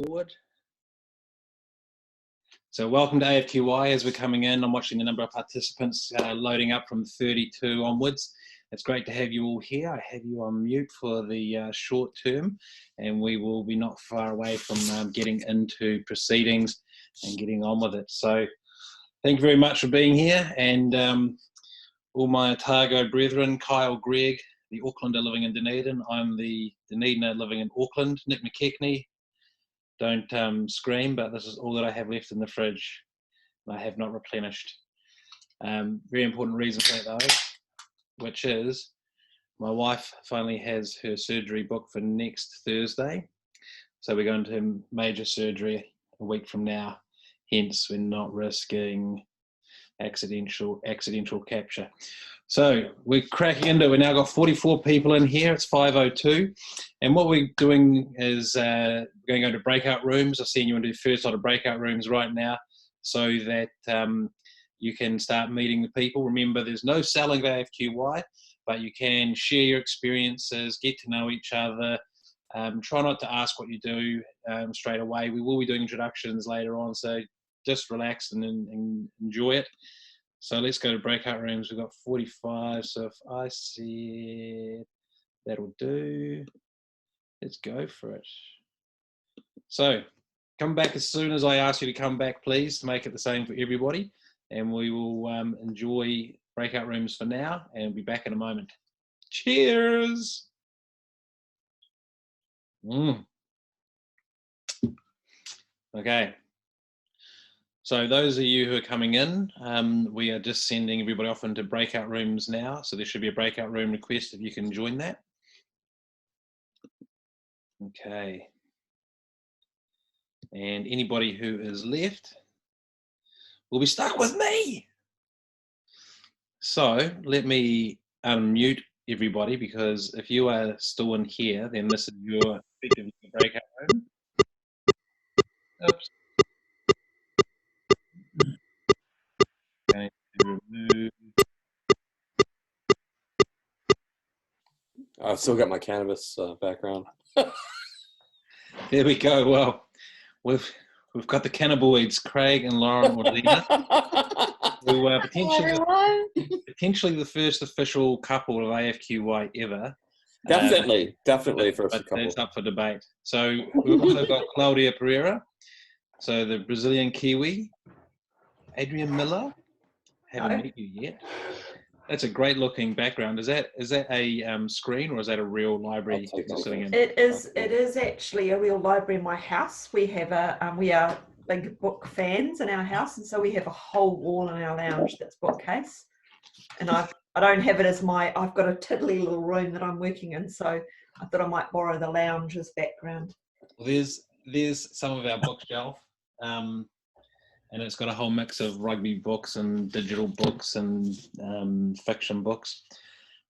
forward. So welcome to AFQY. As we're coming in, I'm watching the number of participants loading up from 32 onwards. It's great to have you all here. I have you on mute for the short term, and we will be not far away from getting into proceedings and getting on with it. So thank you very much for being here, and all my Otago brethren, Kyle, Greg, the Aucklander living in Dunedin. I'm the Dunediner living in Auckland, Nick McKechnie. Don't scream, but this is all that I have left in the fridge. I have not replenished. Very important reason for that though, which is my wife finally has her surgery booked for next Thursday. So we're going to major surgery a week from now. Hence, we're not risking accidental capture. So we're cracking into it. We've now got 44 people in here. It's 5:02. And what we're doing is we're going to go to breakout rooms. I've seen you want to do first lot of breakout rooms right now so that you can start meeting the people. Remember, there's no selling of AFQY, but you can share your experiences, get to know each other. Try not to ask what you do straight away. We will be doing introductions later on, so just relax and enjoy it. So let's go to breakout rooms. We've got 45. So if I said that'll do, let's go for it. So come back as soon as I ask you to come back, please, to make it the same for everybody. And we will enjoy breakout rooms for now, and we'll be back in a moment. Cheers. Okay. So those of you who are coming in, we are just sending everybody off into breakout rooms now. So there should be a breakout room request if you can join that. Okay. And anybody who is left will be stuck with me. So let me unmute everybody, because if you are still in here, then this is your effective breakout room. Oops. Going to remove. I've still got my cannabis background. There we go. Well, we've got the cannabinoids, Craig and Lauren Ordina, who potentially the first official couple of AFQY ever. Definitely first but couple. It's up for debate. So we've also got Claudia Pereira, so the Brazilian Kiwi, Adrian Miller. Haven't met you yet. That's a great looking background. Is that a screen, or is that a real library you're sitting in? It is actually a real library in my house. We have we are big book fans in our house, and so we have a whole wall in our lounge that's bookcase. And I don't have it as I've got a tiddly little room that I'm working in, so I thought I might borrow the lounge as background. Well, there's some of our bookshelf. And it's got a whole mix of rugby books and digital books and fiction books.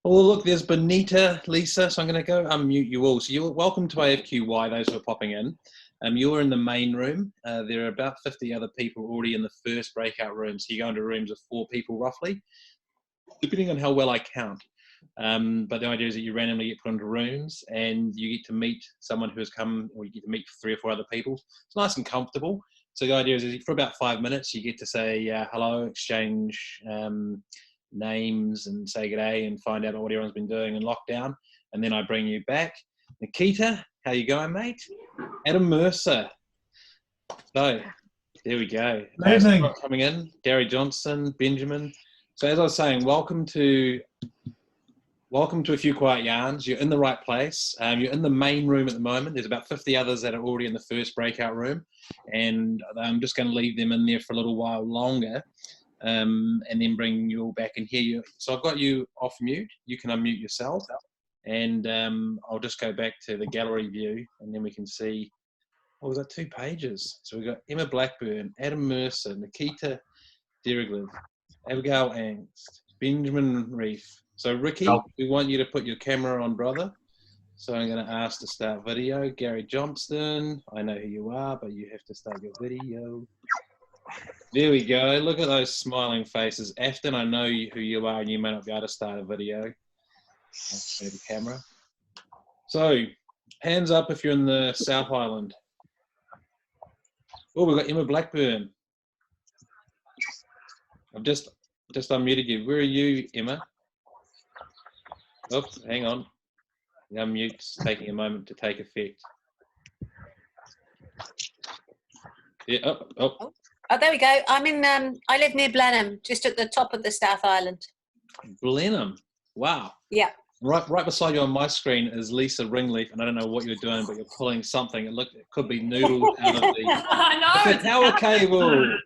Oh, look, there's Benita, Lisa, so I'm going to go unmute you all. So you're welcome to AFQY, those who are popping in. You're in the main room. There are about 50 other people already in the first breakout room, so you go into rooms of 4 people roughly, depending on how well I count. But the idea is that you randomly get put into rooms and you get to meet someone who has come, or you get to meet 3 or 4 other people. It's nice and comfortable. So the idea is for about 5 minutes, you get to say hello, exchange names and say good day and find out what everyone's been doing in lockdown. And then I bring you back. Nikita, how you going, mate? Adam Mercer. So there we go. Amazing. Coming in, Gary Johnson, Benjamin. So as I was saying, welcome to A Few Quiet Yarns. You're in the right place. You're in the main room at the moment. There's about 50 others that are already in the first breakout room, and I'm just going to leave them in there for a little while longer, and then bring you all back and hear you. So I've got you off mute. You can unmute yourself, and I'll just go back to the gallery view, and then we can see. Oh, we've got 2 pages. So we've got Emma Blackburn, Adam Mercer, Nikita Derriglid, Abigail Angst, Benjamin Reef. So Ricky, we want you to put your camera on, brother. So I'm going to ask to start video. Gary Johnston, I know who you are, but you have to start your video. There we go. Look at those smiling faces. Afton, I know who you are, and you may not be able to start a video. I'll show the camera. So hands up if you're in the South Island. Oh, we've got Emma Blackburn. I've just unmuted you. Where are you, Emma? Oops, hang on. The unmute's taking a moment to take effect. Yeah, Oh, there we go. I'm in. I live near Blenheim, just at the top of the South Island. Blenheim. Wow. Yeah. Right beside you on my screen is Lisa Ringleaf, and I don't know what you're doing, but you're pulling something. It could be noodles out of the, I the tower cable.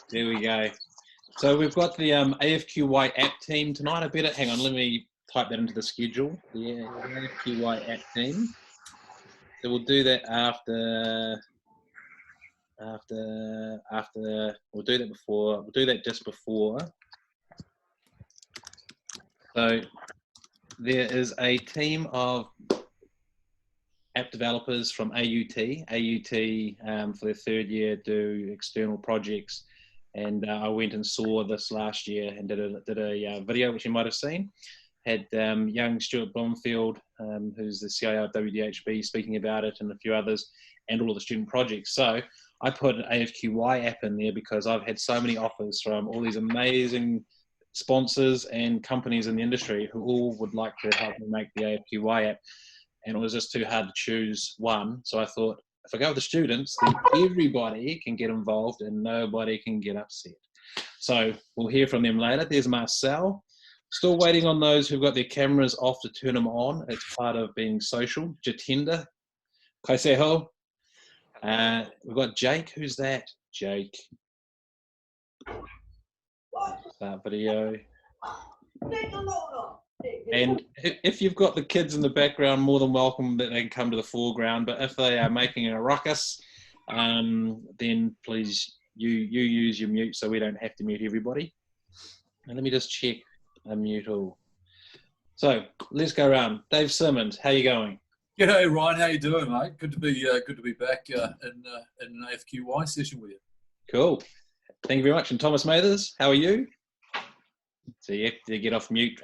There we go. So we've got the AFQY app team tonight. Hang on, let me type that into the schedule. Yeah, AFQY app team. So we'll do that after. We'll do that before. We'll do that just before. So there is a team of app developers from AUT. AUT for their third year do external projects, and I went and saw this last year and did a video which you might have seen. Had young Stuart Blomfield, who's the CIO of WDHB, speaking about it, and a few others, and all of the student projects. So I put an AFQY app in there because I've had so many offers from all these amazing sponsors and companies in the industry who all would like to help me make the AFQY app. And it was just too hard to choose one. So I thought, if I go with the students, then everybody can get involved and nobody can get upset. So we'll hear from them later. There's Marcel. Still waiting on those who've got their cameras off to turn them on. It's part of being social. Jatinder. Kaiseho. We've got Jake. Who's that? Jake. Start video. And if you've got the kids in the background, more than welcome that they can come to the foreground. But if they are making a ruckus, then please you use your mute so we don't have to mute everybody. And let me just check a mute all. So let's go around. Dave Simmons, how you going? G'day, Ryan. How you doing, mate? Good to be back in an AFQY session with you. Cool. Thank you very much. And Thomas Mathers, how are you? So you have to get off mute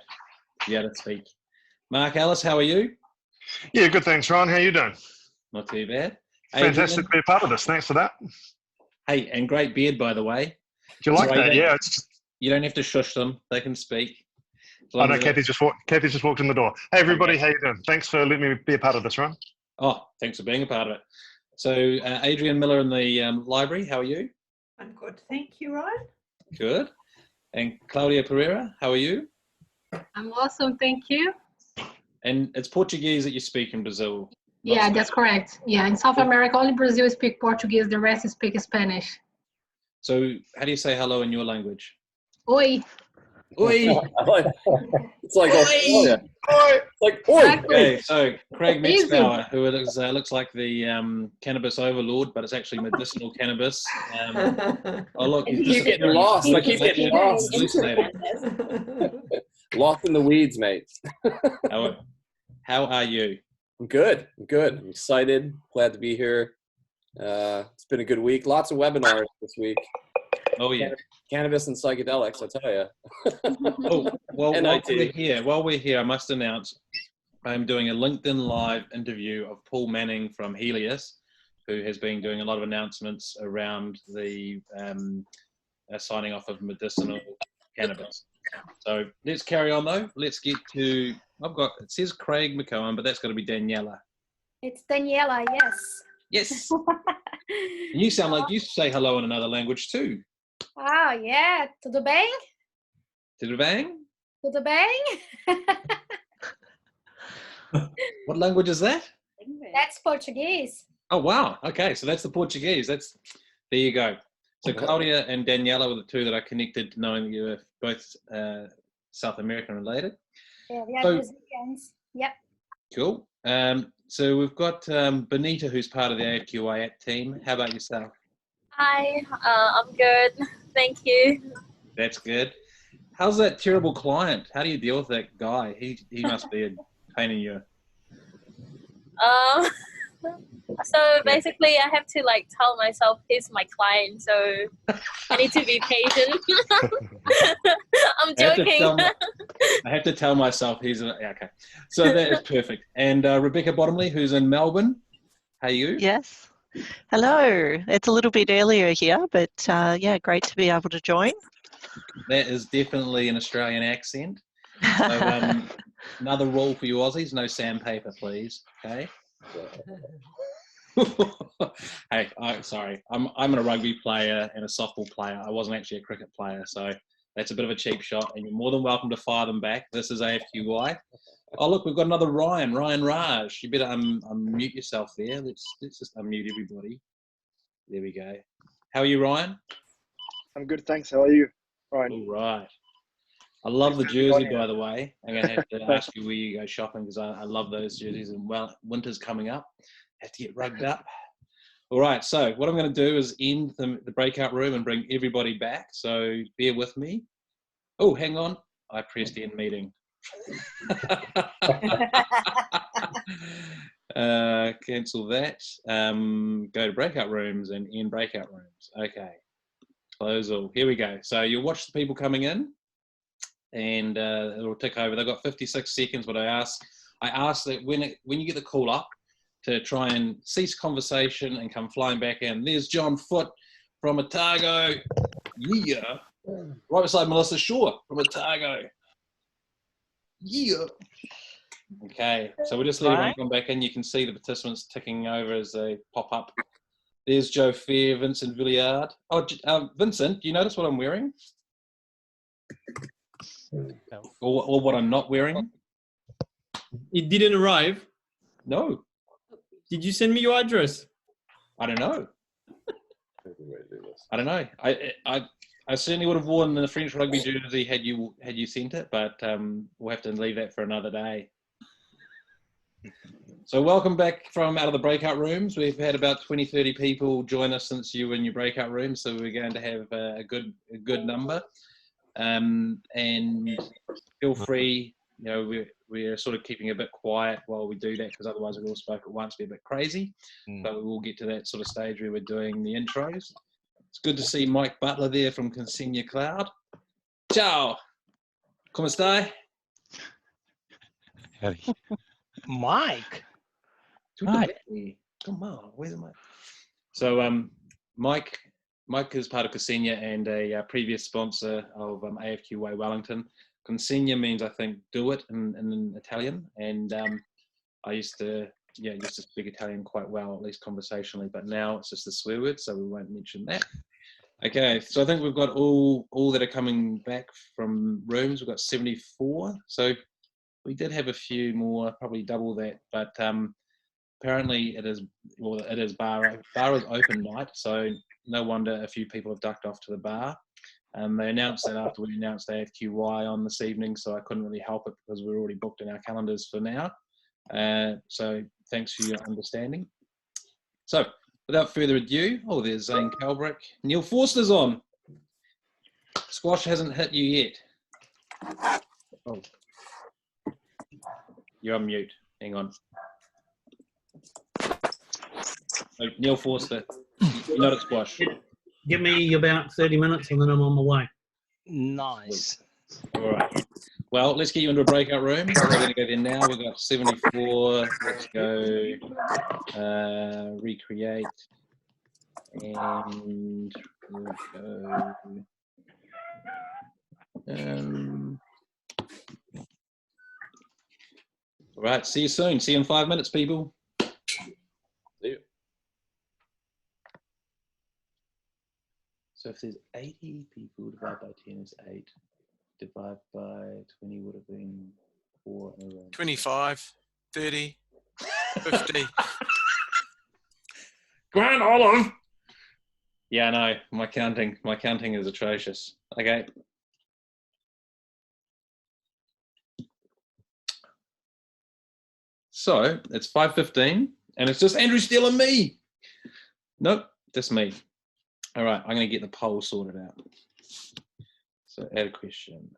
to be able to speak. Mark Ellis, how are you? Yeah, good. Thanks, Ryan. How you doing? Not too bad. Fantastic Adrian? to be a part of this. Thanks for that. Hey, and great beard, by the way. Do you like Sorry, that? Yeah. You don't have to shush them. They can speak. I know Kathy just walked in the door. Hey, everybody. How you doing? Thanks for letting me be a part of this, Ryan. Oh, thanks for being a part of it. So Adrian Miller in the library, how are you? I'm good, thank you, Ryan. Good. And Claudia Pereira, how are you? I'm awesome, thank you. And it's Portuguese that you speak in Brazil. Yeah, Spanish. that's correct. Yeah, in South America, only Brazil speak Portuguese, the rest speak Spanish. So how do you say hello in your language? Oi. Oi! It's like Australia. Oi! Like, oi! Exactly. Okay, so Craig Easy. Metzbauer, who looks like the cannabis overlord, but it's actually medicinal cannabis. Oh, look, I keep getting lost. I keep getting lost. Hallucinating. Lost in the weeds, mate. How are you? I'm good. I'm excited. Glad to be here. It's been a good week. Lots of webinars this week. Oh, yeah. Cannabis and psychedelics, I tell you. Oh, well, NIT. while we're here, I must announce I'm doing a LinkedIn Live interview of Paul Manning from Helios, who has been doing a lot of announcements around the signing off of medicinal cannabis. So let's carry on, though. Let's get to, it says Craig McCowan, but that's got to be Daniela. It's Daniela, yes. Yes. And you sound like you say hello in another language, too. Ah, yeah. Tudo bem? Tudo bem? Tudo bem? What language is that? That's Portuguese. Oh, wow. Okay, so that's the Portuguese. There you go. So Claudia and Daniela were the two that I connected, knowing that you were both South American related. Yeah, we are Brazilians. Yep. Cool. So we've got Benita, who's part of the AFQY app team. How about yourself? Hi, I'm good. Thank you. That's good. How's that terrible client? How do you deal with that guy? He must be a pain in your... So basically I have to like tell myself he's my client, so I need to be patient. I'm joking. I have to tell myself he's okay. So that is perfect. And Rebecca Bottomley, who's in Melbourne. How are you? Yes, Hello. It's a little bit earlier here, but yeah, great to be able to join. That is definitely an Australian accent. So, another rule for you Aussies, no sandpaper, please. Okay. Hey, sorry. I'm a rugby player and a softball player. I wasn't actually a cricket player, so that's a bit of a cheap shot, and you're more than welcome to fire them back. This is AFQY. Oh, look, we've got another Ryan Raj. You better unmute yourself there. Let's just unmute everybody. There we go. How are you, Ryan? I'm good, thanks. How are you, Ryan? All right. I love the jersey, by the way. I'm going to have to ask you where you go shopping because I love those jerseys. And, well, winter's coming up. Have to get rugged up. All right, so what I'm going to do is end the breakout room and bring everybody back. So bear with me. Oh, hang on. I pressed end meeting. Cancel that. Go to breakout rooms and end breakout rooms. Okay. Close all. Here we go. So you'll watch the people coming in and it'll tick over. They've got 56 seconds, but I ask that when you get the call up to try and cease conversation and come flying back in. There's John Foote from Otago. Yeah. Right beside Melissa Shaw from Otago. Yeah. Okay, so we'll just let everyone come back in. You can see the participants ticking over as they pop up. There's Joe Fair, Vincent Villiard. Oh, Vincent, do you notice what I'm wearing? Or what I'm not wearing? It didn't arrive? No. Did you send me your address? I don't know. I don't know. I certainly would have worn the French rugby jersey had you sent it, but we'll have to leave that for another day. So welcome back from out of the breakout rooms. We've had about 20-30 people join us since you were in your breakout room, so we're going to have a good number. And feel free, you know, we're sort of keeping a bit quiet while we do that because otherwise we all spoke at once, be a bit crazy. But we will get to that sort of stage where we're doing the intros. It's good to see Mike Butler there from Consigna Cloud. Ciao. Come stai? Mike. Hi. Come on, where's the mic? So Mike is part of Consigna and a previous sponsor of AFQY Wellington. Consigna means, I think, do it in Italian, and I used to speak Italian quite well, at least conversationally, but now it's just a swear word, so we won't mention that. Okay, so I think we've got all that are coming back from rooms. We've got 74, so we did have a few more, probably double that, but apparently it is bar is open night, so no wonder a few people have ducked off to the bar. They announced that after we announced AFQY on this evening, so I couldn't really help it because we're already booked in our calendars for now. So thanks for your understanding. So without further ado, there's Zane Calbrick. Neil Forster's on. Squash hasn't hit you yet. Oh. You're on mute. Hang on. So Neil Forster, you're not at squash. Give me about 30 minutes and then I'm on my way. Nice. All right. Well, let's get you into a breakout room. We're going to go there now. We've got 74. Let's go recreate. And we'll go. All right. See you soon. See you in 5 minutes, people. See you. So if there's 80 people, divide by 10 is 8. Divide by 20 would have been 4. 25, 30, 50. Grand Olive! Yeah, I know. My counting is atrocious. Okay. So it's 5:15 and it's just Andrew Steele and me. Nope, just me. All right, I'm going to get the poll sorted out. So add a question.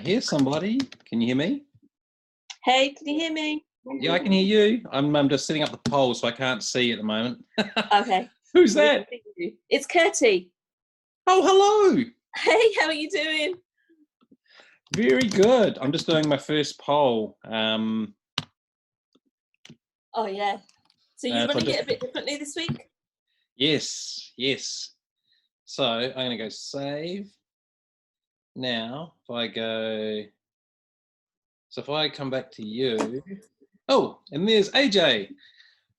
hear somebody. Can you hear me? Hey, can you hear me? Yeah, I can hear you. I'm just setting up the poll, so I can't see at the moment. Okay. Who's that? It's Kirsty. Oh, hello. Hey, how are you doing? Very good. I'm just doing my first poll. Oh, yeah. So you're so running it a bit differently this week? Yes, yes. So I'm going to go save. Now, if I go... So if I come back to you... Oh, and there's AJ.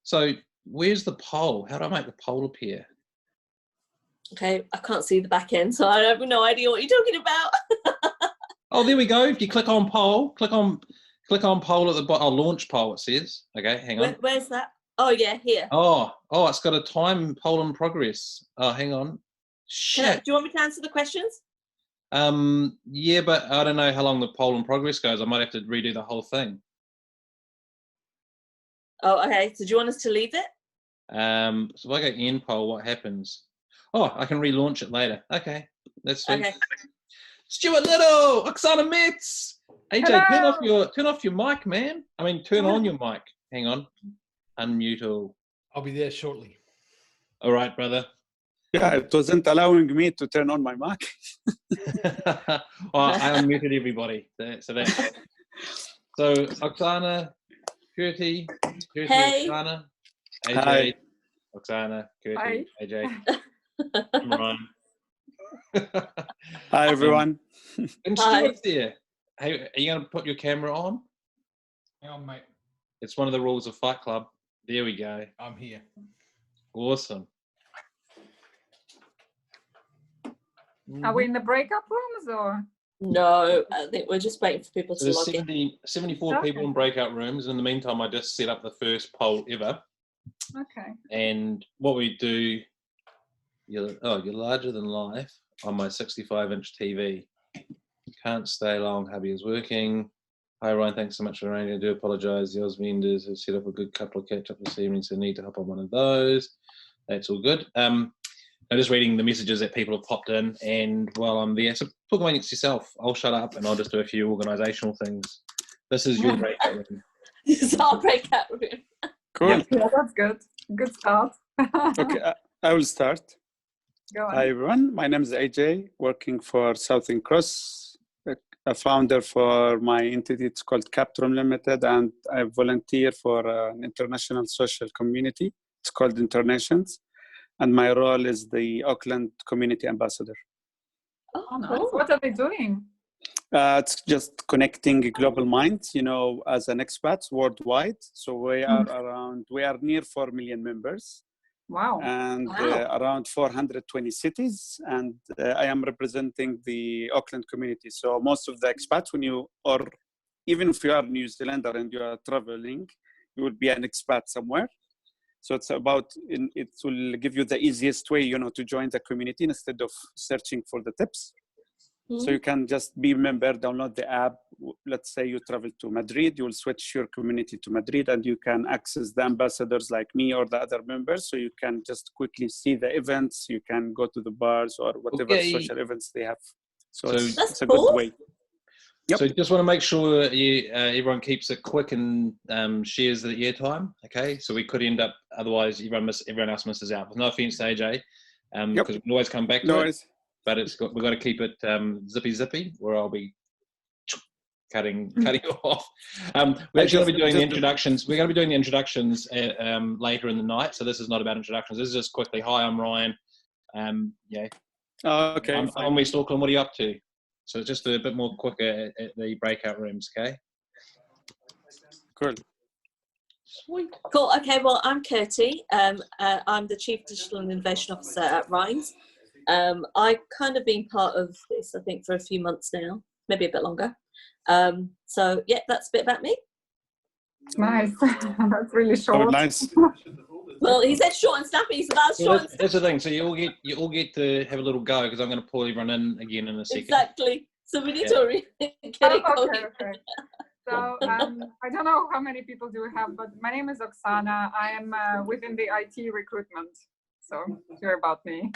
So where's the poll? How do I make the poll appear? Okay, I can't see the back end, so I have no idea what you're talking about. Oh, there we go. If you click on poll, click on poll at the bottom. Oh, launch poll, it says. Okay, hang on. Where's that? Oh, yeah, here. Oh, it's got a time poll in progress. Oh, hang on. Shit. Do you want me to answer the questions? Yeah, but I don't know how long the poll in progress goes. I might have to redo the whole thing. Oh, okay. So do you want us to leave it? So if I go end poll, what happens? Oh, I can relaunch it later. Okay, that's sweet. Okay. Stuart Little, Oksana Metz. AJ, turn off your mic, man. I mean, turn on your mic. Hang on. Unmute all. I'll be there shortly. All right, brother. Yeah, it wasn't allowing me to turn on my mic. I unmuted everybody. So Oksana, Kurti, hey. Oksana, AJ, hi. Oksana, Kurti, hi. AJ, Ryan. Hi, everyone. And Stuart's there. Hey, are you going to put your camera on? Hang on, mate. It's one of the rules of Fight Club. There we go. I'm here. Awesome. Are we in the breakout rooms or? No, I think we're just waiting for people to log in. 74 people in breakout rooms. In the meantime, I just set up the first poll ever. Okay. And what we do, you're larger than life on my 65-inch TV. Can't stay long, hubby is working. Hi Ryan, thanks so much for arranging. I do apologise. The Oz vendors have set up a good couple of catch-up this evening, so need to hop on one of those. That's all good. I'm just reading the messages that people have popped in, and while I'm there, so talk amongst yourself. I'll shut up and I'll just do a few organisational things. This is your breakout room. This is our breakout room. Cool. Yeah, that's good. Good start. Okay, I will start. Go on. Hi, everyone. My name is AJ, working for Southern Cross, a founder for my entity. It's called Captrum Limited, and I volunteer for an international social community. It's called Internations. And my role is the Auckland Community Ambassador. Oh, nice. What are they doing? It's just connecting global minds, as an expats worldwide. So we are near 4 million members. Wow. And around 420 cities. And I am representing the Auckland community. So most of the expats, even if you are New Zealander and you are traveling, you will be an expat somewhere. So it's it will give you the easiest way, to join the community instead of searching for the tips. So you can just be a member, download the app. Let's say you travel to Madrid, you will switch your community to Madrid and you can access the ambassadors like me or the other members. So you can just quickly see the events. You can go to the bars or whatever social events they have. So it's a good way. Yep. So just want to make sure everyone keeps it quick and shares the airtime. Okay, so we could end up otherwise everyone else misses out. No offense to AJ, because we can always come back to it. But we've got to keep it zippy, or I'll be cutting off. We're actually going to be doing the introductions. We're going to be doing the introductions later in the night. So this is not about introductions. This is just quickly. Hi, I'm Ryan. Okay. I'm on West Auckland. What are you up to? So it's just a bit more quicker at the breakout rooms, okay? Cool. Sweet. Cool. Okay, well, I'm Kurti. I'm the Chief Digital and Innovation Officer at Rhines. I've kind of been part of this, I think, for a few months now, maybe a bit longer. So, yeah, that's a bit about me. Nice. That's really short. Oh, nice. Well, he said short and snappy, so that's short and snappy. That's the thing. So you all get to have a little go because I'm going to pull everyone in again in a second. Exactly. So we need to really get it going. Okay. So I don't know how many people do we have, but my name is Oksana. I am within the IT recruitment. So hear about me.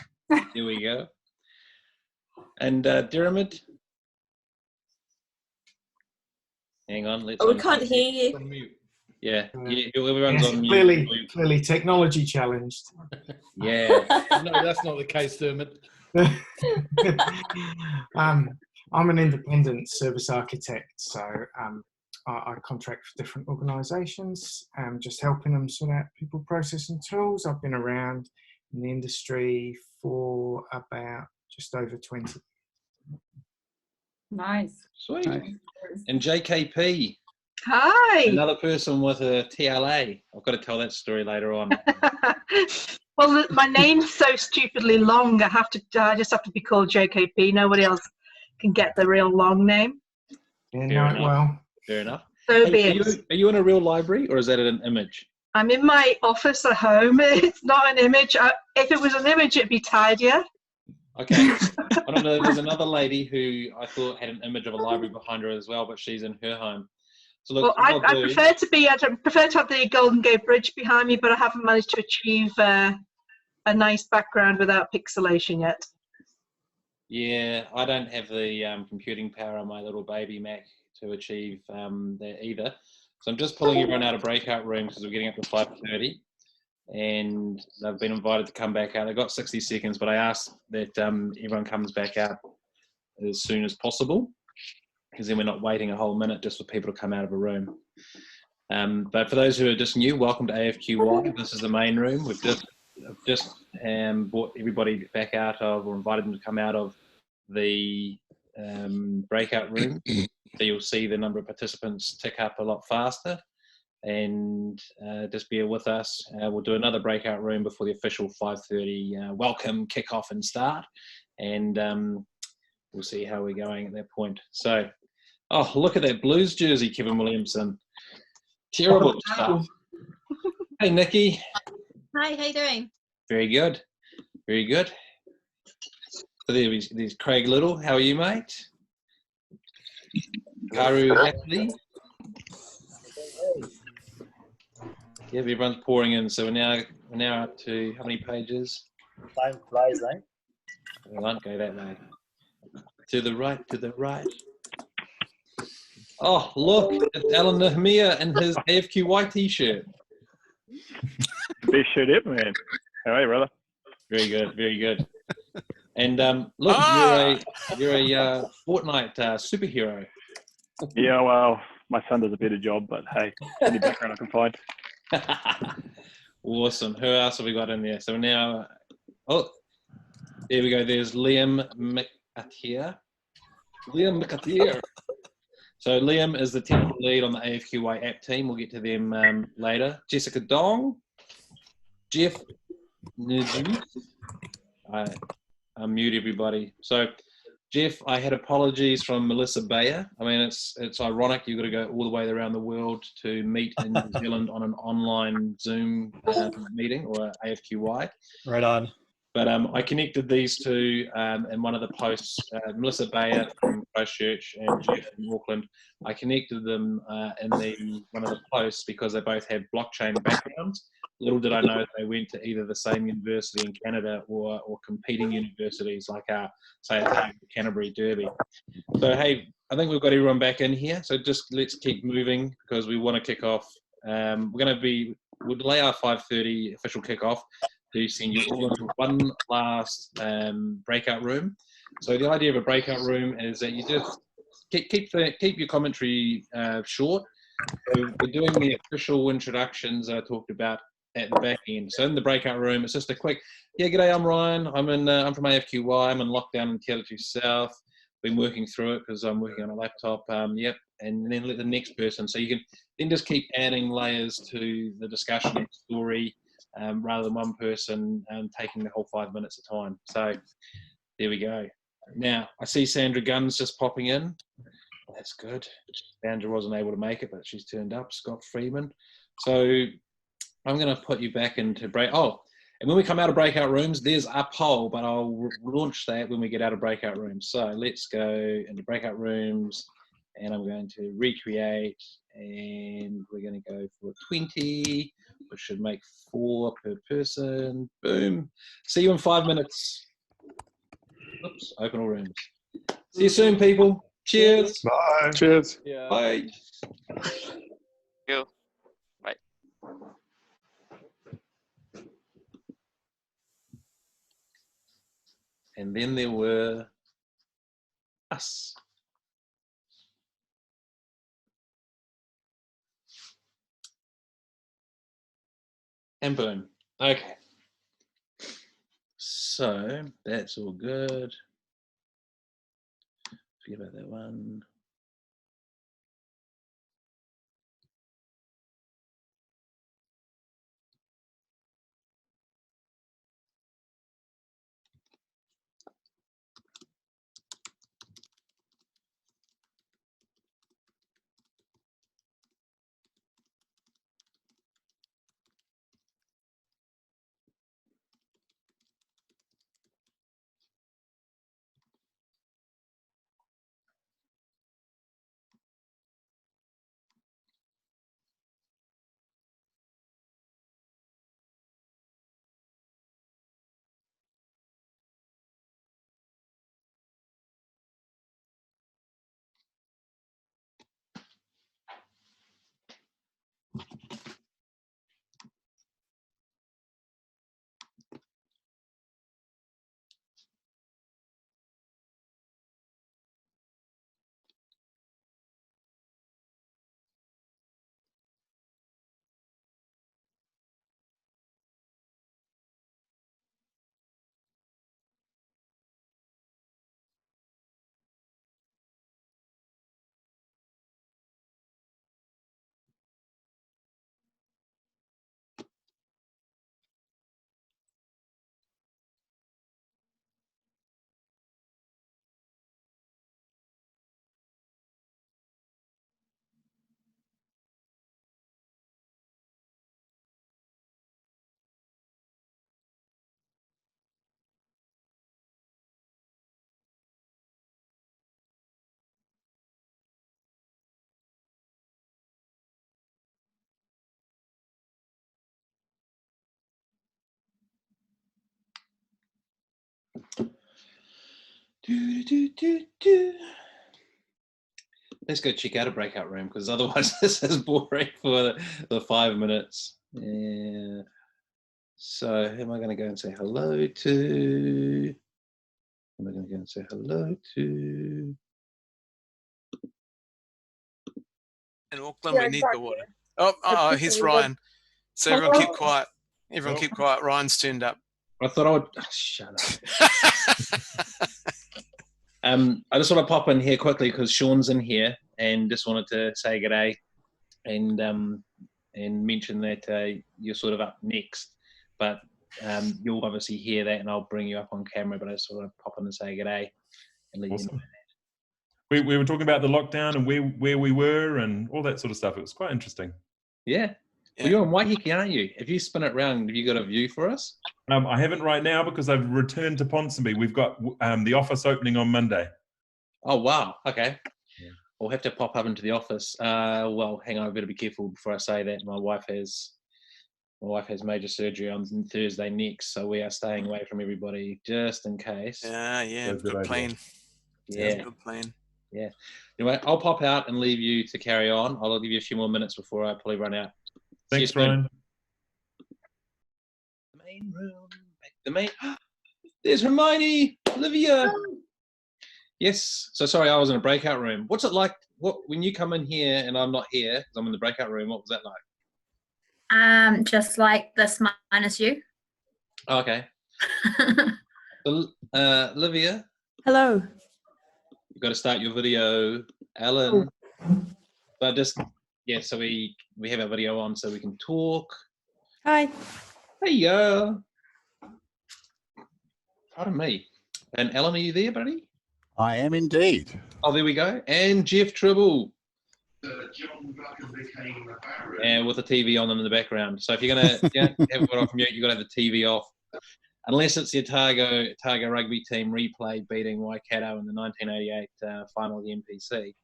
Here we go. And Diramid? Hang on, let's. Oh, we can't hear you. Yeah, everyone's Yes, on mute. clearly technology challenged. Yeah. No, that's not the case, Dermot. I'm an independent service architect, so I contract for different organisations, just helping them sort out people, process and tools. I've been around in the industry for about just over 20. Nice. Sweet. And JKP. Hi. Another person with a TLA. I've got to tell that story later on. Well, my name's so stupidly long. I just have to be called JKP. Nobody else can get the real long name. Yeah, Fair enough. well. Fair enough. So Hey, be it. are you in a real library or is that an image? I'm in my office at home. It's not an image. If it was an image, it'd be tidier. Okay. I don't know. There's another lady who I thought had an image of a library behind her as well, but she's in her home. So look, Well, I prefer to be. I prefer to have the Golden Gate Bridge behind me, but I haven't managed to achieve a nice background without pixelation yet. Yeah, I don't have the computing power on my little baby Mac to achieve that either. So I'm just pulling everyone out of breakout rooms because we're getting up to 5:30, and they've been invited to come back out. They've got 60 seconds, but I asked that everyone comes back out as soon as possible, because then we're not waiting a whole minute just for people to come out of a room. But for those who are just new, welcome to AFQY. This is the main room. We've just brought everybody back out of, or invited them to come out of the breakout room. So you'll see the number of participants tick up a lot faster. And just bear with us. We'll do another breakout room before the official 5:30 welcome, kickoff and start. And we'll see how we're going at that point. So, oh, look at that Blues jersey, Kevin Williamson. Terrible stuff. Hey, Nikki. Hi, how you doing? Very good. Very good. So there's Craig Little. How are you, mate? Karu Hatley. Yeah, everyone's pouring in. So we're now up to how many pages? Time flies, eh? We won't go that way. To the right, to the right. Oh, look, it's Alan Nahmiah in his AFQY t-shirt. Best shirt ever, man. How are you, brother? Very good, very good. And look, you're a Fortnite superhero. Yeah, well, my son does a better job, but hey, any background I can find. Awesome. Who else have we got in there? So now, oh, there we go. There's Liam McAteer. Liam McAteer. So Liam is the technical lead on the AFQY app team. We'll get to them later. Jessica Dong. Jeff Nijus. I mute everybody. So Jeff, I had apologies from Melissa Bayer. I mean, it's ironic you've got to go all the way around the world to meet in New Zealand on an online Zoom meeting or AFQY. Right on. But I connected these two in one of the posts. Melissa Bayer from Christchurch and Jeff from Auckland. I connected them in one of the posts because they both have blockchain backgrounds. Little did I know they went to either the same university in Canada or competing universities like say the Canterbury Derby. So hey, I think we've got everyone back in here. So just let's keep moving because we want to kick off. We'll delay our 5:30 official kickoff to send you all into one last breakout room. So the idea of a breakout room is that you just keep your commentary short. So we're doing the official introductions I talked about at the back end. So in the breakout room, it's just a quick, yeah, g'day, I'm Ryan. I'm from AFQY. I'm in lockdown in Territory South. Been working through it because I'm working on a laptop. Yep. And then let the next person. So you can then just keep adding layers to the discussion and story rather than one person taking the whole 5 minutes of time. So there we go. Now, I see Sandra Gunn's just popping in. That's good. Sandra wasn't able to make it, but she's turned up. Scott Freeman. So I'm going to put you back into break. Oh, and when we come out of breakout rooms, there's a poll, but I'll launch that when we get out of breakout rooms. So let's go into breakout rooms, and I'm going to recreate, and we're going to go for 20, which should make 4 per person. Boom. See you in 5 minutes. Oops, open all rooms. See you soon, people. Cheers. Bye. Cheers. Yeah. Bye. You. Bye. And then there were us. And boom. Okay. So that's all good. Forget about that one. Let's go check out a breakout room because otherwise this is boring for the 5 minutes. Yeah. So who am I going to go and say hello to? Who am I going to go and say hello to? In Auckland, we need the water. Oh, here's Ryan. So everyone keep quiet. Everyone keep quiet. Ryan's turned up. I thought I would. Oh, shut up. I just want to pop in here quickly because Sean's in here and just wanted to say g'day and mention that you're sort of up next, but you'll obviously hear that and I'll bring you up on camera. But I just want to pop in and say g'day and let you know that. We were talking about the lockdown and where we were and all that sort of stuff. It was quite interesting. Yeah. Well, you're in Waiheke, aren't you? If you spin it round, have you got a view for us? I haven't right now because I've returned to Ponsonby. We've got the office opening on Monday. Oh, wow. Okay. Yeah. We'll have to pop up into the office. Well, hang on. I better be careful before I say that. My wife has major surgery on Thursday next, so we are staying away from everybody just in case. Yeah. Good plan. Yeah. Good plan. Yeah. Anyway, I'll pop out and leave you to carry on. I'll give you a few more minutes before I probably run out. Thanks, Ryan. The main room. The main. There's Hermione, Olivia. Yes. So sorry, I was in a breakout room. What's it like? When you come in here and I'm not here because I'm in the breakout room? What was that like? Just like this minus you. Oh, okay. Olivia. Hello. You've got to start your video, Alan. But just so we have our video on so we can talk. Hi. Hey yo. Pardon me. And Alan, are you there, buddy? I am indeed. Oh, there we go. And Jeff Tribble. And with the TV on them in the background. So if you're going to have it off mute, you've got to have the TV off. Unless it's the Otago rugby team replay beating Waikato in the 1988 final of the NPC.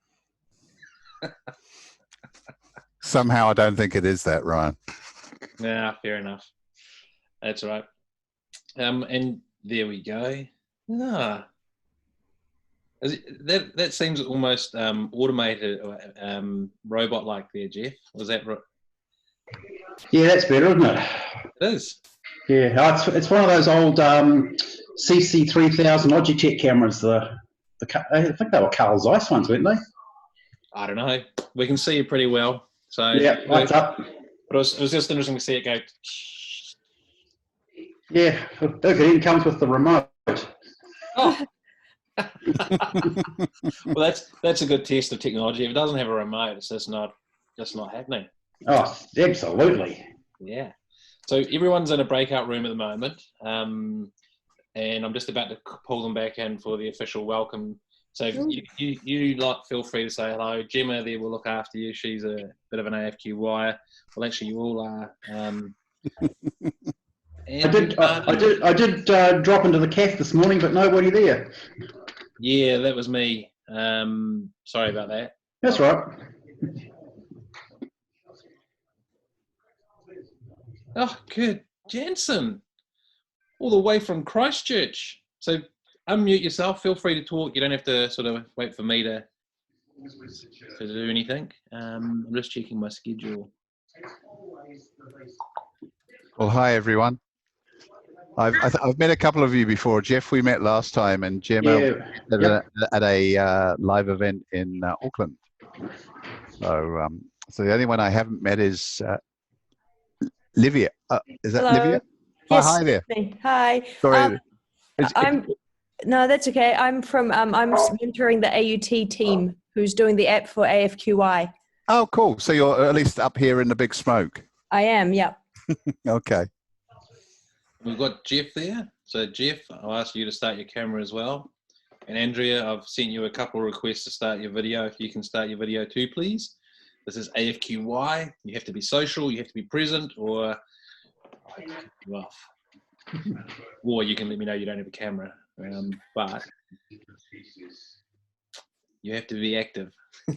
Somehow I don't think it is that, Ryan. Nah, fair enough. That's all right. And there we go. That seems almost automated, robot-like there, Jeff. Was that right? Yeah, that's better, isn't it? It is. Yeah, it's one of those old CC3000 Logitech cameras. I think they were Carl Zeiss ones, weren't they? I don't know. We can see you pretty well. So yeah, lights up. But it was just interesting to see it go. Yeah, look, it even comes with the remote. Oh. Well, that's a good test of technology. If it doesn't have a remote, it's just not happening. Oh, absolutely. Yeah. So everyone's in a breakout room at the moment, and I'm just about to pull them back in for the official welcome. So you lot feel free to say hello. Gemma there will look after you. She's a bit of an AFQY. Well, actually, you all are. I did drop into the cafe this morning, but nobody there. Yeah, that was me. Sorry about that. That's right. Oh, good. Jansen, all the way from Christchurch. So unmute yourself. Feel free to talk. You don't have to sort of wait for me to do anything. I'm just checking my schedule. Well, hi, everyone. I've met a couple of you before. Jeff, we met last time, and Gemma at a live event in Auckland. So the only one I haven't met is Livia. Is that Hello. Livia? Yes, Hi there. me. Hi. Sorry. No, that's okay. I'm mentoring the AUT team who's doing the app for AFQY. Oh, cool. So you're at least up here in the big smoke. I am, yeah. Okay. We've got Jeff there. So Jeff, I'll ask you to start your camera as well. And Andrea, I've sent you a couple of requests to start your video. If you can start your video too, please. This is AFQY. You have to be social, you have to be present, or I can cut you off. Or you can let me know you don't have a camera. But you have to be active.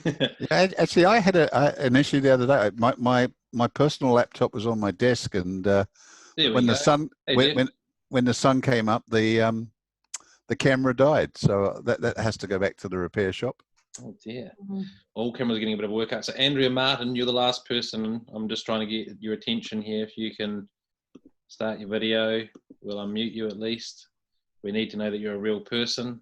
Yeah, actually, I had an issue the other day. My personal laptop was on my desk, and when the sun when the sun came up, the camera died. So that has to go back to the repair shop. Oh dear. All cameras are getting a bit of a workout. So Andrea Martin, you're the last person. I'm just trying to get your attention here. If you can start your video, we'll unmute you at least. We need to know that you're a real person.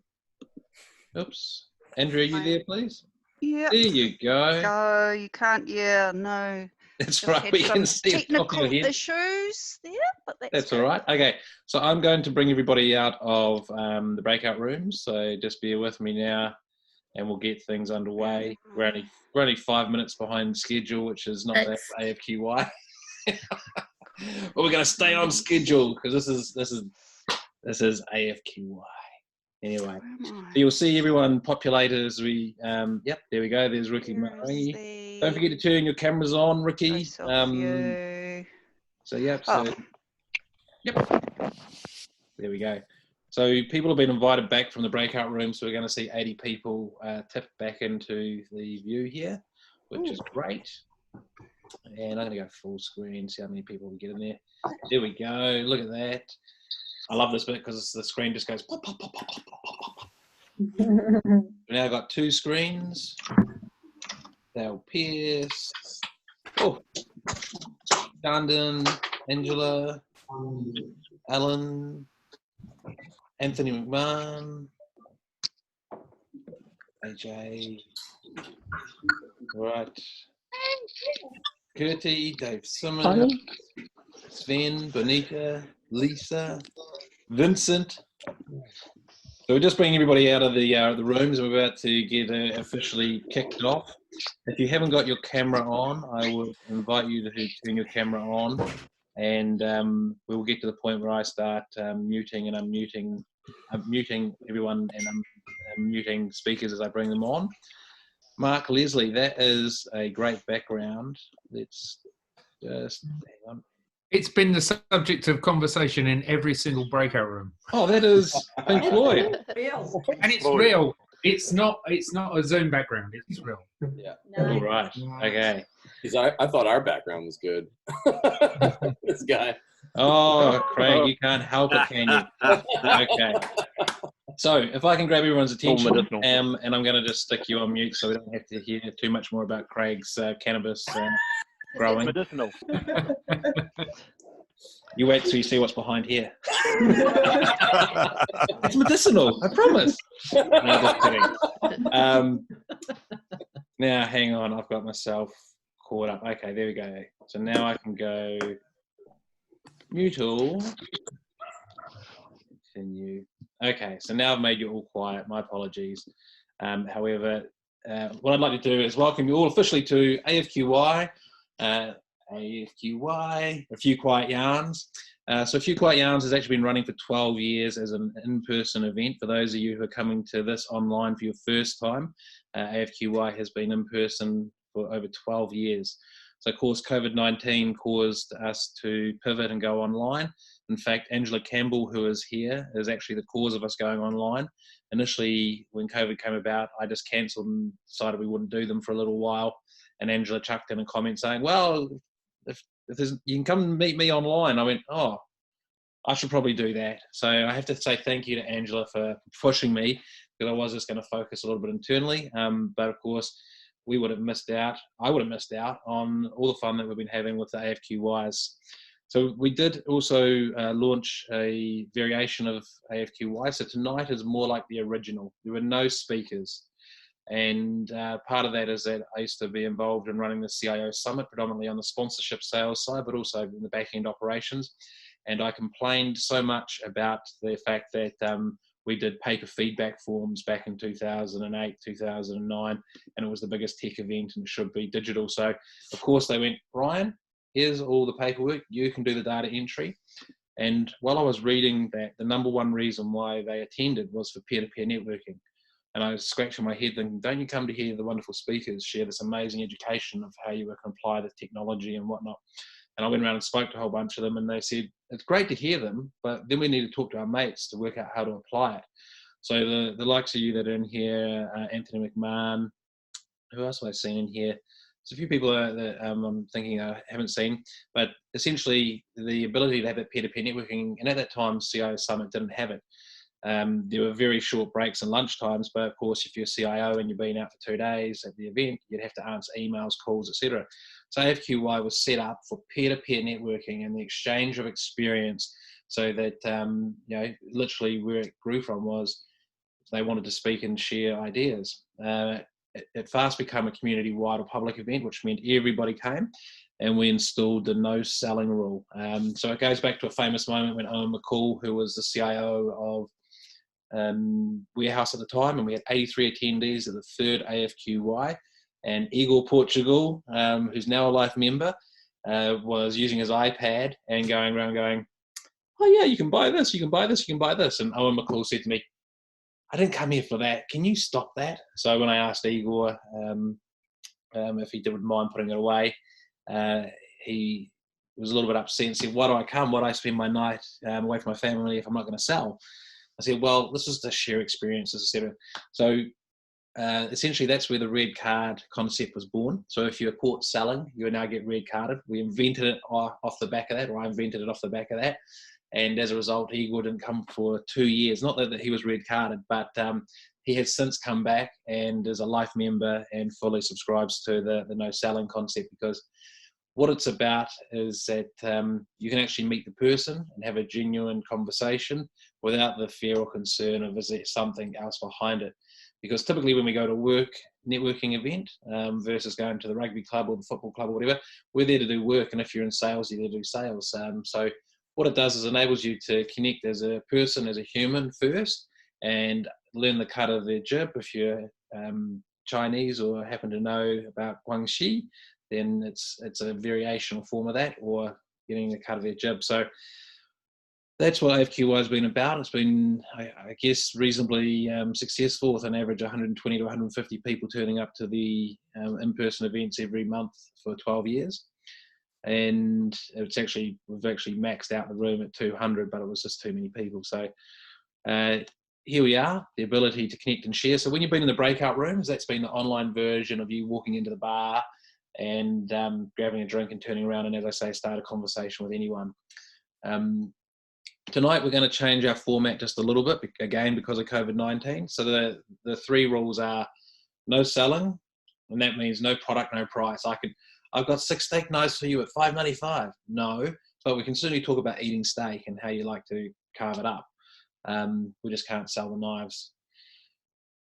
Oops. Andrea, are you there, please? Yeah. There you go. No, you can't. Yeah, no. That's Just right. had We some can see the top of technical your head. issues there, but That's all right. Okay, so I'm going to bring everybody out of the breakout rooms. So just bear with me now, and we'll get things underway. We're only 5 minutes behind schedule, which is not that AFQY. But we're going to stay on schedule because this is AFQY. Anyway, so you'll see everyone populated as we. Yep, there we go. There's Ricky Marangi. Don't forget to turn your cameras on, Ricky. So yep. So yep. There we go. So people have been invited back from the breakout room, so we're going to see 80 people tip back into the view here, which is great. And I'm going to go full screen, see how many people we get in there. There we go. Look at that. I love this bit because the screen just goes pop, pop, pop, pop, pop, pop, pop. We now got two screens. Dale Pierce. Oh, Dandon, Angela, Alan, Anthony McMahon, AJ, right, Kurtie, Dave Simmons, Sven, Bonita, Lisa, Vincent. So we're just bringing everybody out of the rooms. We're about to get officially kicked off. If you haven't got your camera on, I would invite you to turn your camera on, and we will get to the point where I start muting and unmuting everyone and muting speakers as I bring them on. Mark Leslie, that is a great background. Let's just hang on. It's been the subject of conversation in every single breakout room. Oh, that is Pink Floyd. And it's real. It's not a Zoom background. It's real. Yeah. All right. Okay. I thought our background was good. This guy. Oh, Craig, you can't help it, can you? Okay. So if I can grab everyone's attention, medicinal. and I'm going to just stick you on mute so we don't have to hear too much more about Craig's cannabis growing. Medicinal. You wait till you see what's behind here. It's medicinal, I promise. No, just kidding. Now, hang on, I've got myself caught up. Okay, there we go. So now I can go mute all. Continue. Okay, so now I've made you all quiet. My apologies. However, what I'd like to do is welcome you all officially to AFQY. AFQY, A Few Quiet Yarns. So A Few Quiet Yarns has actually been running for 12 years as an in-person event. For those of you who are coming to this online for your first time, AFQY has been in person for over 12 years. So of course, COVID-19 caused us to pivot and go online. In fact, Angela Campbell, who is here, is actually the cause of us going online. Initially, when COVID came about, I just cancelled and decided we wouldn't do them for a little while. And Angela chucked in a comment saying, well, if there's, you can come and meet me online. I went, oh, I should probably do that. So I have to say thank you to Angela for pushing me, because I was just going to focus a little bit internally. But of course, we would have missed out. I would have missed out on all the fun that we've been having with the AFQYs. So we did also launch a variation of AFQY. So tonight is more like the original. There were no speakers. And part of that is that I used to be involved in running the CIO Summit, predominantly on the sponsorship sales side, but also in the back-end operations. And I complained so much about the fact that we did paper feedback forms back in 2008, 2009, and it was the biggest tech event and it should be digital. So, of course, they went, Ryan, here's all the paperwork. You can do the data entry. And while I was reading that, the number one reason why they attended was for peer-to-peer networking. And I was scratching my head thinking, don't you come to hear the wonderful speakers share this amazing education of how you can apply the technology and whatnot? And I went around and spoke to a whole bunch of them, and they said, it's great to hear them, but then we need to talk to our mates to work out how to apply it. So the likes of you that are in here, Anthony McMahon, who else have I seen in here? There's a few people that I'm thinking I haven't seen, but essentially the ability to have that peer-to-peer networking, and at that time, CIO Summit didn't have it. There were very short breaks and lunch times, but of course, if you're a CIO and you've been out for 2 days at the event, you'd have to answer emails, calls, etc. So AFQY was set up for peer-to-peer networking and the exchange of experience, so that you know, literally where it grew from was they wanted to speak and share ideas. It fast became a community-wide or public event, which meant everybody came, and we installed the no selling rule. So it goes back to a famous moment when Owen McCall, who was the CIO of Warehouse at the time, and we had 83 attendees at the third AFQY, and Igor Portugal, who's now a life member, was using his iPad and going around going, oh yeah, you can buy this, you can buy this, you can buy this. And Owen McCall said to me, I didn't come here for that. Can you stop that? So when I asked Igor if he didn't mind putting it away, he was a little bit upset and said, why do I come? Why do I spend my night away from my family if I'm not going to sell? I said, well, this is to share experiences, etc. So essentially that's where the red card concept was born. So if you're caught selling, you now get red carded. We invented it off the back of that, or I invented it off the back of that. And as a result, Igor didn't come for 2 years. Not that he was red carded, but he has since come back and is a life member and fully subscribes to the no selling concept, because what it's about is that you can actually meet the person and have a genuine conversation without the fear or concern of is there something else behind it. Because typically when we go to work networking event versus going to the rugby club or the football club or whatever, we're there to do work. And if you're in sales, you're there to do sales. So what it does is enables you to connect as a person, as a human first, and learn the cut of their jib. If you're Chinese or happen to know about Guangxi, then it's a variational form of that, or getting the cut of their jib. So that's what AFQY has been about. It's been, I guess, reasonably successful, with an average 120 to 150 people turning up to the in-person events every month for 12 years. And we've actually maxed out the room at 200, but it was just too many people. So here we are, the ability to connect and share. So when you've been in the breakout rooms, that's been the online version of you walking into the bar and grabbing a drink and turning around and, as I say, start a conversation with anyone. Tonight we're going to change our format just a little bit, again because of COVID-19. So the 3 rules are no selling, and that means no product, no price. I've got 6 steak knives for you at $5.95. No, but we can certainly talk about eating steak and how you like to carve it up. We just can't sell the knives.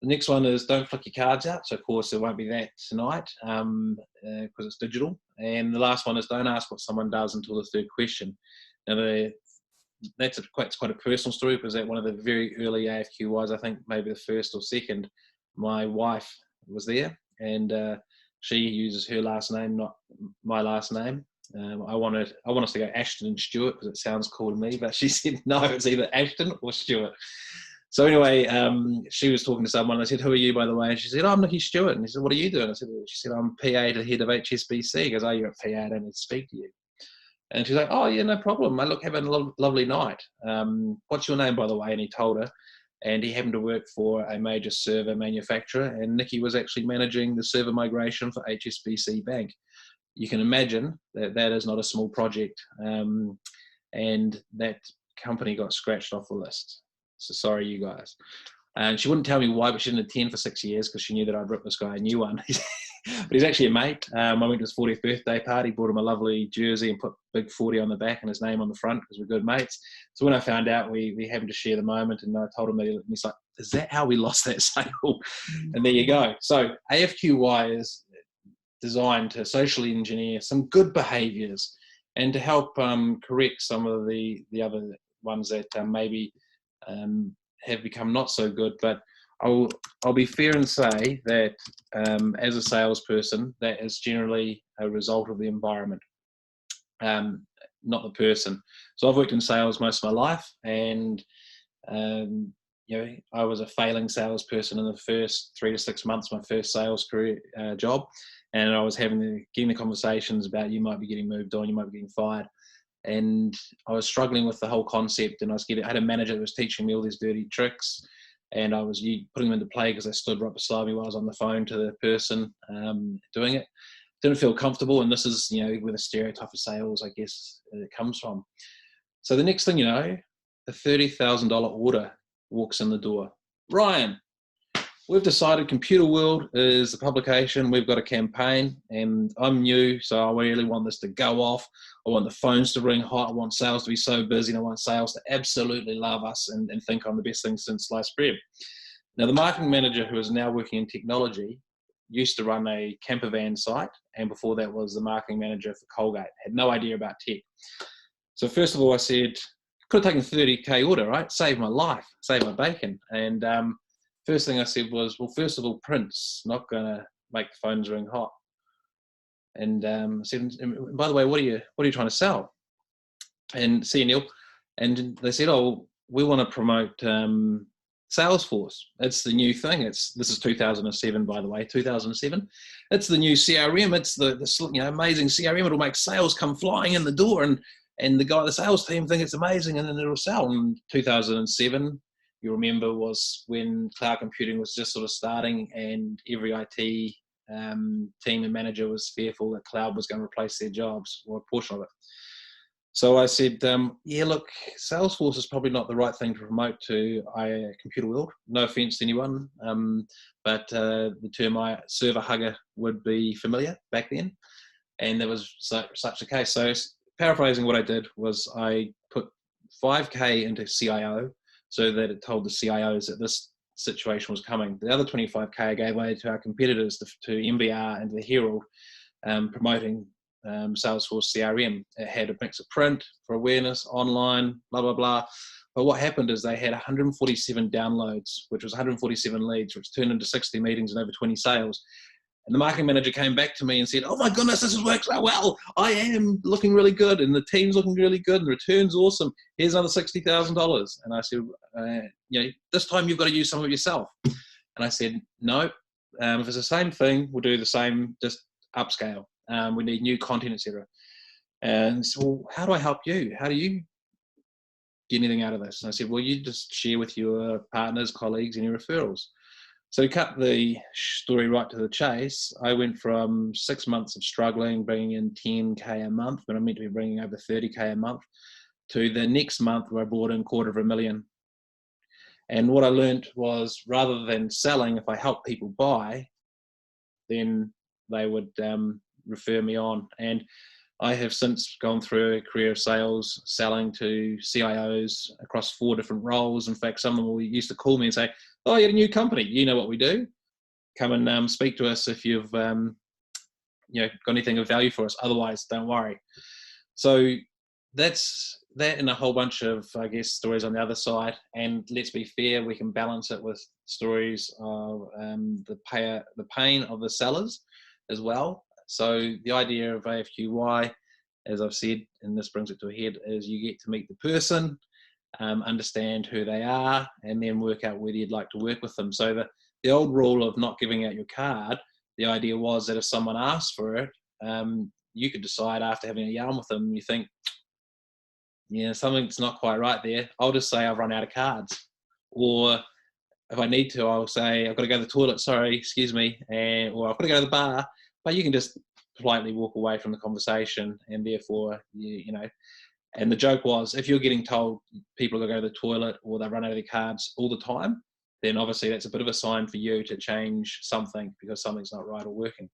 The next one is don't flick your cards out. So of course there won't be that tonight because it's digital. And the last one is don't ask what someone does until the 3rd question. Now that's quite a personal story because at one of the very early AFQYs, I think maybe the 1st or 2nd, my wife was there, and she uses her last name, not my last name. I want us to go Ashton and Stewart because it sounds cool to me, but she said no, it's either Ashton or Stewart. So anyway, she was talking to someone. I said, "Who are you, by the way?" And she said, "Oh, I'm Nikki Stewart." And he said, "What are you doing?" She said, "I'm PA to head of HSBC." He goes, "Oh, you're a PA. I don't need to speak to you." And she's like, "Oh, yeah, no problem. I look, having a lovely night. What's your name, by the way?" And he told her. And he happened to work for a major server manufacturer. And Nikki was actually managing the server migration for HSBC Bank. You can imagine that that is not a small project. And that company got scratched off the list. So sorry, you guys. And she wouldn't tell me why, but she didn't attend for 6 years because she knew that I'd ripped this guy a new one. But he's actually a mate. I went to his 40th birthday party, bought him a lovely jersey and put big 40 on the back and his name on the front because we're good mates. So when I found out, we happened to share the moment, and I told him that he's like, "Is that how we lost that sale?" And there you go. So AFQY is designed to socially engineer some good behaviours and to help correct some of the other ones that maybe have become not so good. But I'll be fair and say that as a salesperson, that is generally a result of the environment, not the person. So I've worked in sales most of my life, and I was a failing salesperson in the first 3 to 6 months, my first sales career job, and I was getting the conversations about you might be getting moved on, you might be getting fired. And I was struggling with the whole concept, and I had a manager that was teaching me all these dirty tricks, and I was putting them into play because I stood right beside me while I was on the phone to the person doing it. Didn't feel comfortable, and this is, where the stereotype of sales, I guess, it comes from. So the next thing you know, a $30,000 order walks in the door. "Ryan, we've decided Computer World is the publication. We've got a campaign, and I'm new, so I really want this to go off. I want the phones to ring hot. I want sales to be so busy, and I want sales to absolutely love us and think I'm the best thing since sliced bread." Now, the marketing manager, who is now working in technology, used to run a camper van site, and before that was the marketing manager for Colgate. Had no idea about tech. So first of all, I said, could have taken a $30K order, right? Save my life, save my bacon. And first thing I said was, well, first of all, print's not going to make the phones ring hot. And I said, by the way, what are you trying to sell? And see, Neil, and they said, oh, we want to promote Salesforce. It's the new thing. This is 2007, by the way, 2007. It's the new CRM. It's the amazing CRM. It'll make sales come flying in the door, and the sales team think it's amazing, and then it'll sell. And 2007, you remember, was when cloud computing was just sort of starting, and every IT team and manager was fearful that cloud was going to replace their jobs, or a portion of it. So I said, yeah, look, Salesforce is probably not the right thing to promote to Computer World. No offense to anyone, but the term server hugger would be familiar back then. And there was such a case. So paraphrasing, what I did was I put 5K into CIO so that it told the CIOs that this situation was coming. The other 25K I gave away to our competitors, to MBR and the Herald, promoting Salesforce CRM. It had a mix of print for awareness, online, blah, blah, blah. But what happened is they had 147 downloads, which was 147 leads, which turned into 60 meetings and over 20 sales. And the marketing manager came back to me and said, oh my goodness, this has worked so well. I am looking really good, and the team's looking really good, and the return's awesome. Here's another $60,000. And I said, this time you've got to use some of it yourself. And I said, no, if it's the same thing, we'll do the same, just upscale. We need new content, etc. And so, well, how do I help you? How do you get anything out of this? And I said, well, you just share with your partners, colleagues, and your referrals. So to cut the story right to the chase, I went from 6 months of struggling, bringing in 10K a month, when I meant to be bringing over 30K a month, to the next month where I brought in $250,000. And what I learned was, rather than selling, if I help people buy, then they would refer me on. And I have since gone through a career of sales, selling to CIOs across 4 different roles. In fact, some of them used to call me and say, "Oh, you're a new company. You know what we do. Come and speak to us if you've got anything of value for us. Otherwise, don't worry." So that's that, and a whole bunch of, I guess, stories on the other side. And let's be fair, we can balance it with stories of the pain of the sellers as well. So the idea of AFQY, as I've said, and this brings it to a head, is you get to meet the person, understand who they are, and then work out whether you'd like to work with them. So the old rule of not giving out your card, the idea was that if someone asked for it, you could decide after having a yarn with them, you think, yeah, something's not quite right there. I'll just say I've run out of cards. Or if I need to, I'll say, I've got to go to the toilet, sorry, excuse me, or I've got to go to the bar. But you can just politely walk away from the conversation, and therefore, and the joke was, if you're getting told people are going to go to the toilet or they run out of their cards all the time, then obviously that's a bit of a sign for you to change something, because something's not right or working.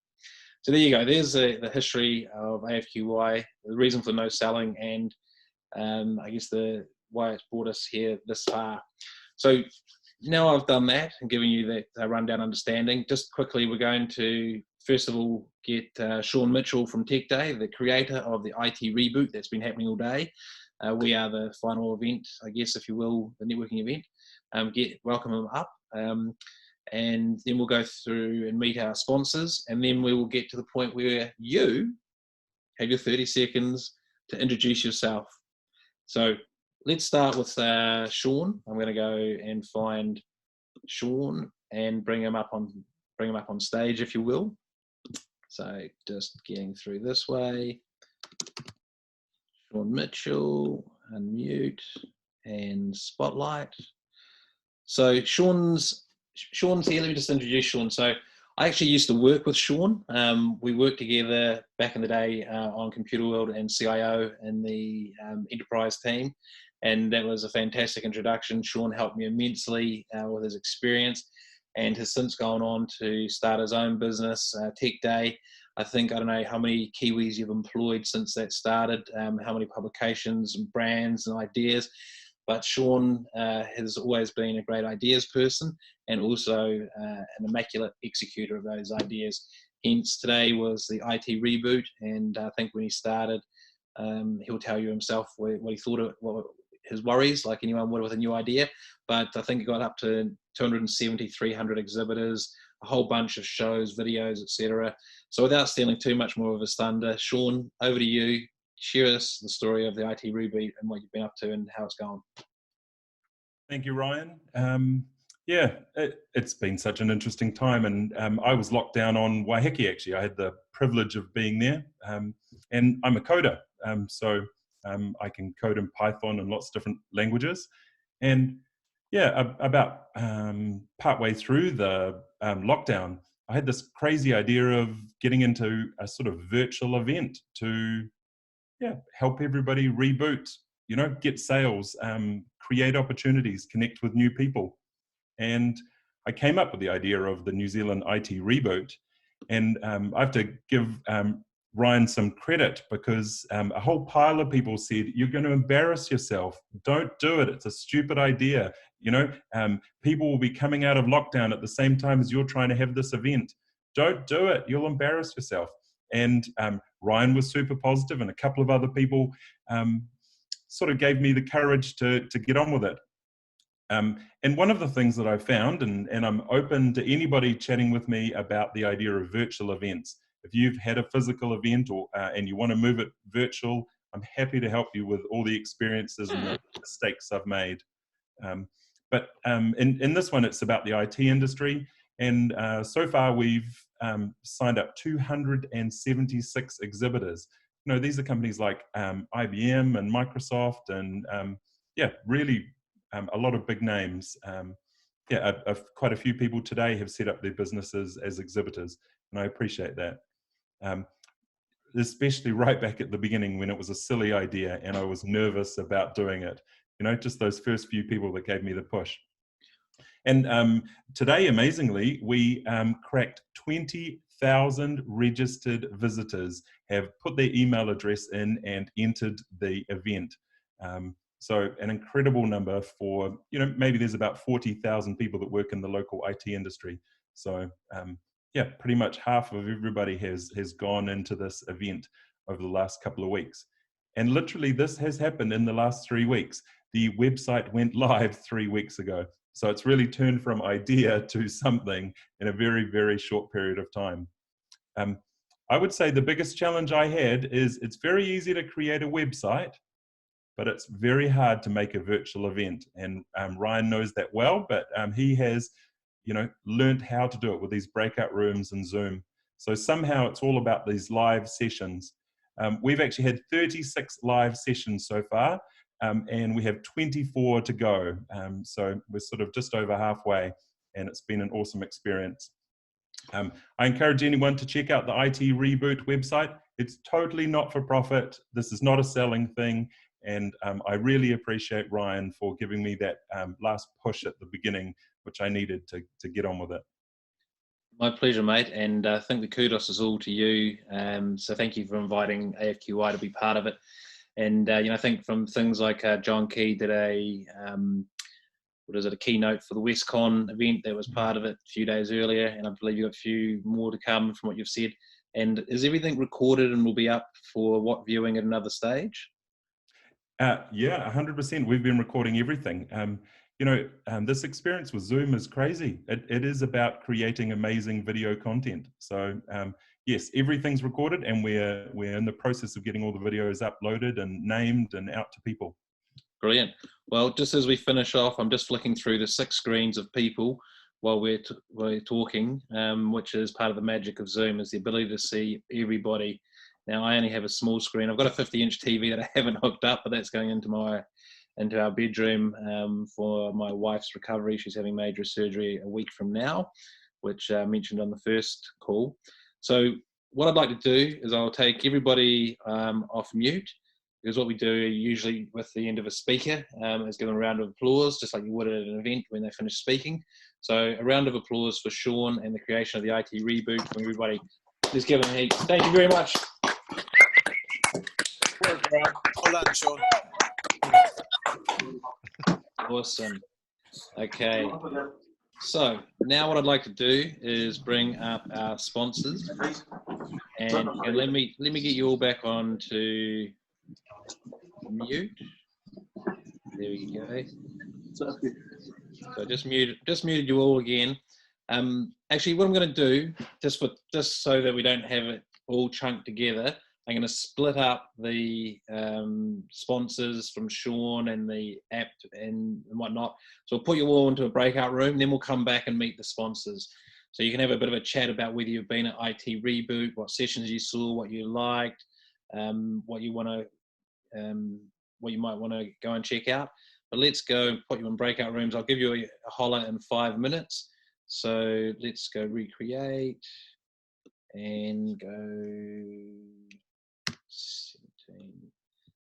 So there you go. There's the history of AFQY, the reason for no selling, and I guess why it's brought us here this far. So now I've done that and given you that rundown understanding, just quickly we're going to first of all get Sean Mitchell from Tech Day, the creator of the IT Reboot that's been happening all day. We are the final event, I guess, if you will, the networking event. Welcome him up. And then we'll go through and meet our sponsors, and then we will get to the point where you have your 30 seconds to introduce yourself. So let's start with Sean. I'm going to go and find Sean and bring him up on stage, if you will. So just getting through this way. Sean Mitchell, unmute and spotlight. So Sean's here. Let me just introduce Sean. So I actually used to work with Sean. We worked together back in the day on Computer World and CIO in the enterprise team. And that was a fantastic introduction. Sean helped me immensely with his experience, and has since gone on to start his own business, Tech Day. I don't know how many Kiwis you've employed since that started, how many publications and brands and ideas. But Sean has always been a great ideas person, and also an immaculate executor of those ideas. Hence, today was the IT Reboot, and I think when he started, he'll tell you himself what he thought of his worries, like anyone would with a new idea. But I think it got up to 270, 300 exhibitors, a whole bunch of shows, videos, etc. So without stealing too much more of his thunder, Sean, over to you. Share us the story of the IT Reboot and what you've been up to and how it's going. Thank you, Ryan. Yeah, it's been such an interesting time, and I was locked down on Waiheke, actually. I had the privilege of being there, and I'm a coder, so I can code in Python and lots of different languages. And yeah, about partway through the lockdown, I had this crazy idea of getting into a sort of virtual event to help everybody reboot, get sales, create opportunities, connect with new people. And I came up with the idea of the New Zealand IT Reboot. And I have to give Ryan some credit, because a whole pile of people said, you're going to embarrass yourself. Don't do it. It's a stupid idea. People will be coming out of lockdown at the same time as you're trying to have this event. Don't do it. You'll embarrass yourself. And Ryan was super positive, and a couple of other people sort of gave me the courage to get on with it. And one of the things that I found, and I'm open to anybody chatting with me about the idea of virtual events. If you've had a physical event and you want to move it virtual, I'm happy to help you with all the experiences and the mistakes I've made. But in this one, it's about the IT industry. And so far, we've signed up 276 exhibitors. These are companies like IBM and Microsoft, and really a lot of big names. Quite a few people today have set up their businesses as exhibitors, and I appreciate that. especially right back at the beginning when it was a silly idea and I was nervous about doing it. You know, just those first few people that gave me the push. And today, amazingly, we cracked 20,000 registered visitors have put their email address in and entered the event. So an incredible number for, you know, maybe there's about 40,000 people that work in the local IT industry. So yeah, pretty much half of everybody has gone into this event over the last couple of weeks. And literally this has happened in the last 3 weeks. The website went live 3 weeks ago. So it's really turned from idea to something in a very, very short period of time. I would say the biggest challenge I had is it's very easy to create a website, but it's very hard to make a virtual event. And Ryan knows that well, but he has, you know, learned how to do it with these breakout rooms and Zoom. So somehow it's all about these live sessions. We've actually had 36 live sessions so far, and we have 24 to go. So we're sort of just over halfway, and it's been an awesome experience. I encourage anyone to check out the IT Reboot website. It's totally not for profit. This is not a selling thing. And I really appreciate Ryan for giving me that last push at the beginning, which I needed to get on with it. My pleasure, mate. And I think the kudos is all to you. So thank you for inviting AFQY to be part of it. And you know, I think from things like John Key did a a keynote for the WestCon event that was part of it a few days earlier, and I believe you've got a few more to come from what you've said. And is everything recorded and will be up for what viewing at another stage? Yeah, 100%. We've been recording everything. You know, this experience with Zoom is crazy. It is about creating amazing video content. So yes, everything's recorded, and we're in the process of getting all the videos uploaded and named and out to people. Brilliant. Well, just as we finish off, I'm just flicking through the 6 screens of people while we're talking, which is part of the magic of Zoom, is the ability to see everybody. Now, I only have a small screen. I've got a 50-inch TV that I haven't hooked up, but that's going into our bedroom for my wife's recovery. She's having major surgery a week from now, which I mentioned on the first call. So what I'd like to do is I'll take everybody off mute, because what we do usually with the end of a speaker is give them a round of applause, just like you would at an event when they finish speaking. So a round of applause for Sean and the creation of the IT Reboot from everybody. Let's give them a heap. Thank you very much. Well done, Sean. Awesome. Okay. So now what I'd like to do is bring up our sponsors, and let me get you all back on to mute. There we go. So I just muted you all again. Actually, what I'm going to do, just so that we don't have it all chunked together, I'm going to split up the sponsors from Sean and the app and whatnot. So I'll put you all into a breakout room, then we'll come back and meet the sponsors. So you can have a bit of a chat about whether you've been at IT Reboot, what sessions you saw, what you liked, what you might want to go and check out. But let's go and put you in breakout rooms. I'll give you a holler in 5 minutes. So let's go recreate and go 17.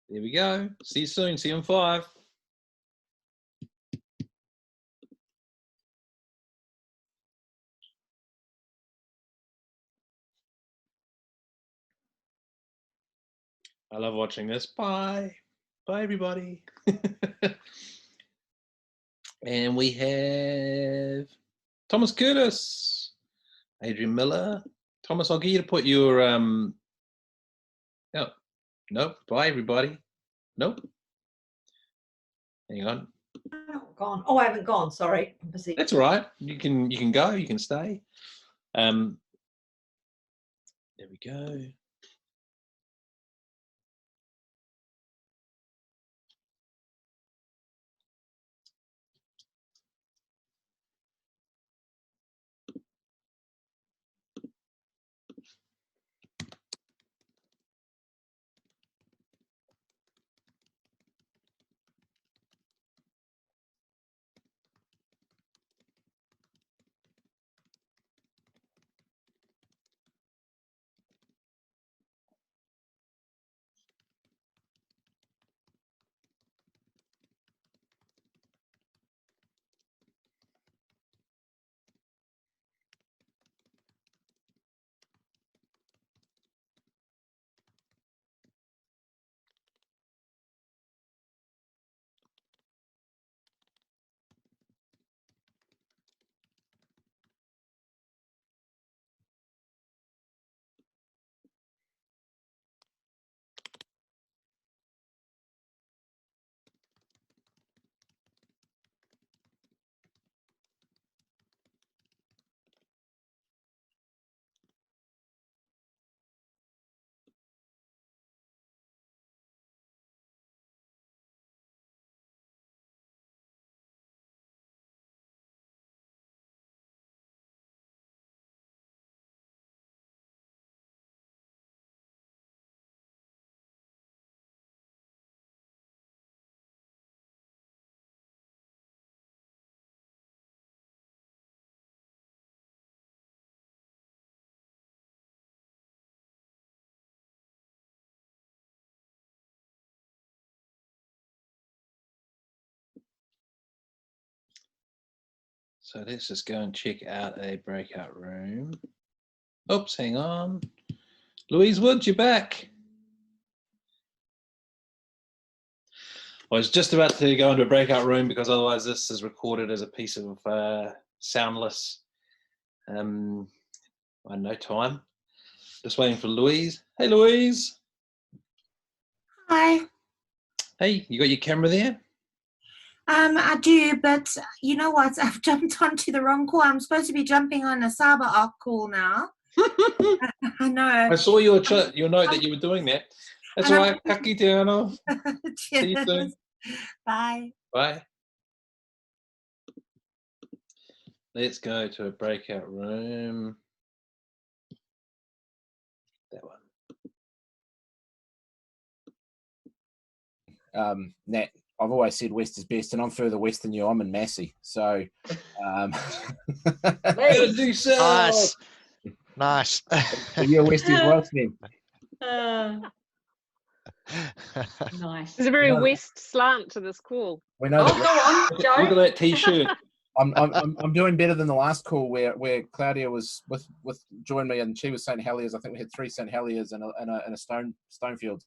There we go. See you soon. See you in 5. I love watching this. Bye. Bye, everybody. And we have Thomas Curtis, Adrian Miller. Thomas, I'll get you to put your oh, nope. Bye, everybody. Nope. Hang on. Gone. Oh, I haven't gone. Sorry. I'm busy. That's all right. You can go. You can stay. There we go. So let's just go and check out a breakout room. Oops, hang on. Louise Woods, you're back. I was just about to go into a breakout room because otherwise this is recorded as a piece of soundless, I don't know, time. Just waiting for Louise. Hey, Louise. Hi. Hey, you got your camera there? I do, but you know what? I've jumped onto the wrong call. I'm supposed to be jumping on a cyber arc call now. I know. I saw your note that you were doing that. That's all right. Kaki te ano. See you soon. Bye. Bye. Let's go to a breakout room. That one. Nat, I've always said west is best, and I'm further west than you. I'm in Massey, so. Nice. Nice. So you're west as well, then. Nice. There's a very west slant to this call. We know that. Go on, Joe. Look at that T-shirt. I'm doing better than the last call where Claudia was with joined me and she was St Heliers. I think we had 3 St Heliers and a stone field.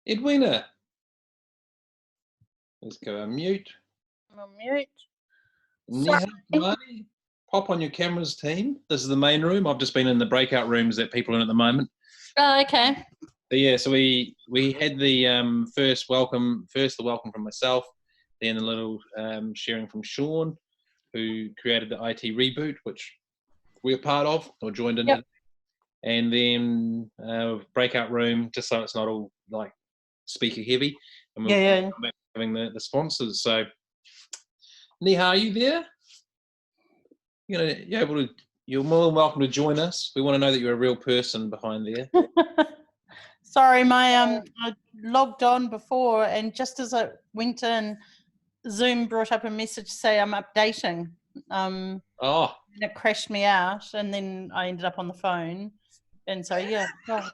Edwina. Let's go unmute. I'm on mute. Niha, Marty, pop on your cameras, team. This is the main room. I've just been in the breakout rooms that people are in at the moment. Oh, okay. But yeah, so we had the first the welcome from myself, then a little sharing from Sean, who created the IT Reboot, which we're part of or joined in. Yep. And then breakout room, just so it's not all like speaker heavy. And we're having the sponsors. So Niha, are you there? You're more than welcome to join us. We want to know that you're a real person behind there. Sorry, I logged on before, and just as I went in, Zoom brought up a message to say I'm updating. And it crashed me out, and then I ended up on the phone. And so, yeah. God.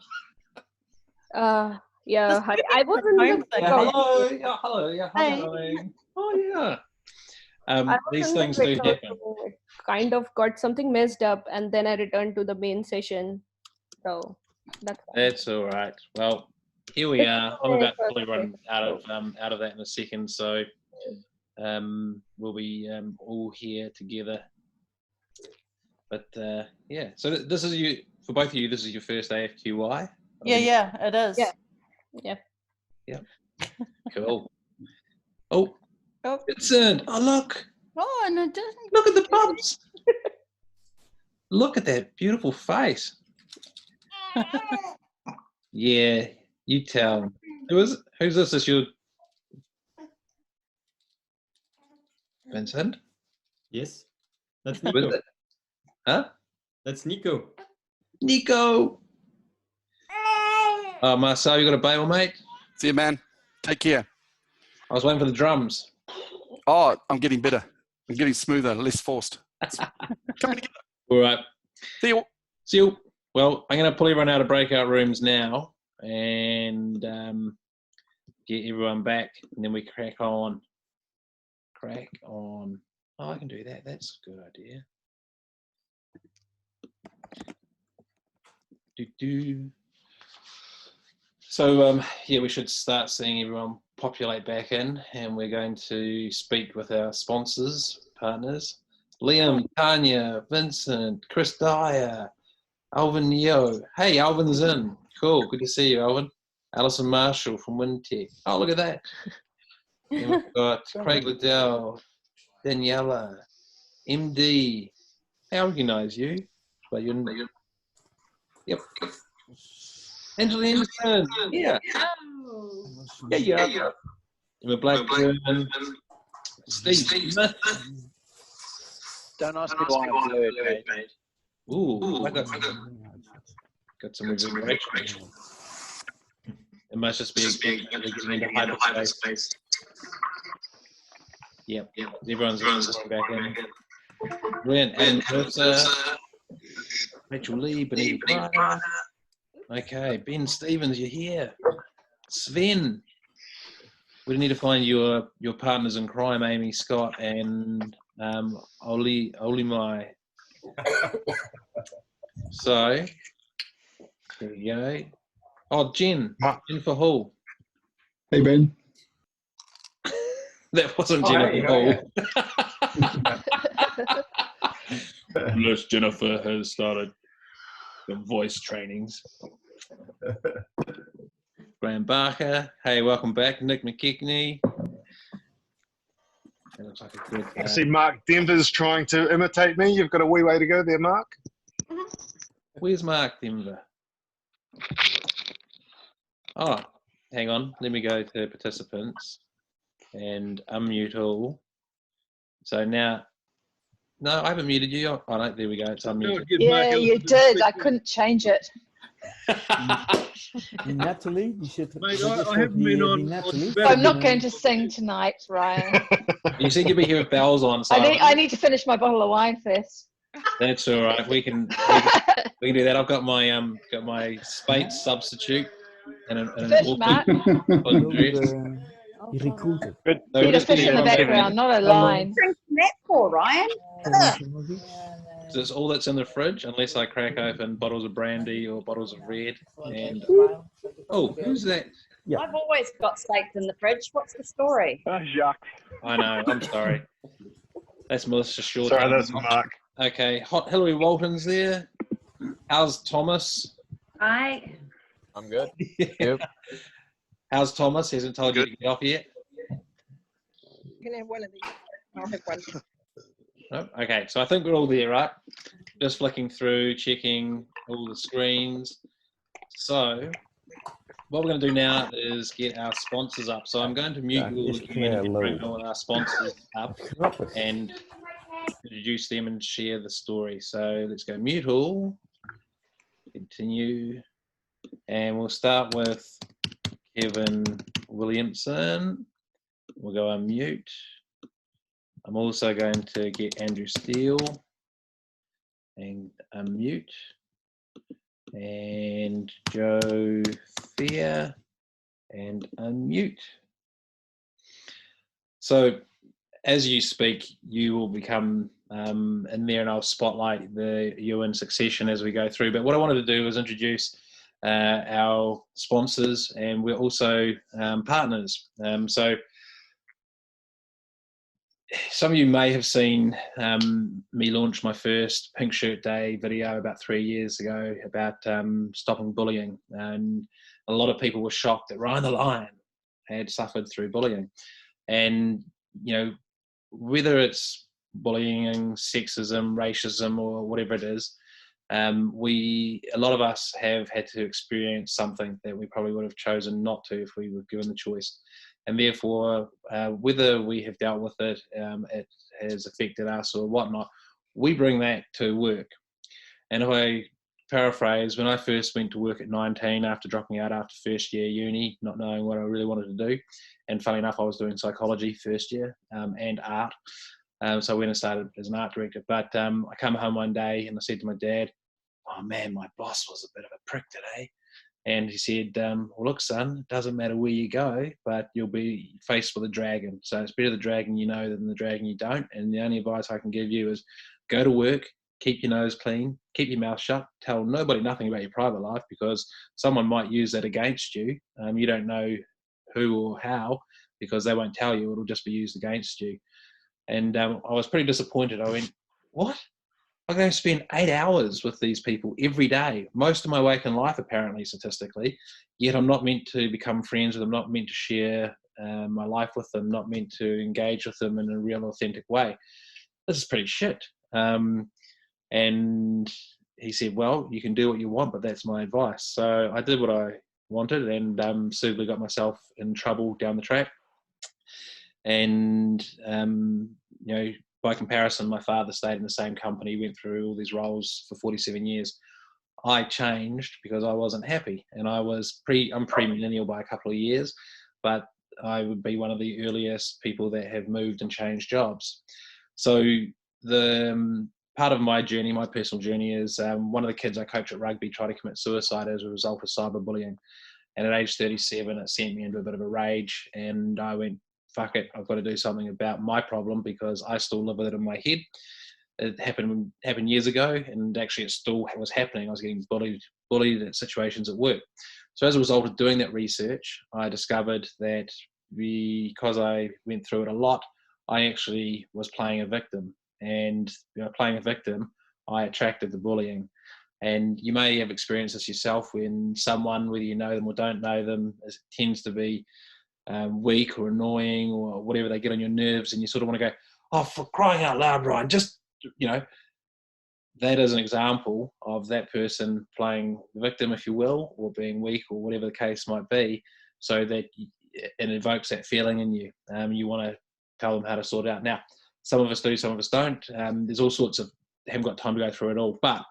Yeah. Hi. I wasn't. Hello. Oh, yeah. These things do happen. Kind of got something messed up, and then I returned to the main session. So that's all right. Well, here we are. I'm about to pull everyone out of that in a second. So we'll be all here together. But yeah, so this is for both of you. This is your first AFQY. Yeah, it is. Yeah. Cool. Oh, Vincent. Oh, look. Oh, and it doesn't. Look at the bumps. Look at that beautiful face. Yeah, you tell. Who's this? Is your Vincent? Yes, that's Nico. Huh? That's Nico. Nico. Marcel, you got a bail, mate? See you, man. Take care. I was waiting for the drums. Oh, I'm getting better. I'm getting smoother, less forced. Coming together. All right. See you. See you. Well, I'm going to pull everyone out of breakout rooms now and get everyone back, and then we crack on. Oh, I can do that. That's a good idea. So, yeah, we should start seeing everyone populate back in, and we're going to speak with our sponsors, partners. Liam, Tanya, Vincent, Chris Dyer, Alvin Yeo. Hey, Alvin's in. Cool. Good to see you, Alvin. Alison Marshall from WinTech. Oh, look at that. And we've got Craig Liddell, Daniela, MD. I recognise you. But you're yep. Angela Anderson. Yeah. Yeah. Emma Blackburn. Steve Smith. Don't ask me why I'm blurred, mate. Ooh, I got some reverberation. It must just be getting into hyperspace. Yep. Everyone's going back in. Brilliant. And Rachel Lee, Benita Pryor. Okay, Ben Stevens, you're here. Sven. we need to find your partners in crime, Amy, Scott, and Oli Mai. So there you go. Oh, Jen for Hall. Hey, Ben. That wasn't Oh, Jennifer hey, Hall. Unless Jennifer has started the voice trainings. Graham Barker. Hey, welcome back. Nick McKechnie. That looks like a good. I see Mark Denver's trying to imitate me. You've got a wee way to go there, Mark. Where's Mark Denver? Oh, hang on. Let me go to participants and unmute all. So now, no, I haven't muted you. Oh, no, there we go. It's unmuted. Yeah, you did. I couldn't change it. Natalie, you should. Mate, I haven't been on Natalie. I'm not going to sing tonight, Ryan. You said you'd be here with bells on. So I need to finish my bottle of wine first. That's all right. We can do that. I've got my spate substitute and an Fish, Matt. You recruited. Need a fish in the background, not a line. That for Ryan. So it's all that's in the fridge, unless I crack open bottles of brandy or bottles of red. And oh, who's that? Yeah. I've always got steaks in the fridge. What's the story? Jacques. I know. I'm sorry. That's Melissa Short. Sorry, that's Mark. Okay, Hot Hillary Walton's there. How's Thomas? Hi. I'm good. Yep. How's Thomas? He hasn't told you to get off yet? You can have one of these. I'll have one. Nope. Okay, so I think we're all there, right? Just flicking through, checking all the screens. So what we're going to do now is get our sponsors up. So I'm going to mute you all again and bring all our sponsors up and introduce them and share the story. So let's go mute all, continue, and we'll start with Kevin Williamson. We'll go unmute. I'm also going to get Andrew Steele and unmute, and Joe Fair and unmute. So as you speak, you will become in there, and I'll spotlight you in succession as we go through. But what I wanted to do was introduce our sponsors, and we're also partners. So some of you may have seen me launch my first Pink Shirt Day video about 3 years ago about stopping bullying, and a lot of people were shocked that Ryan the Lion had suffered through bullying. And you know, whether it's bullying, sexism, racism, or whatever it is, a lot of us have had to experience something that we probably would have chosen not to if we were given the choice. And therefore, whether we have dealt with it, it has affected us or whatnot, we bring that to work. And if I paraphrase, when I first went to work at 19 after dropping out after first year uni, not knowing what I really wanted to do, and funny enough, I was doing psychology first year and art. So I went and started as an art director. But I come home one day and I said to my dad, "Oh man, my boss was a bit of a prick today." And he said, "Well, look, son, it doesn't matter where you go, but you'll be faced with a dragon. So it's better the dragon you know than the dragon you don't. And the only advice I can give you is go to work, keep your nose clean, keep your mouth shut, tell nobody nothing about your private life, because someone might use that against you. You don't know who or how, because they won't tell you. It'll just be used against you." And I was pretty disappointed. I went, "What? I'm going to spend 8 hours with these people every day, most of my waking life, apparently, statistically, yet I'm not meant to become friends with them, not meant to share my life with them, not meant to engage with them in a real, authentic way. This is pretty shit." And he said, "Well, you can do what you want, but that's my advice." So I did what I wanted, and suitably got myself in trouble down the track. And, you know, by comparison, my father stayed in the same company, went through all these roles for 47 years. I changed because I wasn't happy, and I'm pre-millennial by a couple of years, but I would be one of the earliest people that have moved and changed jobs. So the part of my journey, my personal journey, is one of the kids I coach at rugby tried to commit suicide as a result of cyberbullying. And at age 37, it sent me into a bit of a rage, and I went, fuck it, I've got to do something about my problem, because I still live with it in my head. It happened years ago, and actually it still was happening. I was getting bullied at situations at work. So as a result of doing that research, I discovered that because I went through it a lot, I actually was playing a victim. And playing a victim, I attracted the bullying. And you may have experienced this yourself, when someone, whether you know them or don't know them, tends to be weak or annoying or whatever, they get on your nerves, and you sort of want to go, oh, for crying out loud, Ryan, just, that is an example of that person playing the victim, if you will, or being weak, or whatever the case might be, so that it evokes that feeling in you. You want to tell them how to sort it out. Now, some of us do, some of us don't. There's all sorts of, haven't got time to go through it all, but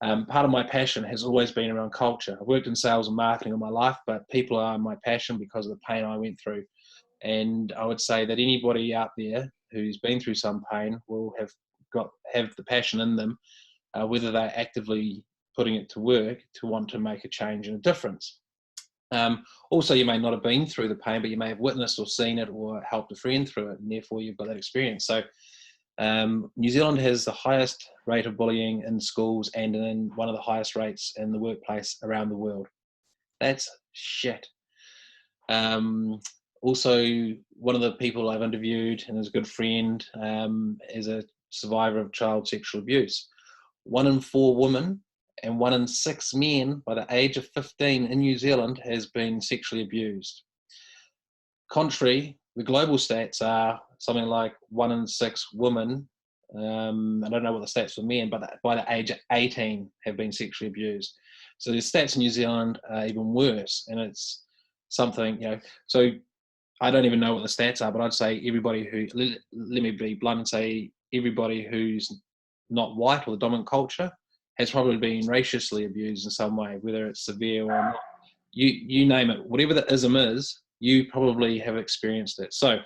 part of my passion has always been around culture. I've worked in sales and marketing all my life, but people are my passion because of the pain I went through. And I would say that anybody out there who's been through some pain will have the passion in them, whether they're actively putting it to work to want to make a change and a difference. Also, you may not have been through the pain, but you may have witnessed or seen it or helped a friend through it, and therefore you've got that experience. So New Zealand has the highest rate of bullying in schools, and in one of the highest rates in the workplace around the world. That's shit. Also, one of the people I've interviewed, and is a good friend, is a survivor of child sexual abuse. 1 in 4 women and 1 in 6 men by the age of 15 in New Zealand has been sexually abused. Contrary, the global stats are something like 1 in 6 women, I don't know what the stats for men, but by the age of 18 have been sexually abused. So the stats in New Zealand are even worse, and it's something, so I don't even know what the stats are, but I'd say everybody who, let me be blunt and say, everybody who's not white or the dominant culture has probably been racially abused in some way, whether it's severe or not. You name it, whatever the ism is, you probably have experienced it. So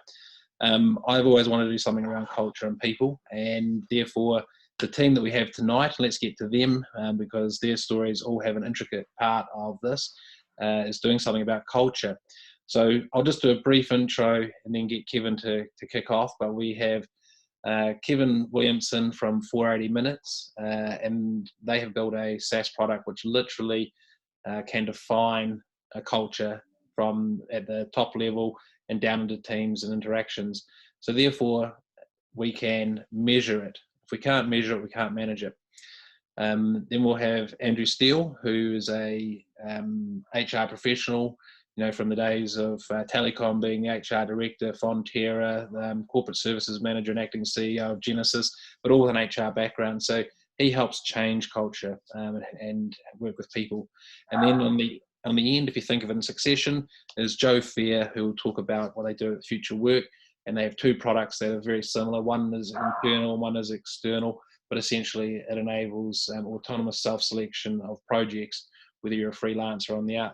I've always wanted to do something around culture and people, and therefore the team that we have tonight, let's get to them, because their stories all have an intricate part of this, is doing something about culture. So I'll just do a brief intro and then get Kevin to kick off, but we have Kevin Williamson from 480 Minutes, and they have built a SaaS product which literally can define a culture from at the top level and down into teams and interactions. So therefore, we can measure it. If we can't measure it, we can't manage it. Then we'll have Andrew Steele, who is a HR professional, from the days of Telecom being the HR director, Fonterra, corporate services manager and acting CEO of Genesis, but all with an HR background. So he helps change culture and work with people. And then on the end, if you think of it in succession, is Joe Fair, who will talk about what they do at Future Work. And they have 2 products that are very similar. One is internal, one is external, but essentially it enables autonomous self-selection of projects, whether you're a freelancer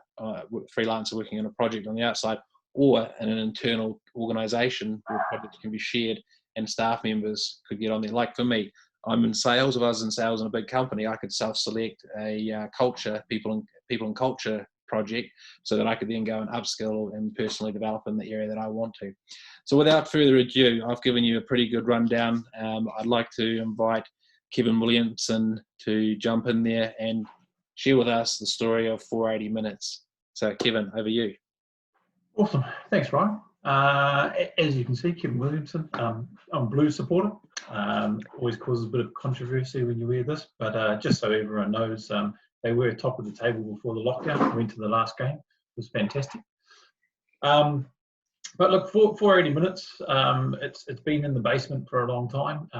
freelancer working on a project on the outside, or in an internal organisation where projects can be shared and staff members could get on there. Like for me, I'm in sales. If I was in sales in a big company, I could self-select a people and culture project, so that I could then go and upskill and personally develop in the area that I want to. So without further ado, I've given you a pretty good rundown. I'd like to invite Kevin Williamson to jump in there and share with us the story of 480 Minutes. So Kevin, over you. Awesome. Thanks, Ryan. As you can see, Kevin Williamson, I'm a Blues supporter. Always causes a bit of controversy when you wear this, but just so everyone knows, they were top of the table before the lockdown. Went to the last game. It was fantastic. But look, 480 Minutes, it's been in the basement for a long time,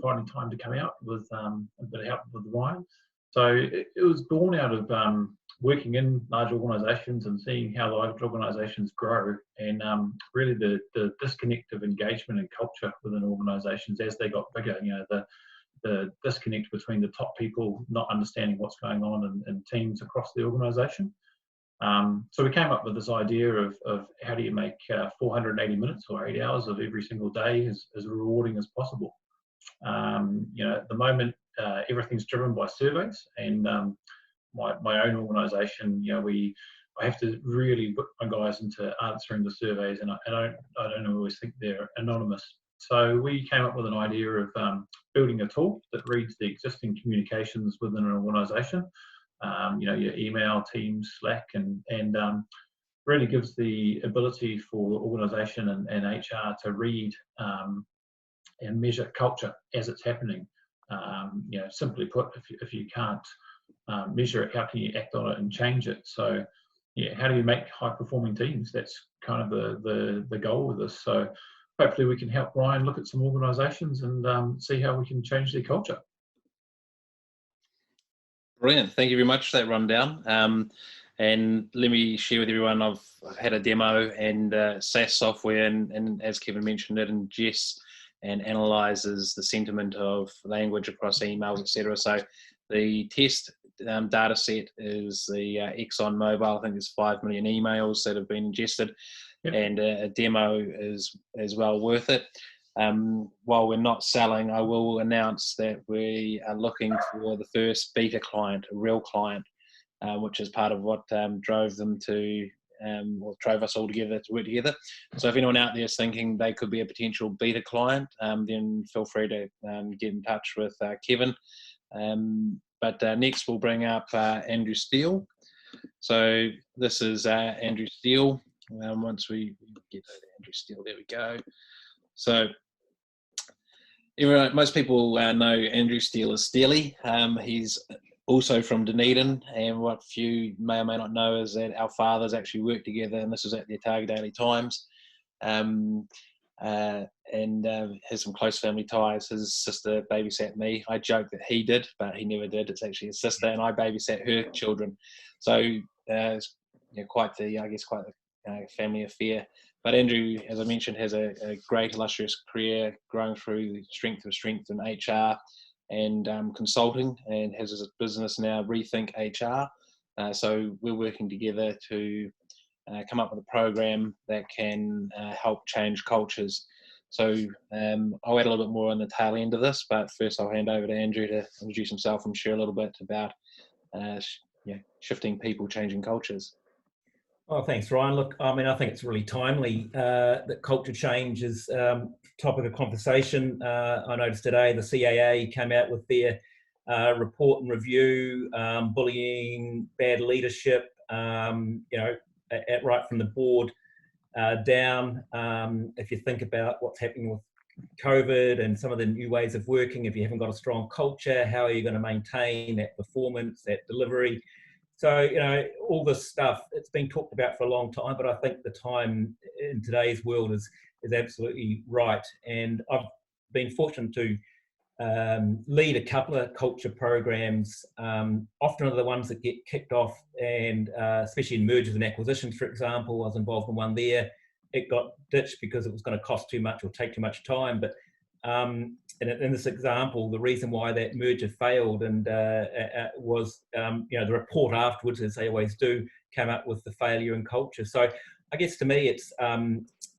finding time to come out with a bit of help with Ryan. So it was born out of working in large organisations and seeing how large organisations grow, and really the disconnect of engagement and culture within organisations as they got bigger. The disconnect between the top people not understanding what's going on in teams across the organisation. So we came up with this idea of how do you make 480 minutes or 8 hours of every single day as rewarding as possible. At the moment, everything's driven by surveys, and my own organisation, we I have to really put my guys into answering the surveys, and I don't always think they're anonymous. So we came up with an idea of building a tool that reads the existing communications within an organisation. Your email, Teams, Slack, and really gives the ability for the organisation and HR to read and measure culture as it's happening. Simply put, if you can't measure it, how can you act on it and change it? So, yeah, how do you make high-performing teams? That's kind of the goal with this. So, hopefully, we can help Ryan look at some organisations and see how we can change their culture. Brilliant. Thank you very much for that rundown. And let me share with everyone, I've had a demo and SaaS software, and as Kevin mentioned, it ingests and analyzes the sentiment of language across emails, etc. So the test data set is the Exxon Mobil. I think there's 5 million emails that have been ingested, and a demo is well worth it. While we're not selling, I will announce that we are looking for the first beta client, a real client, which is part of what drove them to, or drove us all together to work together. So if anyone out there is thinking they could be a potential beta client, then feel free to get in touch with Kevin. But next we'll bring up Andrew Steele. So this is Andrew Steele. Once we get to Andrew Steele, there we go. So most people know Andrew Steele as Steely. He's also from Dunedin, and what few may or may not know is that our fathers actually worked together, and this was at the Otago Daily Times, and has some close family ties. His sister babysat me. I joke that he did, but he never did. It's actually his sister, and I babysat her children. So it's quite the family affair. But Andrew, as I mentioned, has a great illustrious career, growing through strength of strength in HR and consulting, and has his business now, Rethink HR. So we're working together to come up with a program that can help change cultures. So I'll add a little bit more on the tail end of this, but first I'll hand over to Andrew to introduce himself and share a little bit about shifting people, changing cultures. Oh, thanks, Ryan. Look, I mean, I think it's really timely that culture change is topic of conversation. I noticed today the CAA came out with their report and review, bullying, bad leadership, right from the board down. If you think about what's happening with COVID and some of the new ways of working, if you haven't got a strong culture, how are you going to maintain that performance, that delivery? So, all this stuff, it's been talked about for a long time, but I think the time in today's world is absolutely right. And I've been fortunate to lead a couple of culture programs. Often are the ones that get kicked off, and especially in mergers and acquisitions, for example. I was involved in one there. It got ditched because it was going to cost too much or take too much time. But in this example, the reason why that merger failed and was, the report afterwards, as they always do, came up with the failure in culture. So I guess to me,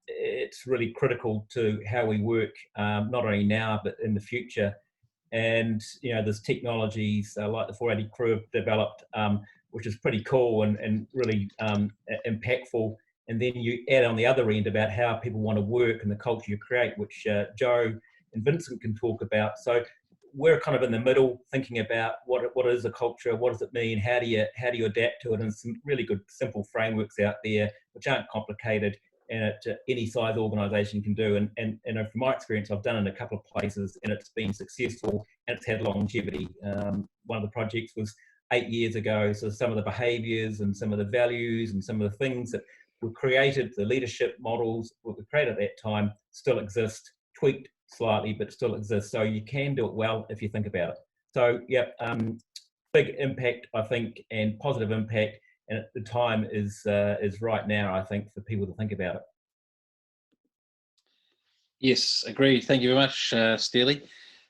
it's really critical to how we work, not only now, but in the future. And, there's technologies like the 480 crew have developed, which is pretty cool and really impactful. And then you add on the other end about how people want to work and the culture you create, which Joe and Vincent can talk about. So we're kind of in the middle, thinking about what is a culture, what does it mean, how do you adapt to it, and some really good simple frameworks out there which aren't complicated and any size organisation can do. And from my experience, I've done it in a couple of places and it's been successful and it's had longevity. One of the projects was 8 years ago, so some of the behaviours and some of the values and some of the things that were created, the leadership models that were created at that time still exist, tweaked slightly, but still exists. So you can do it well if you think about it. So yeah, big impact, I think, and positive impact. And at the time is right now, I think, for people to think about it. Yes, agreed. Thank you very much, Steely.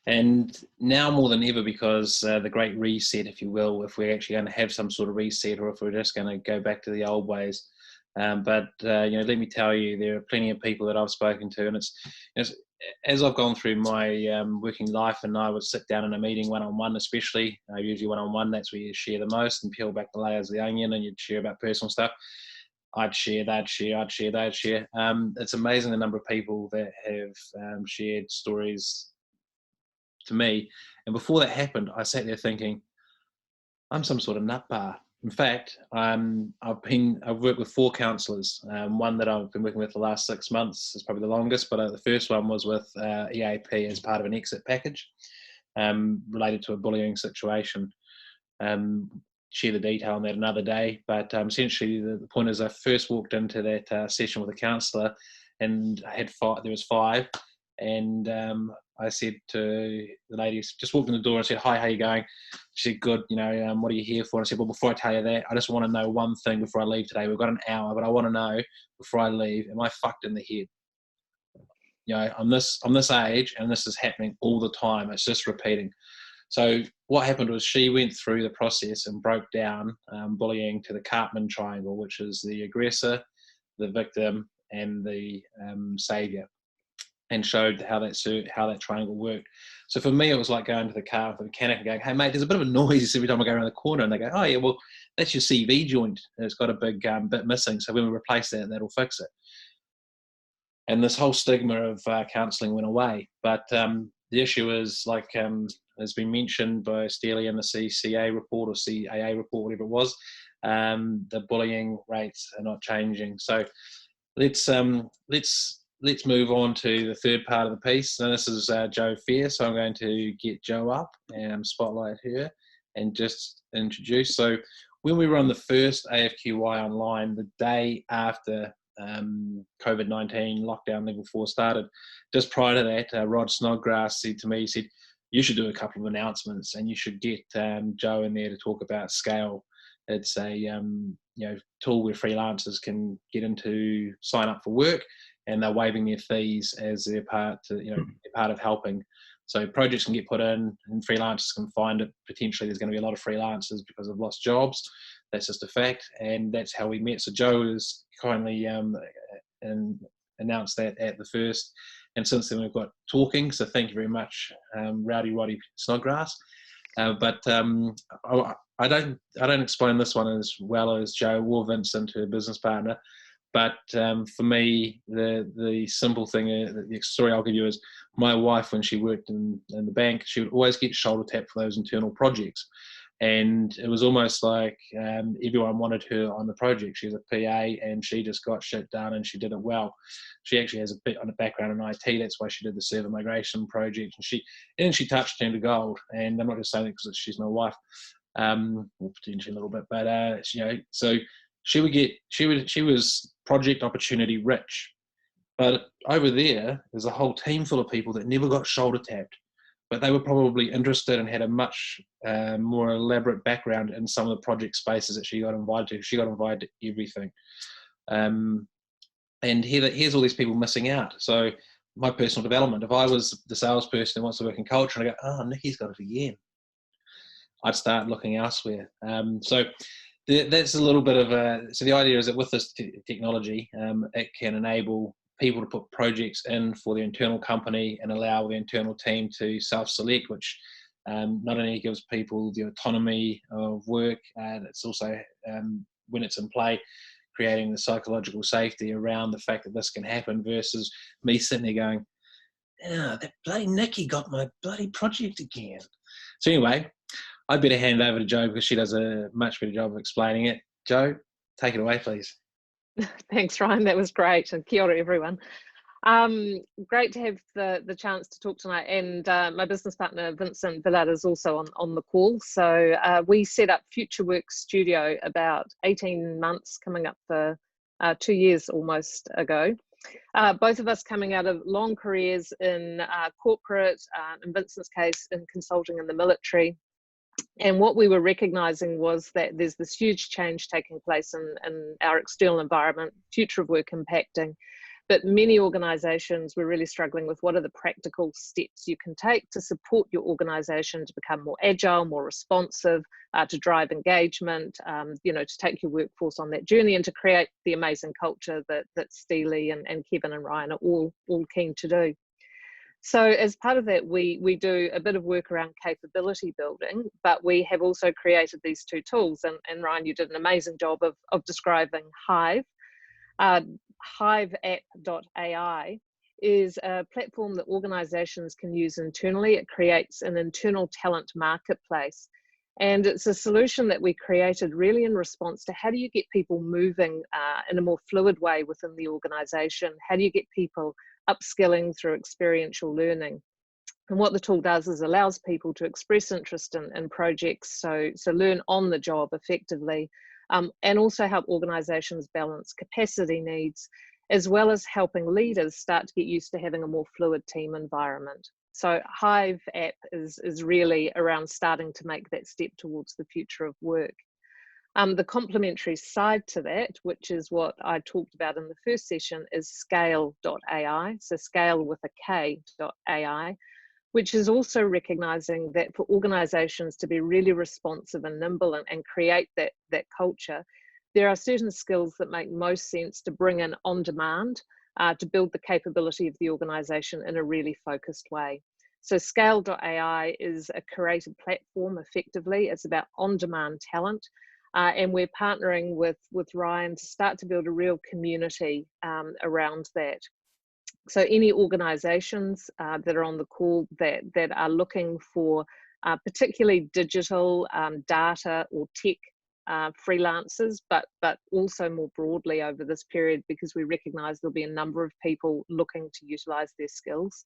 And now more than ever, because the great reset, if you will, if we're actually going to have some sort of reset, or if we're just going to go back to the old ways. But let me tell you, there are plenty of people that I've spoken to, and as I've gone through my working life, and I would sit down in a meeting one-on-one, especially usually one-on-one, that's where you share the most and peel back the layers of the onion, and you'd share about personal stuff. I'd share, they'd share, I'd share, they'd share. It's amazing the number of people that have shared stories to me. And before that happened, I sat there thinking, I'm some sort of nut bar. In fact, I've worked with 4 counsellors. One that I've been working with the last 6 months is probably the longest, but the first one was with EAP as part of an exit package related to a bullying situation. Share the detail on that another day, but essentially the point is I first walked into that session with a counsellor, and I had 5, there was 5, and I said to the lady, just walked in the door and said, hi, how you going? She said, good, what are you here for? And I said, well, before I tell you that, I just want to know one thing before I leave today. We've got an hour, but I want to know before I leave, am I fucked in the head? I'm this age, and this is happening all the time. It's just repeating. So what happened was she went through the process and broke down bullying to the Cartman triangle, which is the aggressor, the victim, and the saviour, and showed how that triangle worked. So for me, it was like going to the car with the mechanic and going, hey, mate, there's a bit of a noise every time I go around the corner. And they go, oh, yeah, well, that's your CV joint. It's got a big bit missing. So when we replace that, that'll fix it. And this whole stigma of counselling went away. But the issue is, like has been mentioned by Steely in the CCA report or CAA report, whatever it was, the bullying rates are not changing. So let's move on to the third part of the piece. Now, this is Jo Fair, so I'm going to get Jo up and spotlight her and just introduce. So when we were on the first AFQY online, the day after COVID-19 lockdown level 4 started, just prior to that, Rod Snodgrass said to me, he said, you should do a couple of announcements and you should get Jo in there to talk about Scale. It's a tool where freelancers can get into sign up for work, and they're waiving their fees as they're part of helping. So projects can get put in, and freelancers can find it. Potentially, there's going to be a lot of freelancers because of lost jobs. That's just a fact, and that's how we met. So Jo has kindly announced that at the first, and since then we've got talking. So thank you very much, Rowdy Roddy Snodgrass. But I don't explain this one as well as Jo or Vincent, her business partner. But for me, the simple thing, the story I'll give you is my wife, when she worked in the bank, she would always get shoulder tapped for those internal projects. And it was almost like everyone wanted her on the project. She was a PA, and she just got shit done, and she did it well. She actually has a bit on a background in IT. That's why she did the server migration project. And she touched her to gold. And I'm not just saying it because she's my wife, or potentially a little bit. But so she was project opportunity rich. But over there's a whole team full of people that never got shoulder tapped, but they were probably interested and had a much more elaborate background in some of the project spaces that she got invited to. She got invited to everything. And here's all these people missing out. So my personal development, if I was the salesperson who wants to work in culture and I go, oh, Nikki's got it again, I'd start looking elsewhere. So that's a little bit of so the idea is that with this technology, it can enable people to put projects in for the internal company and allow the internal team to self-select, which not only gives people the autonomy of work, and it's also, when it's in play, creating the psychological safety around the fact that this can happen versus me sitting there going, oh, that bloody Nikki got my bloody project again. So anyway, I'd better hand it over to Jo because she does a much better job of explaining it. Jo, take it away, please. Thanks, Ryan. That was great. And kia ora, everyone. Great to have the chance to talk tonight. And my business partner, Vincent Villard, is also on the call. So we set up Future Work Studio about 18 months, coming up for 2 years almost ago. Both of us coming out of long careers in corporate, in Vincent's case, in consulting in the military. And what we were recognizing was that there's this huge change taking place in our external environment, future of work impacting, but many organizations were really struggling with what are the practical steps you can take to support your organization to become more agile, more responsive, to drive engagement, to take your workforce on that journey and to create the amazing culture that Steely and Kevin and Ryan are all keen to do. So as part of that, we do a bit of work around capability building, but we have also created these two tools. And Ryan, you did an amazing job of describing Hive. HiveApp.ai is a platform that organizations can use internally. It creates an internal talent marketplace. And it's a solution that we created really in response to how do you get people moving in a more fluid way within the organization? How do you get people upskilling through experiential learning? And what the tool does is allows people to express interest in projects, so learn on the job effectively, and also help organizations balance capacity needs, as well as helping leaders start to get used to having a more fluid team environment. So Hive app is really around starting to make that step towards the future of work. The complementary side to that, which is what I talked about in the first session, is scale.ai, so scale with a K.ai, which is also recognizing that for organizations to be really responsive and nimble and create that culture, there are certain skills that make most sense to bring in on demand to build the capability of the organization in a really focused way. So scale.ai is a curated platform effectively. It's about on-demand talent. And we're partnering with Ryan to start to build a real community around that. So any organizations that are on the call that are looking for particularly digital data or tech freelancers, but also more broadly over this period, because we recognize there'll be a number of people looking to utilize their skills.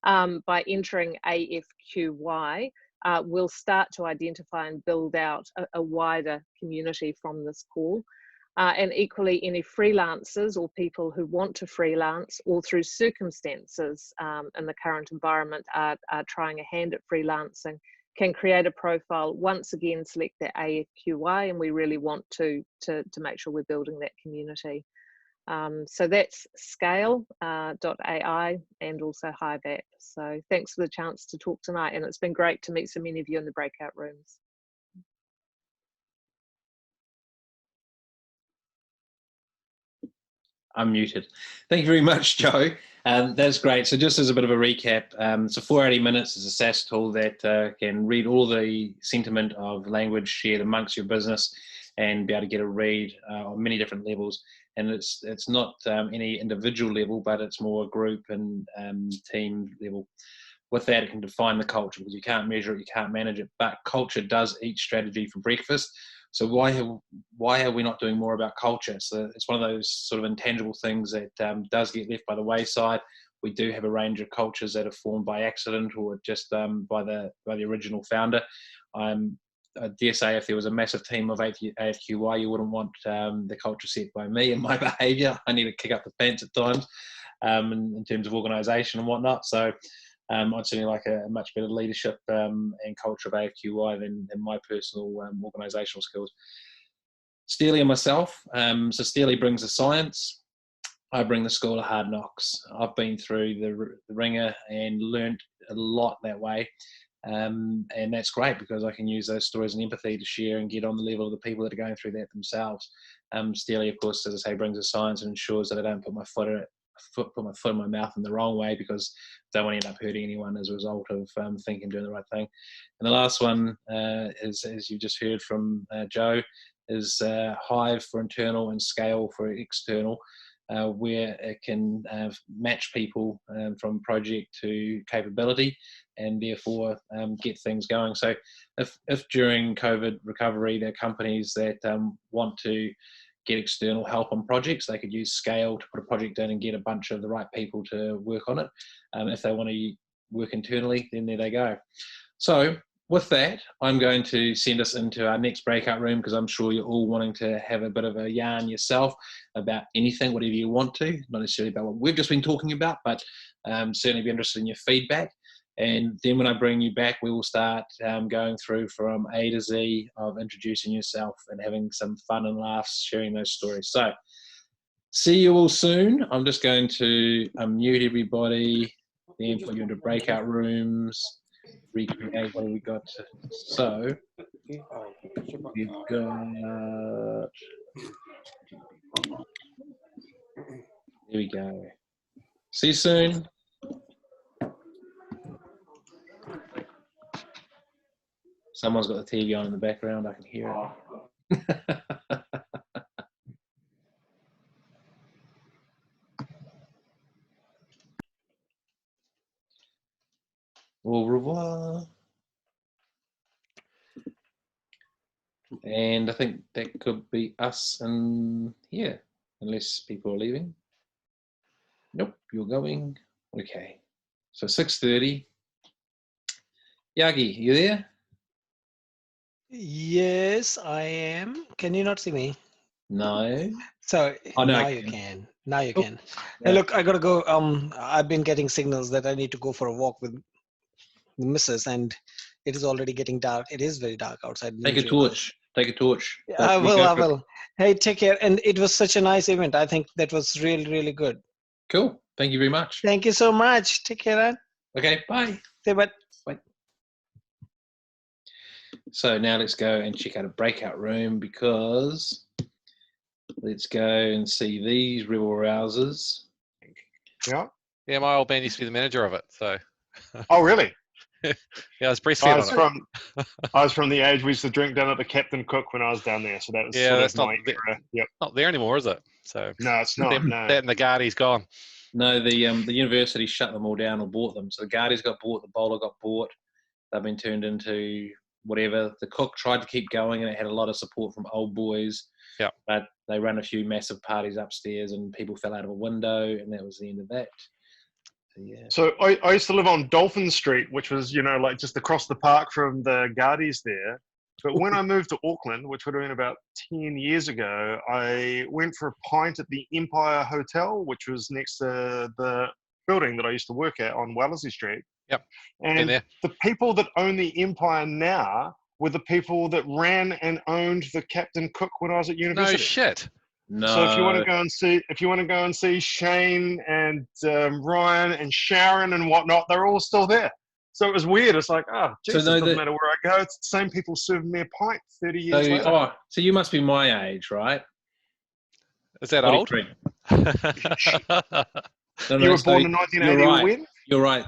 By entering AFQY, we'll start to identify and build out a wider community from this call. And equally, any freelancers or people who want to freelance or through circumstances in the current environment are trying a hand at freelancing can create a profile. Once again, select their AFQY, and we really want to make sure we're building that community. So that's scale.ai and also Hive app. So thanks for the chance to talk tonight, and it's been great to meet so many of you in the breakout rooms. I'm muted. Thank you very much, Joe. That's great. So just as a bit of a recap, so 480 Minutes is a SaaS tool that can read all the sentiment of language shared amongst your business and be able to get a read on many different levels. And it's not any individual level, but it's more group and team level. With that, it can define the culture, because you can't measure it, you can't manage it, but culture does eat strategy for breakfast. So why are we not doing more about culture? So it's one of those sort of intangible things that does get left by the wayside. We do have a range of cultures that are formed by accident or just by the original founder. I dare say if there was a massive team of AFQY, you wouldn't want the culture set by me and my behaviour. I need to kick up the pants at times in terms of organisation and whatnot. So I'd certainly like a much better leadership and culture of AFQY than my personal organisational skills. Steely and myself, so Steely brings the science, I bring the school of hard knocks. I've been through the ringer and learned a lot that way. And that's great because I can use those stories and empathy to share and get on the level of the people that are going through that themselves. Steely, of course, as I say, brings the science and ensures that I don't put my foot in my mouth in the wrong way, because I don't want to end up hurting anyone as a result of thinking doing the right thing. And the last one is, as you just heard from Joe, is Hive for internal and Scale for external, where it can match people from project to capability and therefore get things going. So if during COVID recovery there are companies that want to get external help on projects, they could use Scale to put a project in and get a bunch of the right people to work on it. If they want to work internally, then there they go. So with that, I'm going to send us into our next breakout room, because I'm sure you're all wanting to have a bit of a yarn yourself about anything, whatever you want to, not necessarily about what we've just been talking about, but certainly be interested in your feedback. And then when I bring you back, we will start going through from A to Z of introducing yourself and having some fun and laughs, sharing those stories. So see you all soon. I'm just going to unmute everybody, then put you into breakout rooms, recreate what we got. So we've got, there we go. See you soon. Someone's got the TV on in the background. I can hear it. Au revoir. And I think that could be us in here, unless people are leaving. Nope, you're going. Okay. So 6:30. Yagi, you there? Yes, I am. Can you not see me? No. So Oh, no, now I you can. can. Now you Oh, can. yeah. Hey, look, I gotta go. I've been getting signals that I need to go for a walk with the missus, and it is already getting dark. It is very dark outside. Take a Didn't realize. torch. Take a torch. I You will. go I for it. will. Hey, take care. And it was such a nice event. I think that was really, really good. Cool. Thank you very much. Thank you so much. Take care, Ryan. Okay, bye. Say bye. Bye. So now let's go and check out a breakout room, because let's go and see these rebel rousers. Yeah. Yeah, my old man used to be the manager of it. So. Oh, really? Yeah, I was breastfed on it. I was from the age we used to drink down at the Captain Cook when I was down there. So that was Yeah, sort that's of not my era. Yep. not there anymore, is it? So no, it's not. No. That and the Guardi's gone. No, the university shut them all down or bought them. So the Guardies got bought, the Bowler got bought. They've been turned into whatever. The Cook tried to keep going, and it had a lot of support from old boys. Yeah. But they ran a few massive parties upstairs, and people fell out of a window, and that was the end of that. So, yeah. So I used to live on Dolphin Street, which was, like just across the park from the Guardies there. But when I moved to Auckland, which would have been about 10 years ago, I went for a pint at the Empire Hotel, which was next to the building that I used to work at on Wellesley Street. Yep. And the people that own the Empire now were the people that ran and owned the Captain Cook when I was at university. No shit. No. So if you want to go and see Shane and Ryan and Sharon and whatnot, they're all still there. So it was weird. It's like, oh, Jesus, So doesn't matter where I go. It's the same people serving me a pint 30 years later. Oh, so you must be my age, right? Is that old? 43. You were born in 1980 You're right. when? You're right.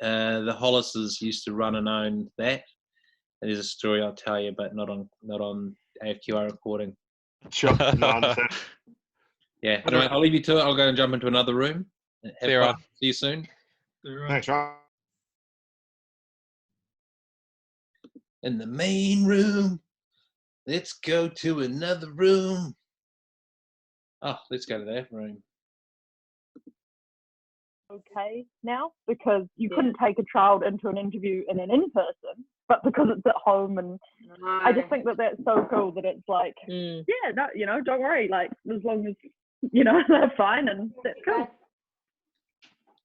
The Hollises used to run and own that. It is a story I'll tell you, but not on AFQI recording. Sure. No, I understand. Yeah. Anyway, I'll leave you to it. I'll go and jump into another room. See you, Ron. See you soon. Thanks, Ron. In the main room. Let's go to another room. Oh, let's go to that room. Okay now, because you couldn't take a child into an interview in an in-person, but because it's at home, and I just think that that's so cool that it's like, yeah, no, don't worry, like as long as they're fine, and that's cool.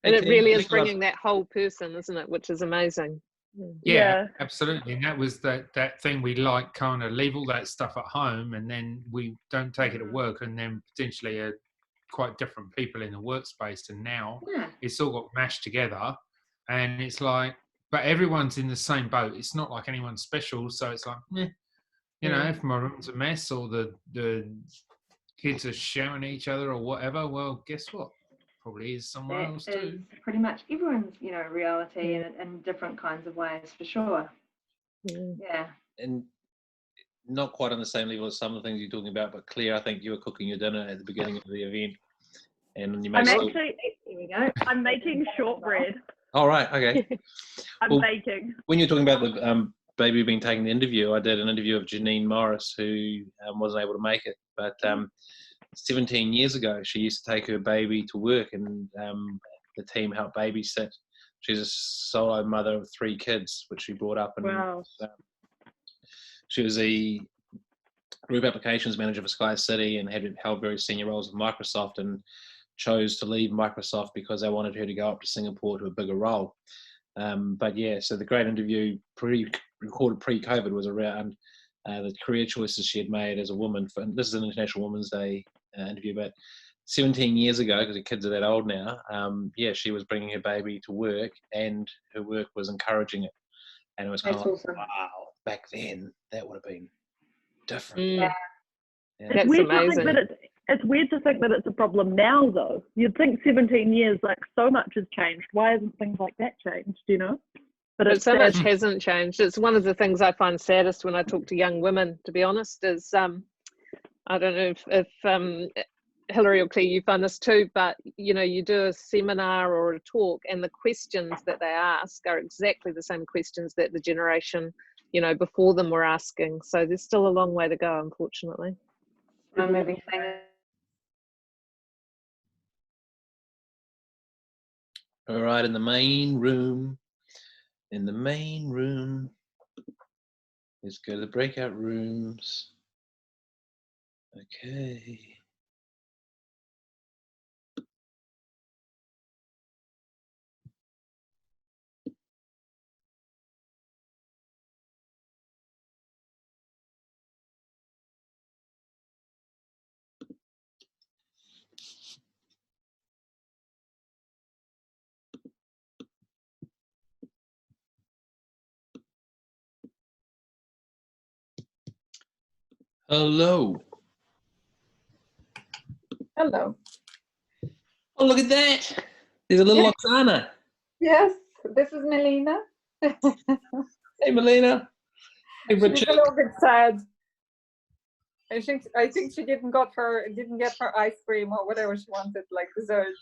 And it really is bringing that whole person, isn't it? Which is amazing. Yeah, absolutely. And that was that thing we like, kind of leave all that stuff at home, and then we don't take it to work, and then potentially are quite different people in the workspace. And now it's all got mashed together, and it's like, but everyone's in the same boat. It's not like anyone's special, so it's like, if my room's a mess or the kids are shouting at each other or whatever, well, guess what? Probably is somewhere else too. Pretty much everyone's, reality in different kinds of ways, for sure. Yeah. And not quite on the same level as some of the things you're talking about, but Claire, I think you were cooking your dinner at the beginning of the event. And you made here we go. I'm making shortbread. All right, okay. I'm baking. When you're talking about the baby being taken the interview, I did an interview of Janine Morris, who wasn't able to make it, but 17 years ago, she used to take her baby to work, and the team helped babysit. She's a solo mother of 3 kids, which she brought up. And wow. She was the group applications manager for Sky City and had held very senior roles at Microsoft, and chose to leave Microsoft because they wanted her to go up to Singapore to a bigger role. But yeah, so the great interview recorded pre-COVID was around the career choices she had made as a woman. This is an International Women's Day interview, but 17 years ago, because the kids are that old now, she was bringing her baby to work, and her work was encouraging it. And it was kind of like, wow, back then that would have been different. Yeah. That's amazing. It's weird to think that it's a problem now, though. You'd think 17 years, like, so much has changed. Why hasn't things like that changed, But it's so much sad. hasn't changed. It's one of the things I find saddest when I talk to young women, to be honest, is I don't know if Hilary or Claire, you find this too, but you know, you do a seminar or a talk and the questions that they ask are exactly the same questions that the generation, you know, before them were asking. So there's still a long way to go, unfortunately. Maybe All right, in the main room. In the main room. Let's go to the breakout rooms. Okay. Hello. Hello. Oh, look at that. There's a little Oksana. Yes, this is Melina. Hey, Melina. Hey, She's Richard. a little bit sad. I think she didn't get her ice cream or whatever she wanted, like dessert.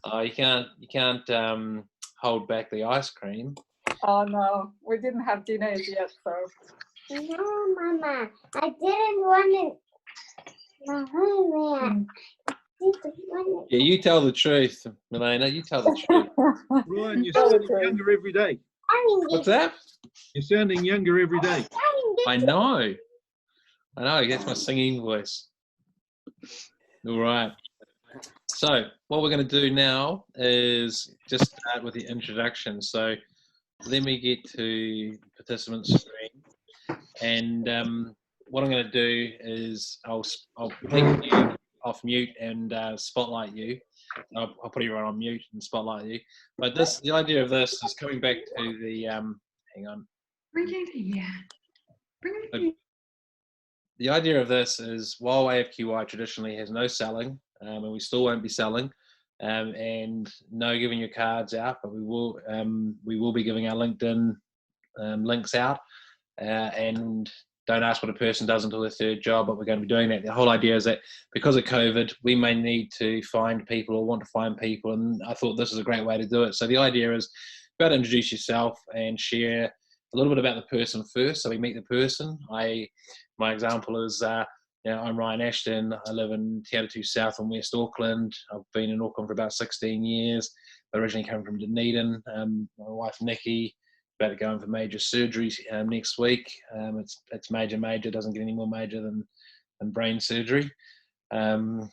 Oh, you can't hold back the ice cream. Oh no, we didn't have dinner yet, so. No, Mama, I didn't want it. Yeah, you tell the truth, Melina. You tell the truth. Ryan, you're sounding younger every day. What's that? You're sounding younger every day. I know. That's my singing voice. All right. So what we're going to do now is just start with the introduction. So let me get to participants screen, and what I'm going to do is I'll take you off mute and spotlight you. I'll put everyone on mute and spotlight you. But the idea of this is coming back to the hang on. The idea of this is while AFQY traditionally has no selling, and we still won't be selling, and no giving your cards out, but we will be giving our LinkedIn links out, and don't ask what a person does until their third job, but we're going to be doing that. The whole idea is that because of COVID, we may need to find people or want to find people, and I thought this is a great way to do it. So the idea is about to introduce yourself and share a little bit about the person first, so we meet the person. My example is, I'm Ryan Ashton. I live in Te Atatu South and West Auckland. I've been in Auckland for about 16 years. I originally came from Dunedin. My wife Nikki, about to go in for major surgery next week. It's major. Doesn't get any more major than brain surgery. The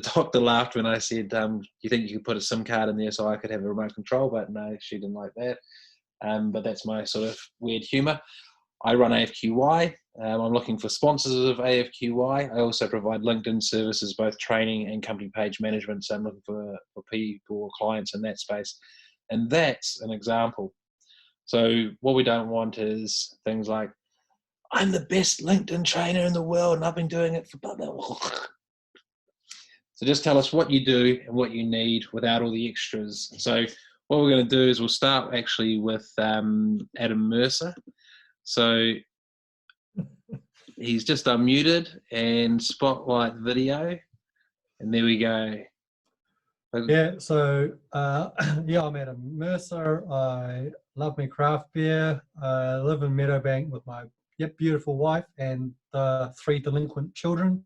doctor laughed when I said, you think you could put a SIM card in there so I could have a remote control? But no, she didn't like that. But that's my sort of weird humour. I run AFQY. I'm looking for sponsors of AFQY. I also provide LinkedIn services, both training and company page management. So I'm looking for people or clients in that space. And that's an example. So what we don't want is things like, I'm the best LinkedIn trainer in the world and I've been doing it for blah, blah, blah. So just tell us what you do and what you need without all the extras. So what we're going to do is we'll start actually with Adam Mercer. So he's just unmuted and spotlight video, and there we go. Yeah, so I'm Adam Mercer. I love my craft beer. I live in Meadowbank with my beautiful wife and 3 delinquent children.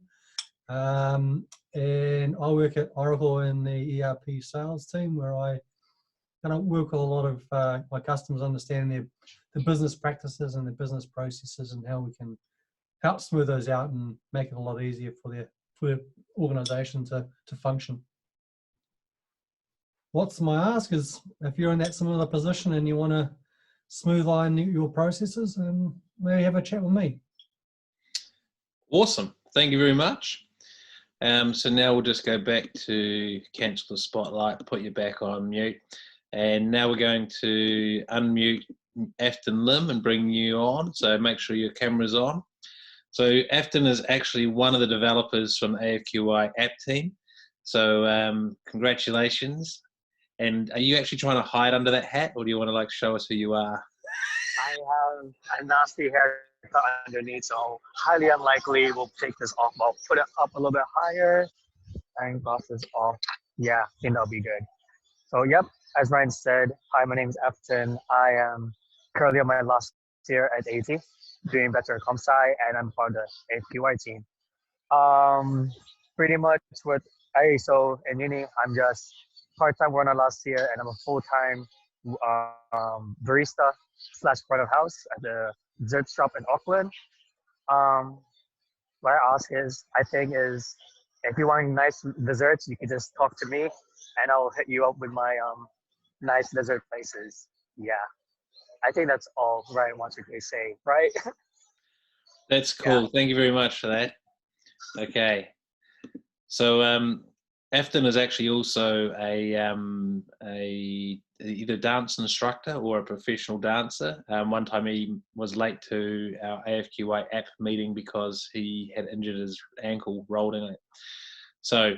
And I work at Oracle in the ERP sales team, where I kind of work with a lot of my customers understanding their business practices and their business processes and how we can help smooth those out and make it a lot easier for their organization to function. What's my ask is, if you're in that similar position and you want to smooth line your processes, maybe have a chat with me. Awesome. Thank you very much. So now we'll just go back to cancel the spotlight, put you back on mute. And now we're going to unmute Afton Lim and bring you on. So make sure your camera's on. So Afton is actually one of the developers from the AFQY app team. So congratulations. And are you actually trying to hide under that hat, or do you want to like show us who you are? I have a nasty haircut underneath, so highly unlikely we'll take this off. I'll put it up a little bit higher and glasses off. Yeah, I think that'll be good. So, yep, as Ryan said, hi, my name is Afton. I am currently on my last year at AT, doing better comp sci, and I'm part of the AFQY team. Pretty much so in uni, I'm just part-time runner last year, and I'm a full-time barista / front of house at the dessert shop in Auckland. What I ask is, if you want nice desserts, you can just talk to me, and I'll hit you up with my nice dessert places. Yeah, I think that's all Ryan wants to say, right? That's cool. Yeah. Thank you very much for that. Okay. So Afton is actually also a either dance instructor or a professional dancer. One time he was late to our AFQY app meeting because he had injured his ankle rolling it. So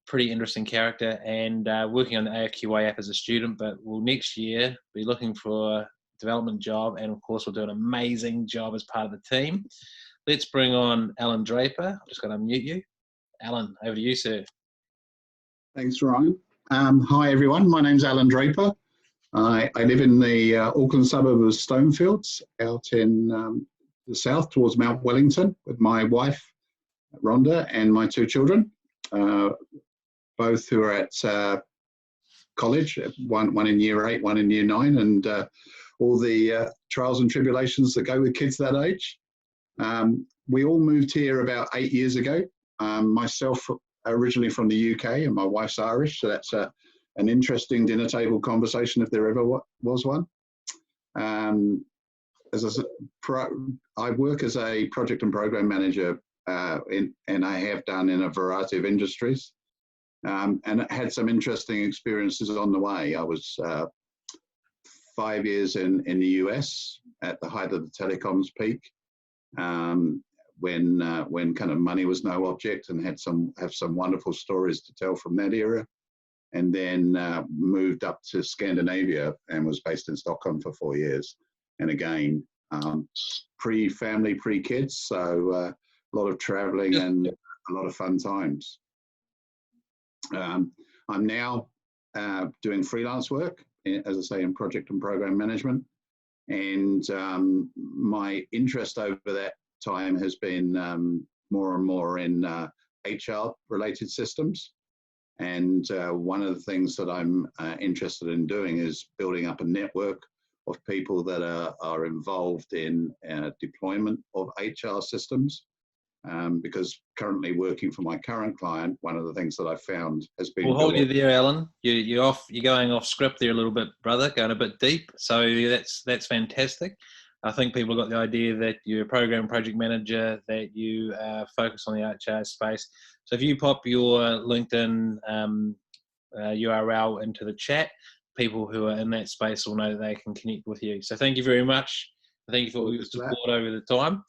pretty interesting character, and working on the AFQY app as a student, but will next year be looking for a development job, and of course we'll do an amazing job as part of the team. Let's bring on Alan Draper. I'm just going to unmute you. Alan, over to you, sir. Thanks, Ryan. Hi, everyone. My name's Alan Draper. I live in the Auckland suburb of Stonefields, out in the south towards Mount Wellington, with my wife, Rhonda, and my 2 children, both who are at college, one in year 8, one in year 9, and all the trials and tribulations that go with kids that age. We all moved here about 8 years ago. Myself originally from the UK, and my wife's Irish, so that's an interesting dinner table conversation if there ever was one. As I said, I work as a project and program manager, and I have done in a variety of industries, and had some interesting experiences on the way. I was 5 years in the US at the height of the telecoms peak, when kind of money was no object, and have some wonderful stories to tell from that era. And then moved up to Scandinavia and was based in Stockholm for 4 years. And again, pre-family, pre-kids, so a lot of traveling and a lot of fun times. I'm now doing freelance work, as I say, in project and program management. And my interest over that time has been more and more in HR related systems. And one of the things that I'm interested in doing is building up a network of people that are involved in deployment of HR systems. Because currently working for my current client, one of the things that I found has been— We'll hold you there, Alan. You're going off script there a little bit, brother, going a bit deep. So that's fantastic. I think people got the idea that you're a program project manager, that you focus on the HR space. So if you pop your LinkedIn URL into the chat, people who are in that space will know that they can connect with you. So thank you very much. Thank you for all your support over the time.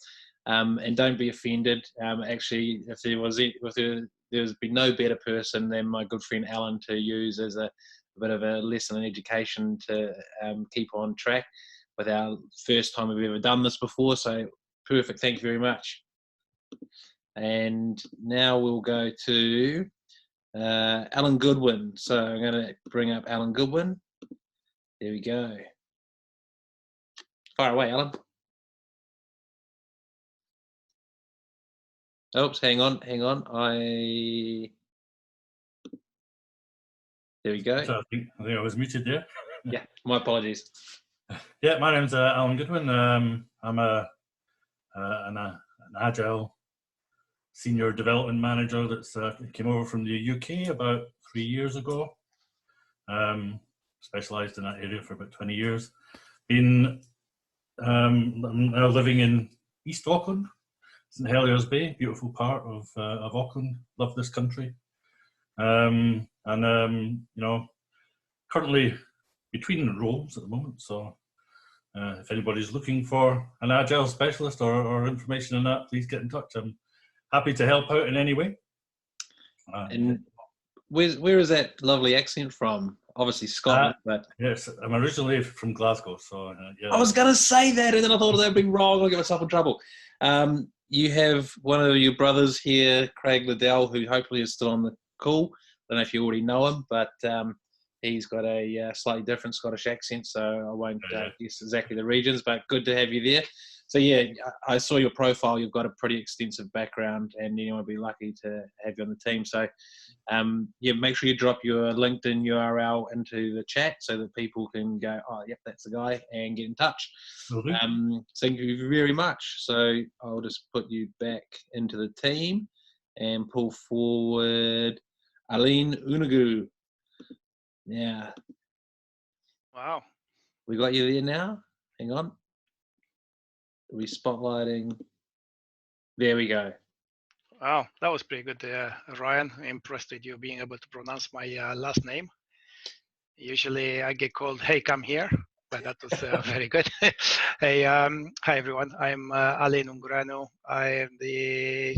And don't be offended. Actually, if there's been no better person than my good friend Alan to use as a bit of a lesson in education to keep on track with our first time we've ever done this before. So perfect. Thank you very much. And now we'll go to Alan Goodwin. So I'm going to bring up Alan Goodwin. There we go. Fire away, Alan. Oops, hang on. There we go. So I think I was muted there. Yeah, my apologies. Yeah, my name's Alan Goodwin. I'm an agile senior development manager that's came over from the UK about 3 years ago. Specialised in that area for about 20 years. I'm now living in East Auckland, St Heliers Bay, beautiful part of Auckland. Love this country. You know, currently between roles at the moment. So if anybody's looking for an agile specialist or information on that, please get in touch. I'm happy to help out in any way. And where is that lovely accent from? obviously Scotland, but yes, I'm originally from Glasgow, so yeah. I was going to say that, and then I thought that would be wrong. I'll get myself in trouble. You have one of your brothers here, Craig Liddell, who hopefully is still on the call. I don't know if you already know him, but he's got a slightly different Scottish accent, so I won't guess exactly the regions, but good to have you there. So yeah, I saw your profile. You've got a pretty extensive background, and you know, I'd be lucky to have you on the team. So yeah, make sure you drop your LinkedIn URL into the chat so that people can go, oh, yep, that's the guy, and get in touch. Thank you very much. So I'll just put you back into the team and pull forward Aline Unugu. Yeah. Wow. We got you there now. Hang on. Are we spotlighting? There we go. Wow, that was pretty good, Ryan. Impressed with you being able to pronounce my last name. Usually I get called, hey, come here, but that was very good. Hey, hi everyone. I'm Alain Ungrano. I am the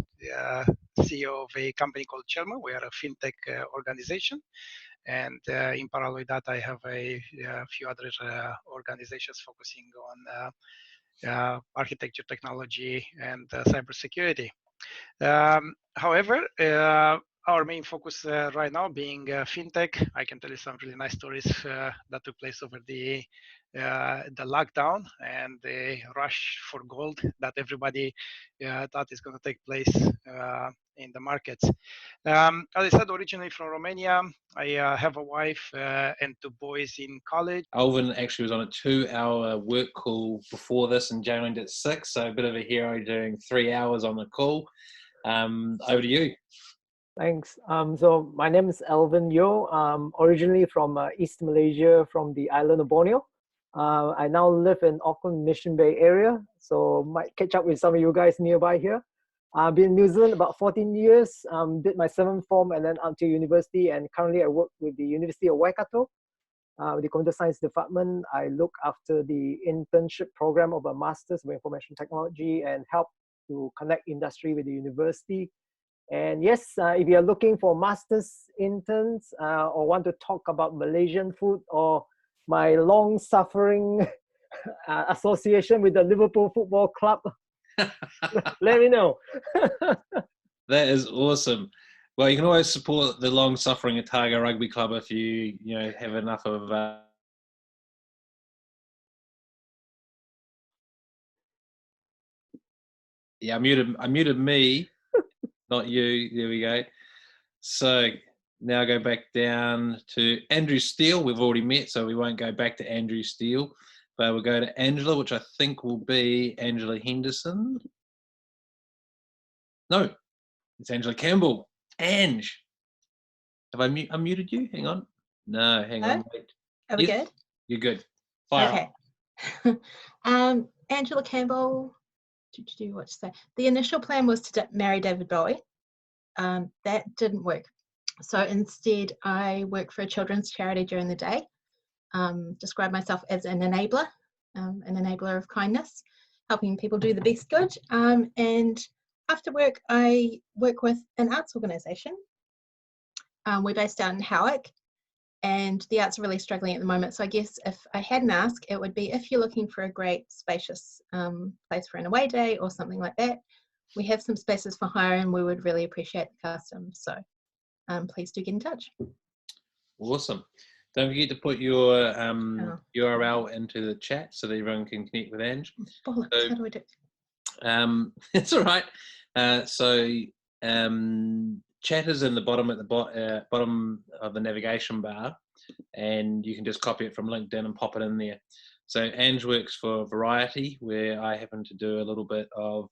CEO of a company called Chelma. We are a fintech organization. And in parallel with that, I have a few other organizations focusing on architecture, technology, and cybersecurity. However, our main focus right now being fintech. I can tell you some really nice stories that took place over the lockdown and the rush for gold that everybody thought is going to take place in the markets. As I said, originally from Romania, I have a wife and 2 boys in college. Alvin actually was on a 2-hour work call before this and joined at 6, so a bit of a hero doing 3 hours on the call. Over to you. Thanks. So my name is Alvin Yeo. Originally from East Malaysia, from the island of Borneo. I now live in Auckland, Mission Bay area, so might catch up with some of you guys nearby here. I've been in New Zealand about 14 years, did my 7th form and then up to university, and currently I work with the University of Waikato, the Computer Science Department. I look after the internship program of a Master's of Information Technology and help to connect industry with the university. And yes, if you're looking for Master's interns or want to talk about Malaysian food or my long-suffering association with the Liverpool Football Club, let me know. That is awesome. Well, you can always support the long-suffering Otago Rugby Club if you have enough of. Yeah, I muted me, not you. There we go. So now go back down to Andrew Steele. We've already met, so we won't go back to Andrew Steele, but we'll go to Angela, which I think will be Angela Henderson. No, it's Angela Campbell. Ange, have I unmuted you? Hang on. No, hang on. Wait. Are we good? You're good. Fire Okay. Angela Campbell. What to say? The initial plan was to marry David Bowie. That didn't work. So instead, I work for a children's charity during the day. Describe myself as an enabler of kindness, helping people do the best good. And after work, I work with an arts organisation. We're based out in Howick, and the arts are really struggling at the moment. So I guess if I had an ask, it would be if you're looking for a great, spacious place for an away day or something like that, we have some spaces for hire and we would really appreciate the custom. So please do get in touch. Awesome. Don't forget to put your URL into the chat so that everyone can connect with Ange. Bollocks, how do I do it? It's all right. Chat is in the bottom at the bottom of the navigation bar, and you can just copy it from LinkedIn and pop it in there. So Ange works for Variety, where I happen to do a little bit of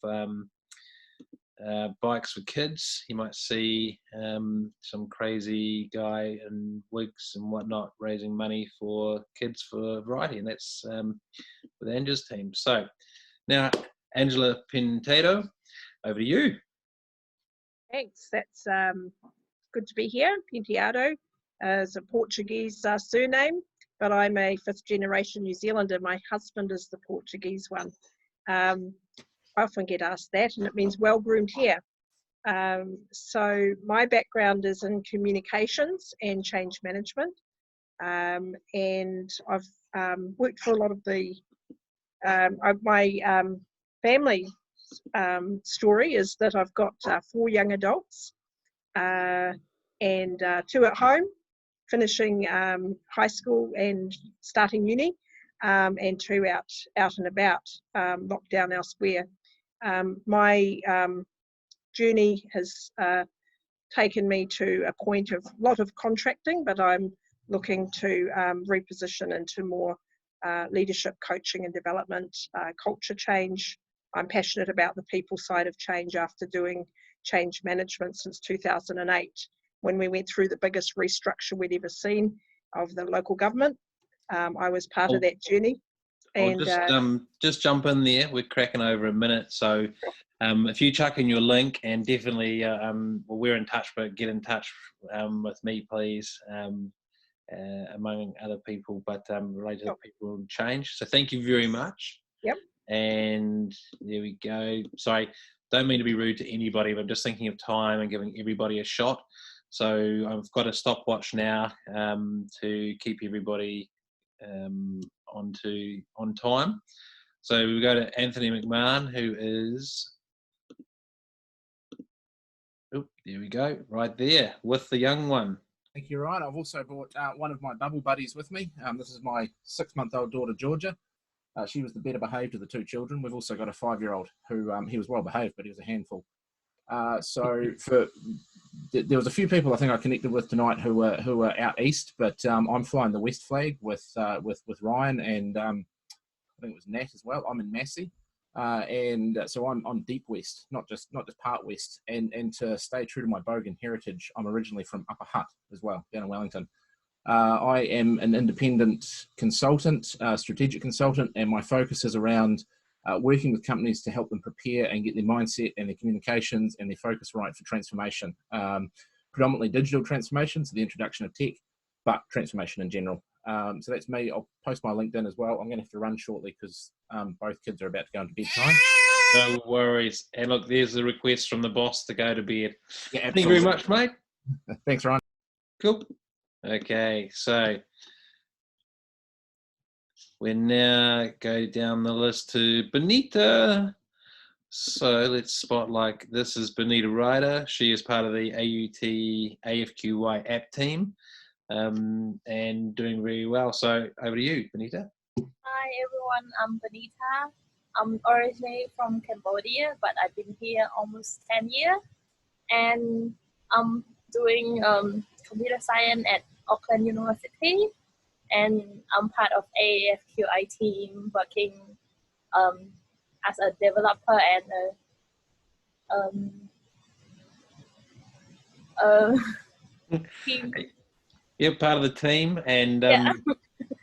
bikes for kids. You might see some crazy guy in wigs and whatnot raising money for kids for Variety, and that's with Ange's team. So now, Angela Pintedo, over to you. Thanks. That's good to be here. Penteado is a Portuguese surname, but I'm a 5th generation New Zealander. My husband is the Portuguese one. I often get asked that, and it means well-groomed hair. So my background is in communications and change management. and I've worked for a lot of the my family story is that I've got 4 young adults and 2 at home finishing high school and starting uni, and 2 out and about, locked down elsewhere. My journey has taken me to a point of a lot of contracting, but I'm looking to reposition into more leadership coaching and development, culture change. I'm passionate about the people side of change after doing change management since 2008, when we went through the biggest restructure we'd ever seen of the local government. I was part of that journey. And just jump in there. We're cracking over a minute, so if you chuck in your link, and definitely, well, we're in touch, but get in touch with me, please, among other people, but related to people and change. So thank you very much. Yep. And there we go. Sorry, don't mean to be rude to anybody, but I'm just thinking of time and giving everybody a shot. So I've got a stopwatch now to keep everybody on time. So we go to Anthony McMahon, who is, oh, there we go, right there with the young one. Thank you, Ryan. I've also brought one of my bubble buddies with me. This is my 6-month-old daughter, Georgia. She was the better behaved of the 2 children. We've also got a 5-year-old who he was well behaved, but he was a handful. There was a few people I think I connected with tonight who were out east, but I'm flying the West flag with Ryan and I think it was Nat as well. I'm in Massey, and so I'm deep west, not just part west. And to stay true to my Bogan heritage, I'm originally from Upper Hutt as well, down in Wellington. I am an independent consultant, strategic consultant, and my focus is around working with companies to help them prepare and get their mindset and their communications and their focus right for transformation. Predominantly digital transformation, so the introduction of tech, but transformation in general. So that's me. I'll post my LinkedIn as well. I'm going to have to run shortly because both kids are about to go into bedtime. No worries. And look, there's the request from the boss to go to bed. Yeah, thank you very much, mate. Thanks, Ryan. Cool. Okay, so we now go down the list to Benita. So let's spotlight. This is Benita Ryder. She is part of the AFQY app team and doing really well. So over to you, Benita. Hi everyone, I'm Benita. I'm originally from Cambodia, but I've been here almost 10 years. And I'm doing computer science at Auckland University. And I'm part of AFQI team working as a developer and team. You're part of the team and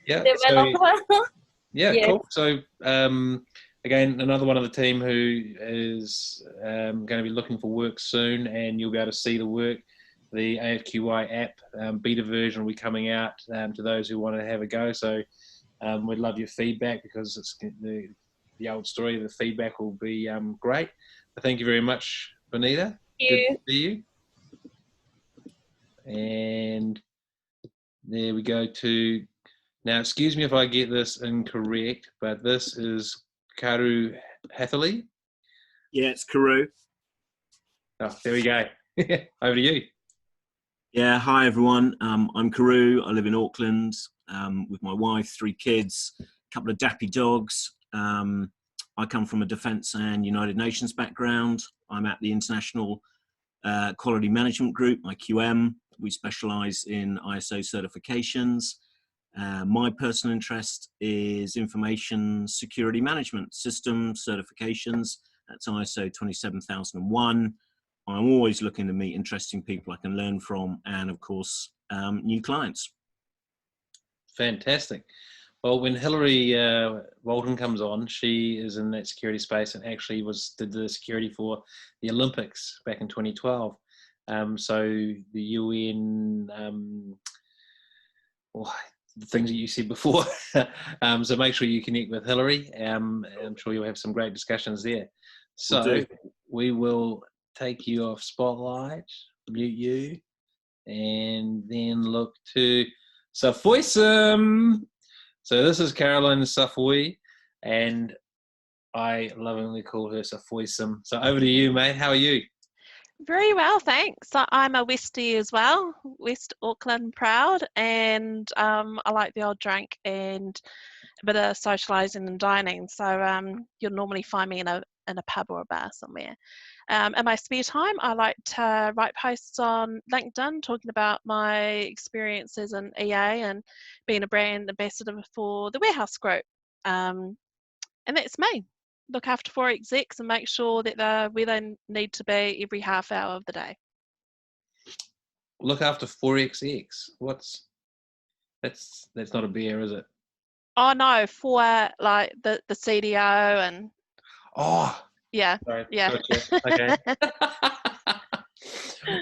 yeah, developer. So, yeah, Yes. Cool. So again, another one of the team who is going to be looking for work soon, and you'll be able to see the work. The AFQY app beta version will be coming out to those who want to have a go. So we'd love your feedback because it's the old story. The feedback will be great. But thank you very much, Benita. Thank Good you. to see you. And there we go to, now excuse me if I get this incorrect, but this is Karu Hatherley. Yeah, it's Karu. Oh, there we go. Over to you. Yeah, hi everyone. I'm Karu. I live in Auckland with my wife, 3 kids, a couple of dappy dogs. I come from a defence and United Nations background. I'm at the International Quality Management Group, IQM. We specialise in ISO certifications. My personal interest is information security management system certifications. That's ISO 27001. I'm always looking to meet interesting people I can learn from, and of course, new clients. Fantastic. Well, when Hilary Walton comes on, she is in that security space and actually did the security for the Olympics back in 2012. So the UN, well, the things that you said before. So make sure you connect with Hilary. I'm sure you'll have some great discussions there. So we will take you off spotlight, mute you, and then look to Safoism. So this is Caroline Safoi, and I lovingly call her Safoism. So over to you, mate. How are you? Very well, thanks. I'm a Westie as well, West Auckland proud, and I like the old drink and a bit of socialising and dining. So you'll normally find me in a pub or a bar somewhere. In my spare time, I like to write posts on LinkedIn talking about my experiences in EA and being a brand ambassador for the Warehouse Group. And that's me. Look after 4 execs and make sure that they're where they need to be every half hour of the day. Look after 4 execs. That's not a beer, is it? Oh no, for like the CDO and yeah, sorry, yeah. Gotcha. Okay.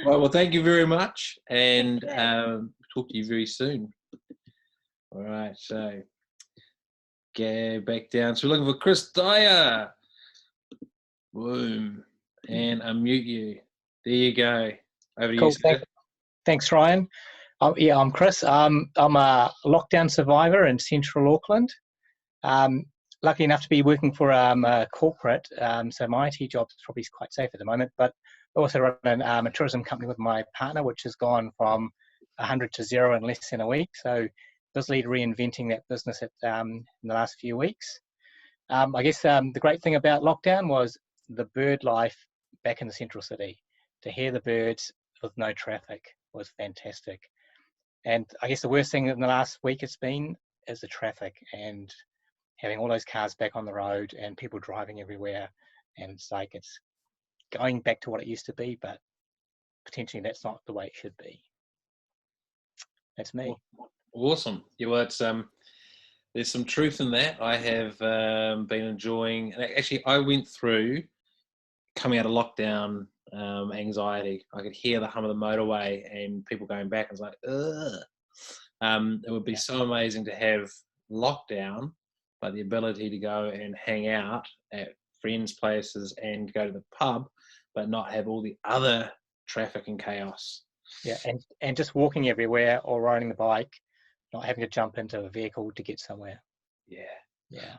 Well, thank you very much, and talk to you very soon. All right, so go back down. So we're looking for Chris Dyer. Boom, and unmute you. There you go. Over to Cool. you, sir. Thanks, Ryan. Yeah, I'm Chris. I'm a lockdown survivor in central Auckland. Lucky enough to be working for a corporate, so my IT job is probably quite safe at the moment, but I also run a tourism company with my partner, which has gone from 100 to 0 in less than a week. So busily reinventing that business in the last few weeks. I guess the great thing about lockdown was the bird life back in the central city. To hear the birds with no traffic was fantastic. And I guess the worst thing in the last week it's been is the traffic and having all those cars back on the road and people driving everywhere. And it's like it's going back to what it used to be, but potentially that's not the way it should be. That's me. Awesome. Yeah, well, it's there's some truth in that. I have been enjoying. Actually, I went through coming out of lockdown anxiety. I could hear the hum of the motorway and people going back. I was like, ugh. It would be so amazing to have lockdown, but the ability to go and hang out at friends' places and go to the pub, but not have all the other traffic and chaos. Yeah, and just walking everywhere or riding the bike, not having to jump into a vehicle to get somewhere. Yeah.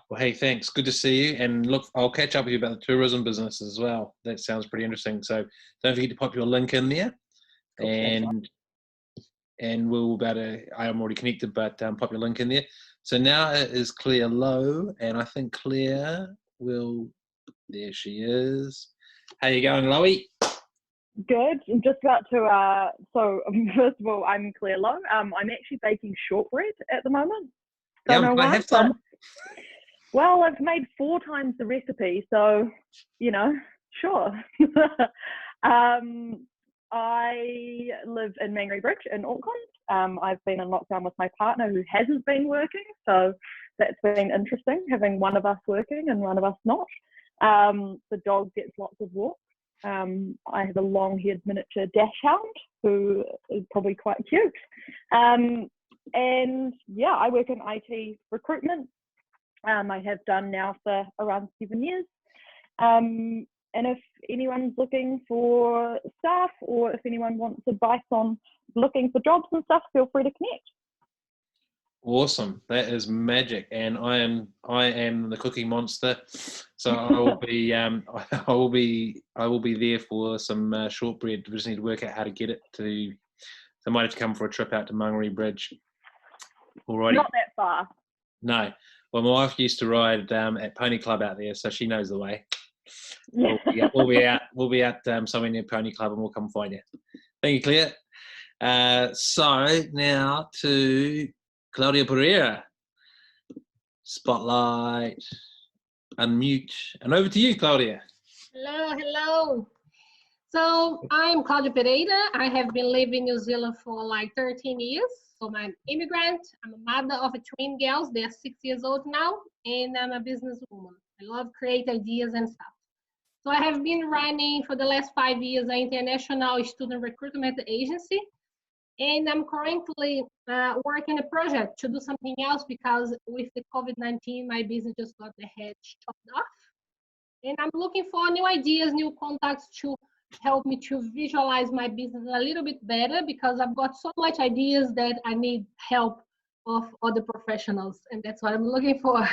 Well, hey, thanks. Good to see you. And look, I'll catch up with you about the tourism business as well. That sounds pretty interesting. So don't forget to pop your link in there. Cool. And we'll I am already connected, but pop your link in there. So now it is Claire Lowe, and I think Claire will, there she is. How you going, Loey? Good. I'm just about to, so first of all, I'm Claire Lowe. I'm actually baking shortbread at the moment. Don't know why, have some. Well, I've made 4 times the recipe, so, sure. I live in Mangere Bridge in Auckland. I've been in lockdown with my partner who hasn't been working, so that's been interesting, having one of us working and one of us not. The dog gets lots of walks. I have a long-haired miniature dash hound who is probably quite cute. And yeah, I work in IT recruitment. I have done now for around 7 years. And if anyone's looking for staff or if anyone wants advice on looking for jobs and stuff, feel free to connect. Awesome. That is magic. And I am the cookie monster. So I will be there for some shortbread. We just need to work out how to get it to. So I might have to come for a trip out to Mangere Bridge. Alrighty. Not that far. No. Well, my wife used to ride at Pony Club out there, so she knows the way. We'll be out somewhere near Pony Club, and we'll come find you. Thank you, Claire. So now to Claudia Pereira. Spotlight, unmute, and over to you, Claudia. Hello. So I'm Claudia Pereira. I have been living in New Zealand for like 13 years. So I'm an immigrant. I'm a mother of twin girls. They are 6 years old now, and I'm a businesswoman. I love create ideas and stuff. So I have been running for the last 5 years an international student recruitment agency. And I'm currently working a project to do something else because with the COVID-19, my business just got the head chopped off. And I'm looking for new ideas, new contacts to help me to visualize my business a little bit better because I've got so much ideas that I need help of other professionals, and that's what I'm looking for.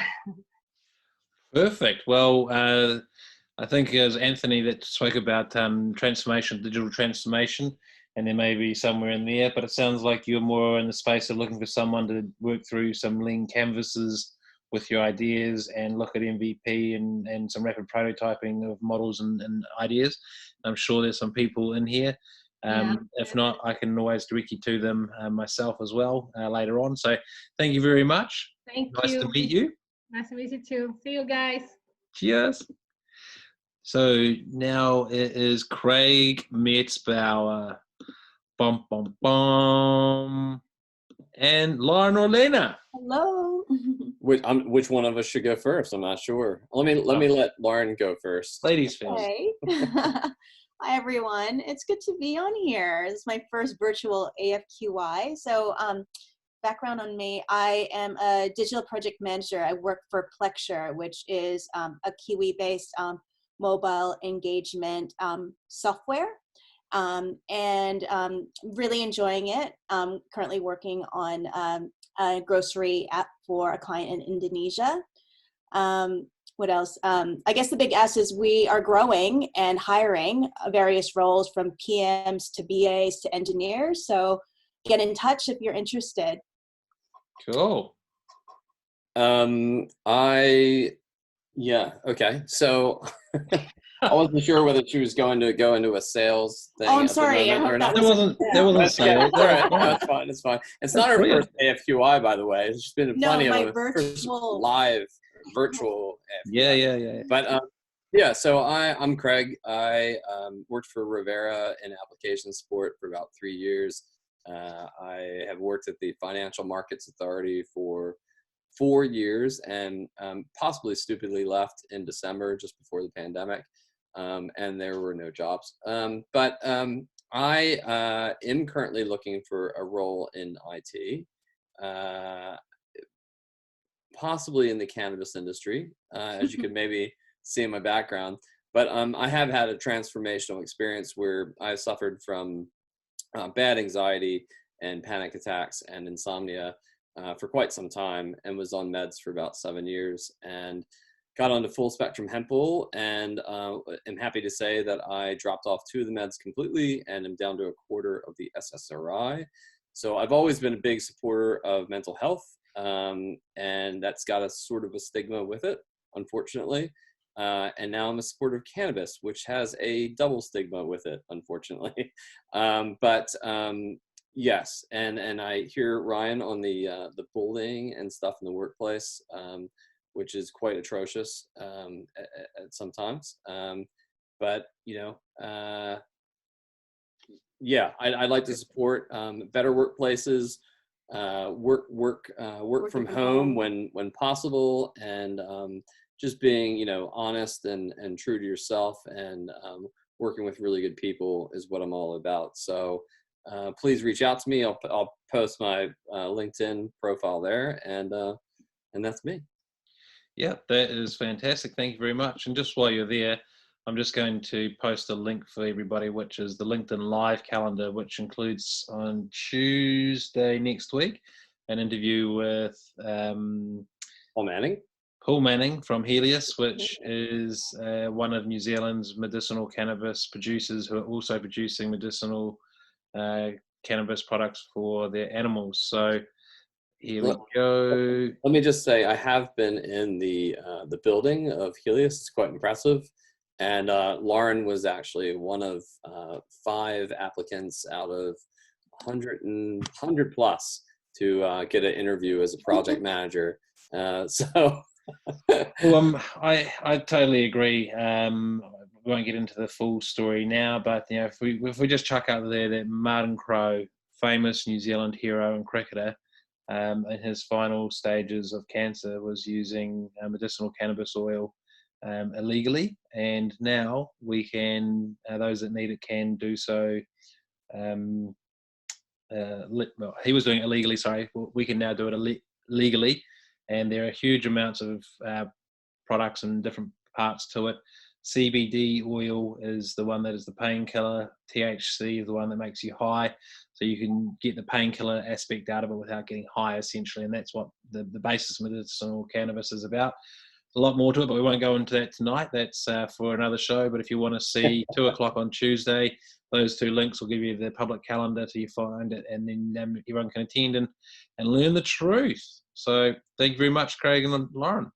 Perfect. Well, I think it was Anthony that spoke about transformation, digital transformation, and there may be somewhere in there, but it sounds like you're more in the space of looking for someone to work through some lean canvases with your ideas and look at MVP and some rapid prototyping of models and ideas. I'm sure there's some people in here. If not, I can always direct you to them myself as well later on. So thank you very much. Thank you. Nice to meet you. Nice to meet you too. See you guys. Cheers. So now it is Craig Metzbauer. Bum, bum, bum. And Lauren Orlena. Hello. Which one of us should go first? I'm not sure. Let me let Lauren go first. Ladies first. Okay. Hi, everyone. It's good to be on here. This is my first virtual AFQY. So background on me, I am a digital project manager. I work for Plexure, which is a Kiwi-based mobile engagement software. And really enjoying it. Currently working on a grocery app for a client in Indonesia. What else? I guess the big S is we are growing and hiring various roles from PMs to BAs to engineers. So get in touch if you're interested. Cool. Yeah, okay. So I wasn't sure whether she was going to go into a sales thing. Oh, I'm at the sorry. I moment hope or that not. There wasn't sales. All right, that's fine. It's fine. It's not her brilliant. first AFQI, by the way. She's been in No, plenty my of first virtual live virtual AFQI. Yeah. But yeah, so I'm Craig. I worked for Rivera in application support for about 3 years. I have worked at the Financial Markets Authority for 4 years and possibly stupidly left in December just before the pandemic. And there were no jobs. But I am currently looking for a role in IT, possibly in the cannabis industry, as you can maybe see in my background. But I have had a transformational experience where I suffered from bad anxiety and panic attacks and insomnia for quite some time and was on meds for about 7 years and got onto full spectrum hemp oil and am happy to say that I dropped off 2 of the meds completely and am down to a quarter of the SSRI. So I've always been a big supporter of mental health and that's got a sort of a stigma with it, unfortunately. And now I'm a supporter of cannabis, which has a double stigma with it, unfortunately. Yes, and I hear Ryan on the bullying and stuff in the workplace, which is quite atrocious at sometimes. But you know, yeah, I'd like to support better workplaces, work from home when possible, and just being, you know, honest and true to yourself, and working with really good people is what I'm all about. So please reach out to me. I'll post my LinkedIn profile there, and that's me. Yeah, that is fantastic. Thank you very much. And just while you're there, I'm just going to post a link for everybody, which is the LinkedIn Live calendar, which includes on Tuesday next week an interview with Paul Manning. Paul Manning from Helios, which is one of New Zealand's medicinal cannabis producers who are also producing medicinal cannabis products for their animals. So here we go. Let me just say, I have been in the building of Helios. It's quite impressive. And Lauren was actually one of 5 applicants out of 100 plus to get an interview as a project manager. Well, I totally agree. We won't get into the full story now, but you know, if we just chuck out there that Martin Crowe, famous New Zealand hero and cricketer, in his final stages of cancer, was using medicinal cannabis oil illegally, and now we can, those that need it can do so. Well, he was doing it illegally. Sorry, we can now do it legally, and there are huge amounts of products and different parts to it. CBD oil is the one that is the painkiller. THC is the one that makes you high. so you can get the painkiller aspect out of it without getting high, essentially, and that's what the basis of medicinal cannabis is about. A lot more to it, but we won't go into that tonight. That's for another show. But if you want to see 2 o'clock on Tuesday, those 2 links will give you the public calendar so you find it, and then everyone can attend and learn the truth. So thank you very much, Craig and Lauren.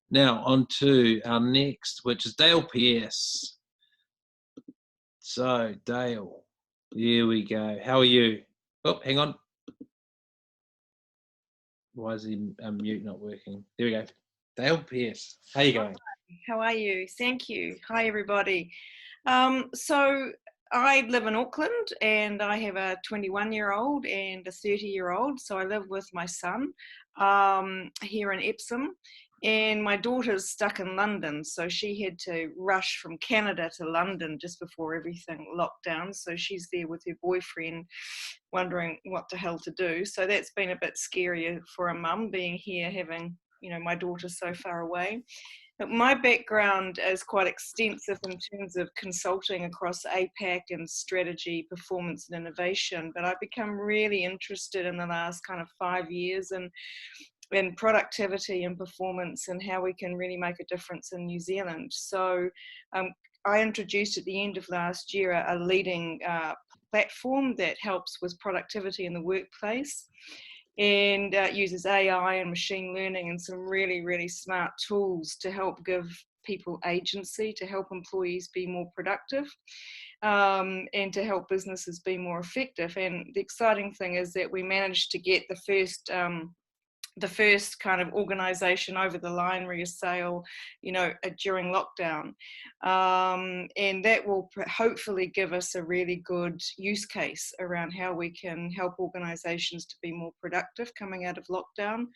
Now on to our next, which is Dale Pierce. So Dale, here we go. How are you? Oh, hang on. Why is the mute not working? There we go. Dale Pierce, how are you going? How are you? Thank you. Hi, everybody. So I live in Auckland, and I have a 21-year-old and a 30-year-old. So I live with my son here in Epsom, and my daughter's stuck in London. So she had to rush from Canada to London just before everything locked down. So she's there with her boyfriend, wondering what the hell to do. So that's been a bit scarier for a mum, being here, having my daughter so far away. But my background is quite extensive in terms of consulting across APAC and strategy, performance and innovation. But I've become really interested in the last kind of 5 years in productivity and performance and how we can really make a difference in New Zealand. So I introduced at the end of last year a leading platform that helps with productivity in the workplace, and uses AI and machine learning and some really, really smart tools to help give people agency, to help employees be more productive, and to help businesses be more effective. And the exciting thing is that we managed to get the first kind of organization over the line resale, during lockdown. And that will hopefully give us a really good use case around how we can help organizations to be more productive coming out of lockdown.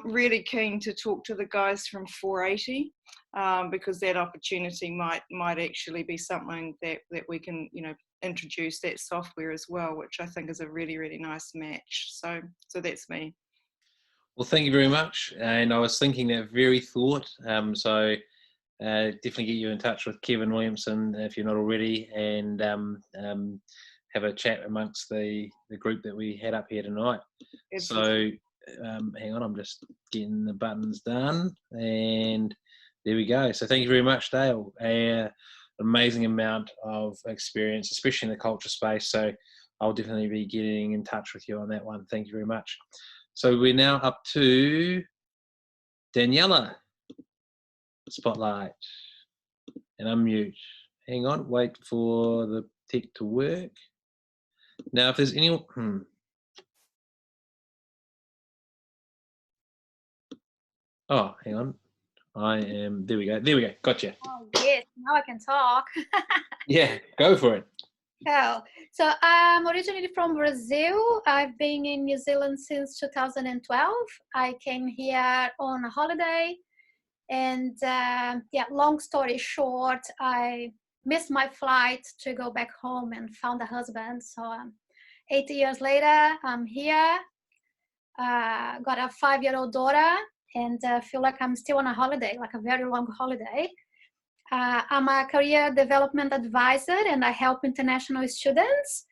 Really keen to talk to the guys from 480, because that opportunity might actually be something that we can, introduce that software as well, which I think is a really, really nice match. So that's me. Well, thank you very much. And I was thinking that very thought. So definitely get you in touch with Kevin Williamson if you're not already, and have a chat amongst the group that we had up here tonight. Absolutely. So hang on, I'm just getting the buttons done, and there we go. So thank you very much, Dale. Amazing amount of experience, especially in the culture space. So I'll definitely be getting in touch with you on that one. Thank you very much. So we're now up to Daniela. Spotlight. And unmute. Hang on, wait for the tech to work. Now, if there's anyone... Oh, hang on. There we go. Gotcha. Oh, yes, now I can talk. Yeah, go for it. Cool. So I'm originally from Brazil. I've been in New Zealand since 2012. I came here on a holiday, and long story short, I missed my flight to go back home and found a husband. So 8 years later, I'm here. Got a 5-year-old daughter, and feel like I'm still on a holiday, like a very long holiday. I'm a career development advisor, and I help international students.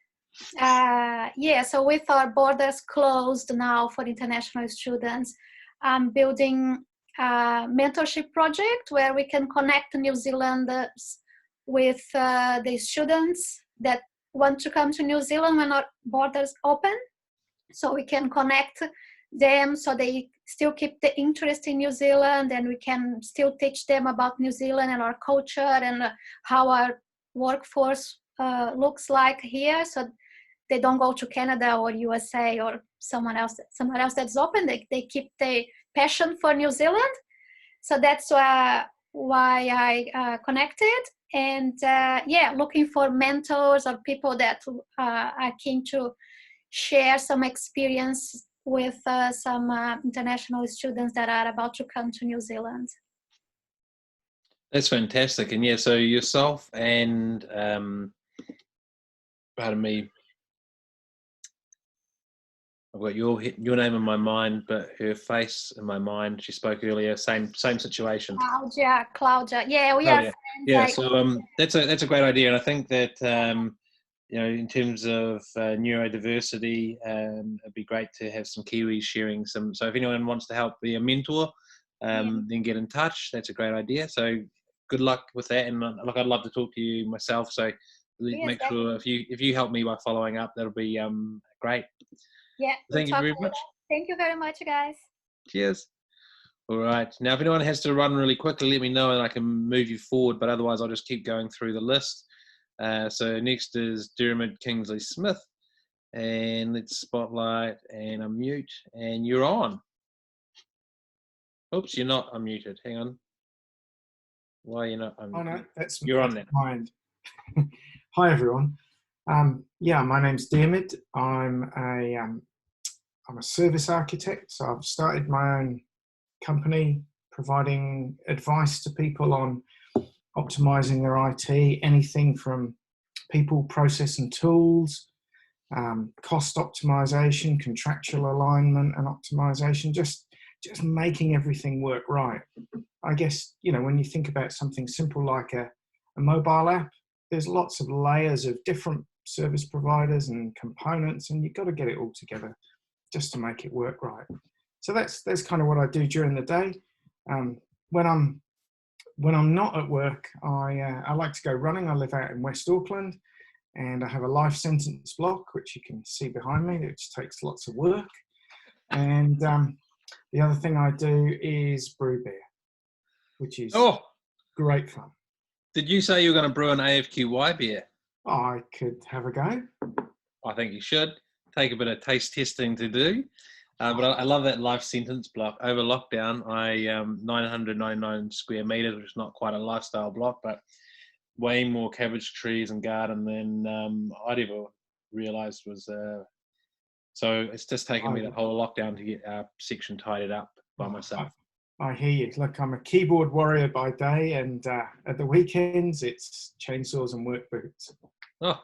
So with our borders closed now for international students, I'm building a mentorship project where we can connect New Zealanders with the students that want to come to New Zealand when our borders open. So we can connect them so they still keep the interest in New Zealand, and we can still teach them about New Zealand and our culture and how our workforce looks like here, so they don't go to Canada or USA or somewhere else that's open. They keep the passion for New Zealand. So that's why I connected, and looking for mentors or people that are keen to share some experience with some international students that are about to come to New Zealand. That's fantastic. And yeah, so yourself and, pardon me, I've got your name in my mind, but her face in my mind. She spoke earlier. Same situation. Claudia. Yeah, we are friends. Yeah. So that's a great idea, and I think that you know, in terms of neurodiversity, it'd be great to have some Kiwis sharing some. So if anyone wants to help be a mentor, then get in touch. That's a great idea. So good luck with that. And look, I'd love to talk to you myself. So make sure if you help me by following up, that'll be great. Yeah. Thank you very much. Thank you very much, guys. Cheers. All right. Now, if anyone has to run really quickly, let me know and I can move you forward. But otherwise, I'll just keep going through the list. So next is Dermot Kingsley Smith. And let's spotlight and unmute. And you're on. Oops, you're not unmuted. Hang on. Why are you not unmuted? Oh, no, you're on there. Mind. Hi, everyone. Yeah, my name's Dermot. I'm a service architect. So I've started my own company providing advice to people on optimizing their IT, anything from people, process and tools, cost optimization, contractual alignment and optimization, just making everything work right. I guess, you know, when you think about something simple like a mobile app, there's lots of layers of different service providers and components, and you've got to get it all together just to make it work right. So that's kind of what I do during the day. When I'm not at work, I like to go running. I live out in West Auckland, and I have a life sentence block, which you can see behind me, which takes lots of work. And the other thing I do is brew beer, which is great fun. Did you say you were going to brew an AFQY beer? I could have a go. I think you should. Take a bit of taste testing to do. But I love that life sentence block. Over lockdown, 999 square meters, which is not quite a lifestyle block, but way more cabbage trees and garden than I'd ever realised was. So it's just taken me the whole lockdown to get our section tidied up by myself. I hear you. Look, I'm a keyboard warrior by day, and at the weekends, it's chainsaws and work boots. Oh,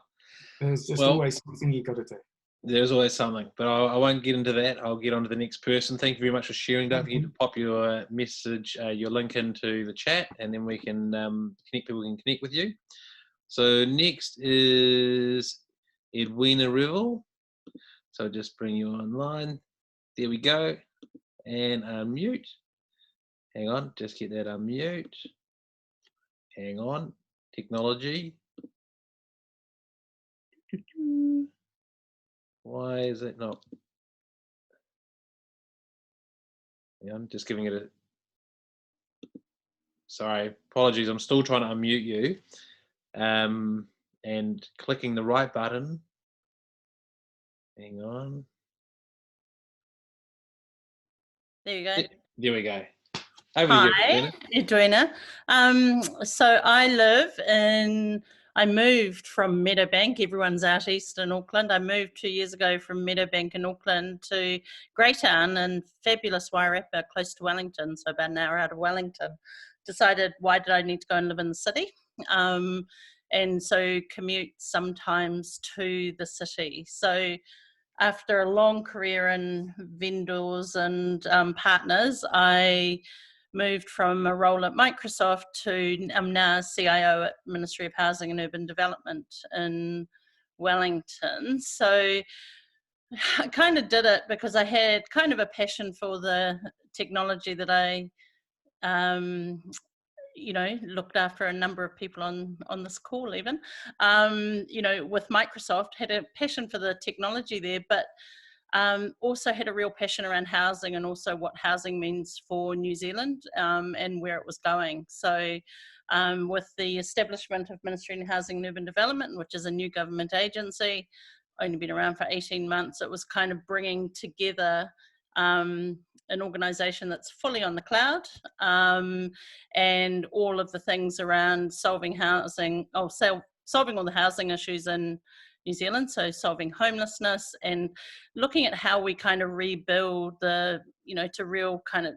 there's just always something you got to do. There's always something, but I won't get into that. I'll get on to the next person. Thank you very much for sharing. Don't forget to pop your message, your link into the chat, and then we can connect. People can connect with you. So next is Edwina Revel. So just bring you online. There we go. And unmute. Hang on, just get that unmute. Hang on, technology. Why is it not? Yeah, I'm just giving it a. Sorry, apologies. I'm still trying to unmute you, and clicking the right button. Hang on. There you go. There we go. Hi, Edwina. So I moved from Meadowbank. Everyone's out east in Auckland. I moved 2 years ago from Meadowbank in Auckland to Greytown in fabulous Wairarapa, close to Wellington, so about an hour out of Wellington. Decided, why did I need to go and live in the city? And so commute sometimes to the city. So after a long career in vendors and partners, I moved from a role at Microsoft to I'm now CIO at Ministry of Housing and Urban Development in Wellington. So I kind of did it because I had kind of a passion for the technology that I you know, looked after a number of people on this call even, you know, with Microsoft, had a passion for the technology there, but also had a real passion around housing and also what housing means for New Zealand and where it was going. So with the establishment of Ministry of Housing and Urban Development, which is a new government agency, only been around for 18 months, it was kind of bringing together an organisation that's fully on the cloud and all of the things around solving housing, solving all the housing issues in New Zealand, so solving homelessness and looking at how we kind of rebuild the, you know, to real kind of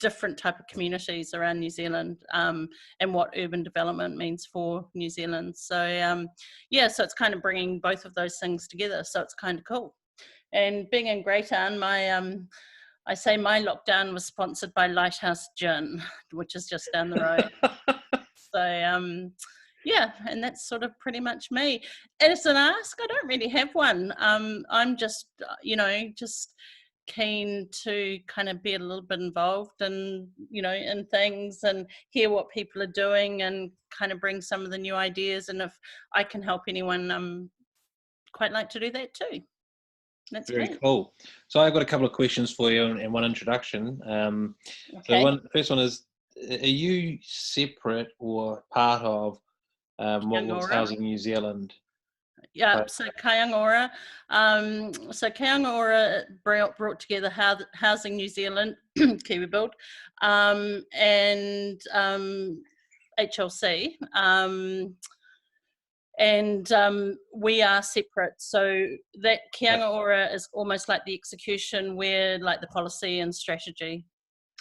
different type of communities around New Zealand and what urban development means for New Zealand. So yeah, so it's kind of bringing both of those things together, so it's kind of cool. And being in Greytown, I say my lockdown was sponsored by Lighthouse Gin, which is just down the road. So yeah, and that's sort of pretty much me. As an ask, I don't really have one. I'm just, just keen to kind of be a little bit involved and, in things and hear what people are doing and kind of bring some of the new ideas. And if I can help anyone, quite like to do that too. That's Very me. cool. So I've got a couple of questions for you and one introduction. Okay. The first one is, are you separate or part of what was Kiangora. Housing New Zealand? Yeah, so Kiangora. So Kiangora brought together Housing New Zealand, Kiwi Build, and HLC. And we are separate. So that Kiangora is almost like the execution, we're like the policy and strategy.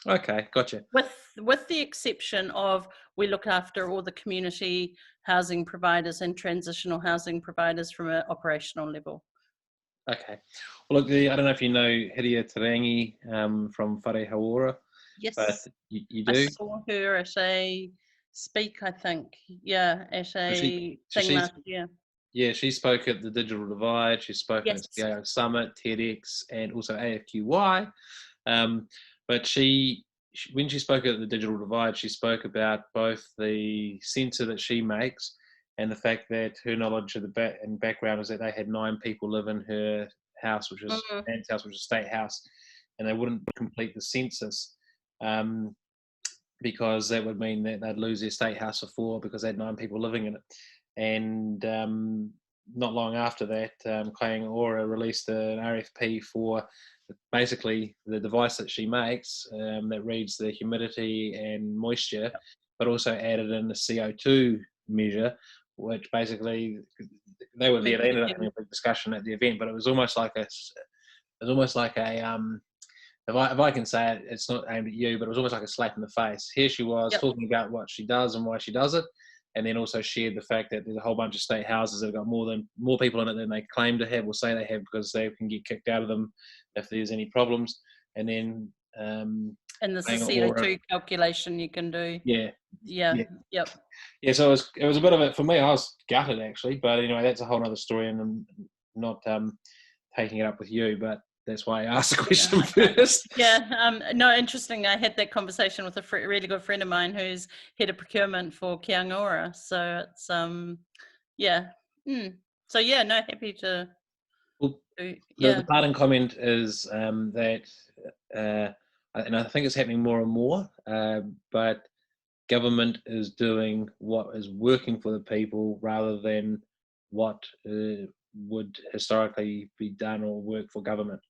Okay, gotcha. With the exception of we look after all the community housing providers and transitional housing providers from an operational level. Okay. Well, look, I don't know if you know Hiria Tarangi from Whare Hauora. Yes, but you I do. saw her at a speak, I think. Yeah, at a thing last year. Yeah, she spoke at the Digital Divide. She's spoken at CIO Summit, TEDx, and also AFQY. But when she spoke at the Digital Divide, she spoke about both the sensor that she makes and the fact that her knowledge of the and background is that they had 9 people live in her house, which is aunt's house, which is a state house, and they wouldn't complete the census because that would mean that they'd lose their state house for 4 because they had 9 people living in it. And not long after that, Kiangora released an RFP for basically the device that she makes that reads the humidity and moisture, but also added in the CO2 measure, which basically they were there. They ended up having a big discussion at the event, but it was almost like a if I can say it, it's not aimed at you, but it was almost like a slap in the face. Here she was talking about what she does and why she does it, and then also shared the fact that there's a whole bunch of state houses that have got more people in it than they claim to have or say they have because they can get kicked out of them if there's any problems. And then and there's a CO2 calculation you can do. Yeah. Yep. Yeah, so it was a bit of it for me. I was gutted actually, but anyway, that's a whole other story, and I'm not taking it up with you, but that's why I asked the question first. Yeah, no, interesting. I had that conversation with a really good friend of mine who's head of procurement for Kiangora. So it's, yeah. So yeah, no, happy to. Well, the parting comment is that, and I think it's happening more and more, but government is doing what is working for the people rather than what would historically be done or work for government.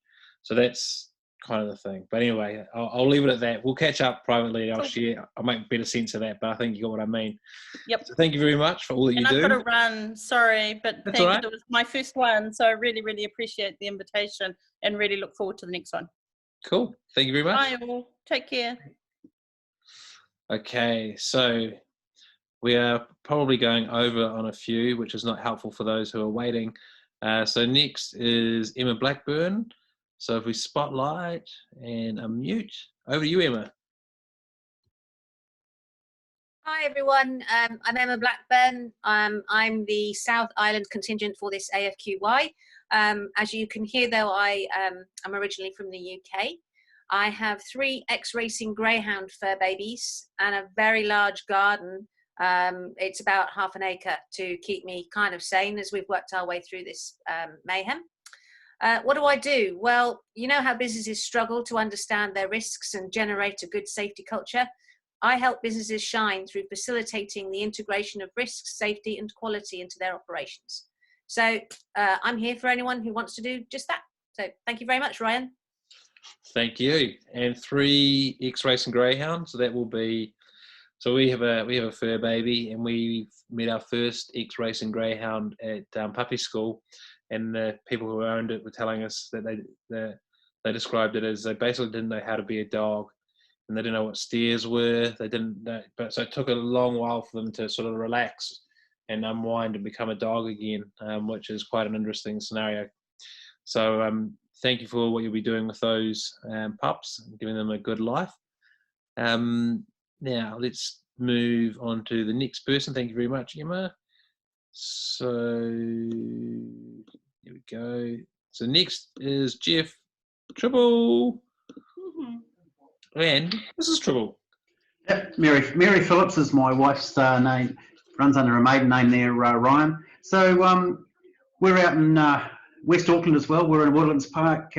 So that's kind of the thing. But anyway, I'll leave it at that. We'll catch up privately. I'll make better sense of that, but I think you got what I mean. Yep. So thank you very much for all that you do. And I've got to run, sorry, but thank you. It was my first one, so I really, really appreciate the invitation and really look forward to the next one. Cool. Thank you very much. Bye all. Take care. Okay, so we are probably going over on a few, which is not helpful for those who are waiting. So next is Emma Blackburn. So if we spotlight and unmute, over to you, Emma. Hi everyone, I'm Emma Blackburn. I'm the South Island contingent for this AFQY. As you can hear though, I'm originally from the UK. I have 3 ex-racing greyhound fur babies and a very large garden. It's about half an acre to keep me kind of sane as we've worked our way through this mayhem. What do I do? Well, you know how businesses struggle to understand their risks and generate a good safety culture? I help businesses shine through facilitating the integration of risks, safety and quality into their operations. So I'm here for anyone who wants to do just that. So thank you very much, Ryan. Thank you. And 3 ex-racing greyhounds. So that will be, so we have a fur baby, and we met our first ex-racing greyhound at puppy school, and the people who owned it were telling us that they described it as they basically didn't know how to be a dog, and they didn't know what steers were. They didn't know, but so it took a long while for them to sort of relax and unwind and become a dog again, which is quite an interesting scenario. So thank you for what you'll be doing with those pups, giving them a good life. Now let's move on to the next person. Thank you very much, Emma. So here we go. So next is Jeff Tribble. And this is Tribble. Yep, Mary Phillips is my wife's name. Runs under a maiden name there, Ryan. So we're out in West Auckland as well. We're in Woodlands Park,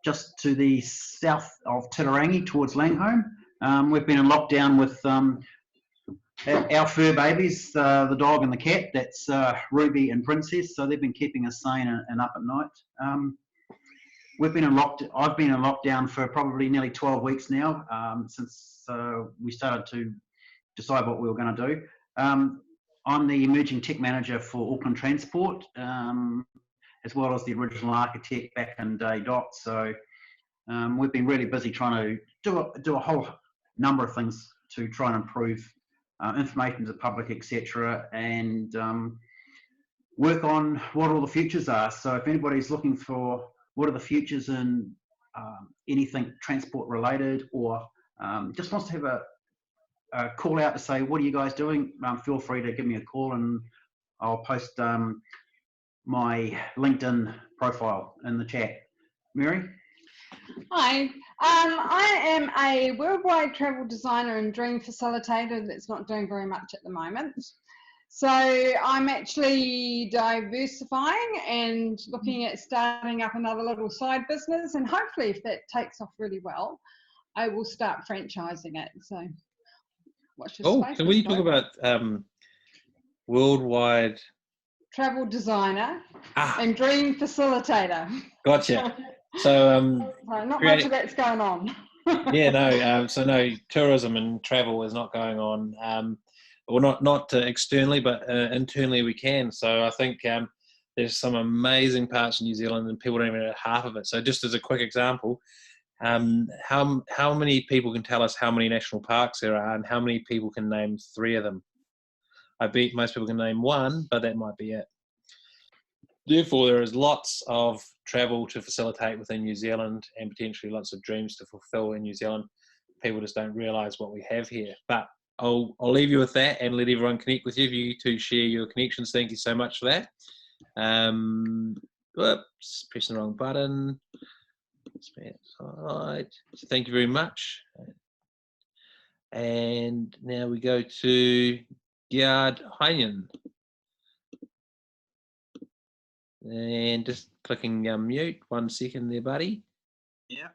just to the south of Titirangi towards Langholm. We've been in lockdown with our fur babies, the dog and the cat. That's Ruby and Princess. So they've been keeping us sane and up at night. I've been in lockdown for probably nearly 12 weeks now, since we started to decide what we were going to do. I'm the emerging tech manager for Auckland Transport, as well as the original architect back in day dot. So we've been really busy trying to do a whole number of things to try and improve information to the public, etc., and work on what all the futures are. So if anybody's looking for what are the futures in anything transport related, or just wants to have a call out to say, what are you guys doing? Feel free to give me a call, and I'll post my LinkedIn profile in the chat. Mary? Hi, I am a worldwide travel designer and dream facilitator that's not doing very much at the moment. So I'm actually diversifying and looking at starting up another little side business, and hopefully if that takes off really well, I will start franchising it. So watch your space. Can we talk about worldwide travel designer and dream facilitator? Gotcha. So not much of that's going on. Yeah, no. So no, tourism and travel is not going on. Well, not externally, but internally we can. So I think there's some amazing parts of New Zealand, and people don't even know half of it. So just as a quick example, how many people can tell us how many national parks there are, and how many people can name 3 of them? I bet most people can name 1, but that might be it. Therefore, there is lots of travel to facilitate within New Zealand, and potentially lots of dreams to fulfill in New Zealand. People just don't realise what we have here. But I'll leave you with that and let everyone connect with you. If you two share your connections, thank you so much for that. Whoops, pressing the wrong button. Right. So thank you very much. And now we go to Gerd Heinen. And just clicking mute. 1 second there, buddy. Yeah.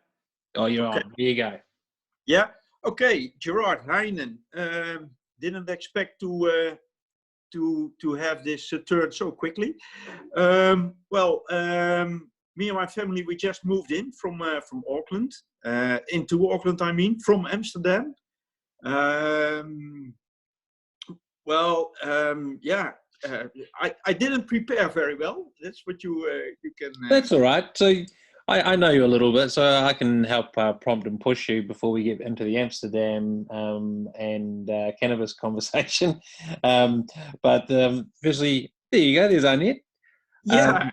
Oh, you're okay. on. There you go. Yeah. Okay. Gerard Heinen. Didn't expect to have this turn so quickly. Me and my family, we just moved in from Auckland, into Auckland. I mean, from Amsterdam. Yeah. I didn't prepare very well. That's what you can. That's all right. So I know you a little bit, so I can help prompt and push you before we get into the Amsterdam and cannabis conversation. Firstly, there you go. There's Annette. Yeah.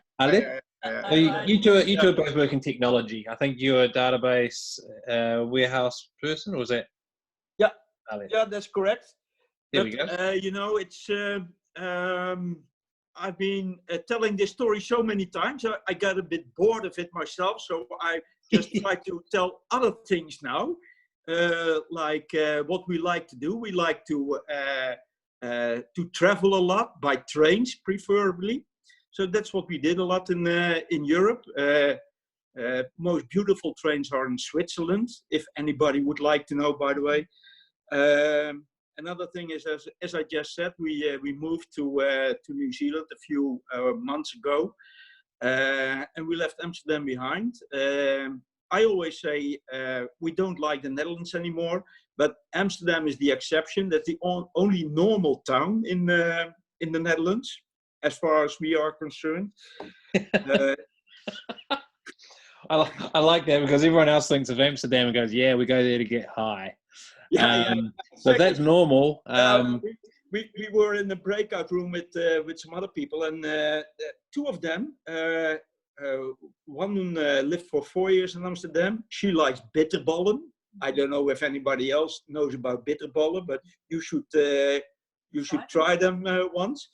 So you two are both working technology. I think you're a database warehouse person, or was that? Yeah. Yeah, that's correct. There we go. It's. I've been telling this story so many times, I got a bit bored of it myself, so I just try to tell other things now, like what we like to do. We like to travel a lot, by trains preferably. So that's what we did a lot in Europe. Most beautiful trains are in Switzerland, if anybody would like to know, by the way. Another thing is, as I just said, we moved to New Zealand a few months ago, and we left Amsterdam behind. I always say we don't like the Netherlands anymore, but Amsterdam is the exception. That's the only normal town in the Netherlands, as far as we are concerned. I like that, because everyone else thinks of Amsterdam and goes, "Yeah, we go there to get high." So if that's normal. We were in the breakout room with some other people, and 2 of them, one lived for 4 years in Amsterdam. She likes bitterballen. I don't know if anybody else knows about bitterballen, but you should try them once.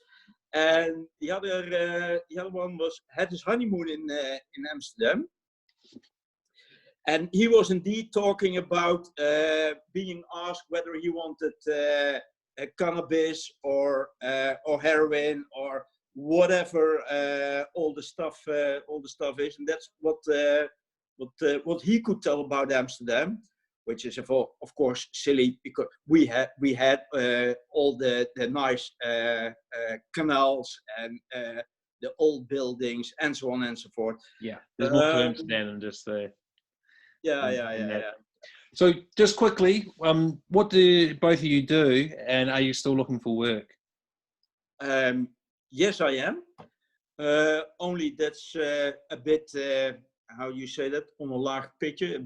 And the other one had his honeymoon in Amsterdam. And he was indeed talking about being asked whether he wanted cannabis or heroin or whatever all the stuff is, and that's what he could tell about Amsterdam, which is of course silly because we had all the nice canals and the old buildings and so on and so forth. Yeah, there's more to Amsterdam than just the. Yeah. So just quickly, what do both of you do, and are you still looking for work? Yes, I am. Only that's a bit, how you say that, on a laag pitje, a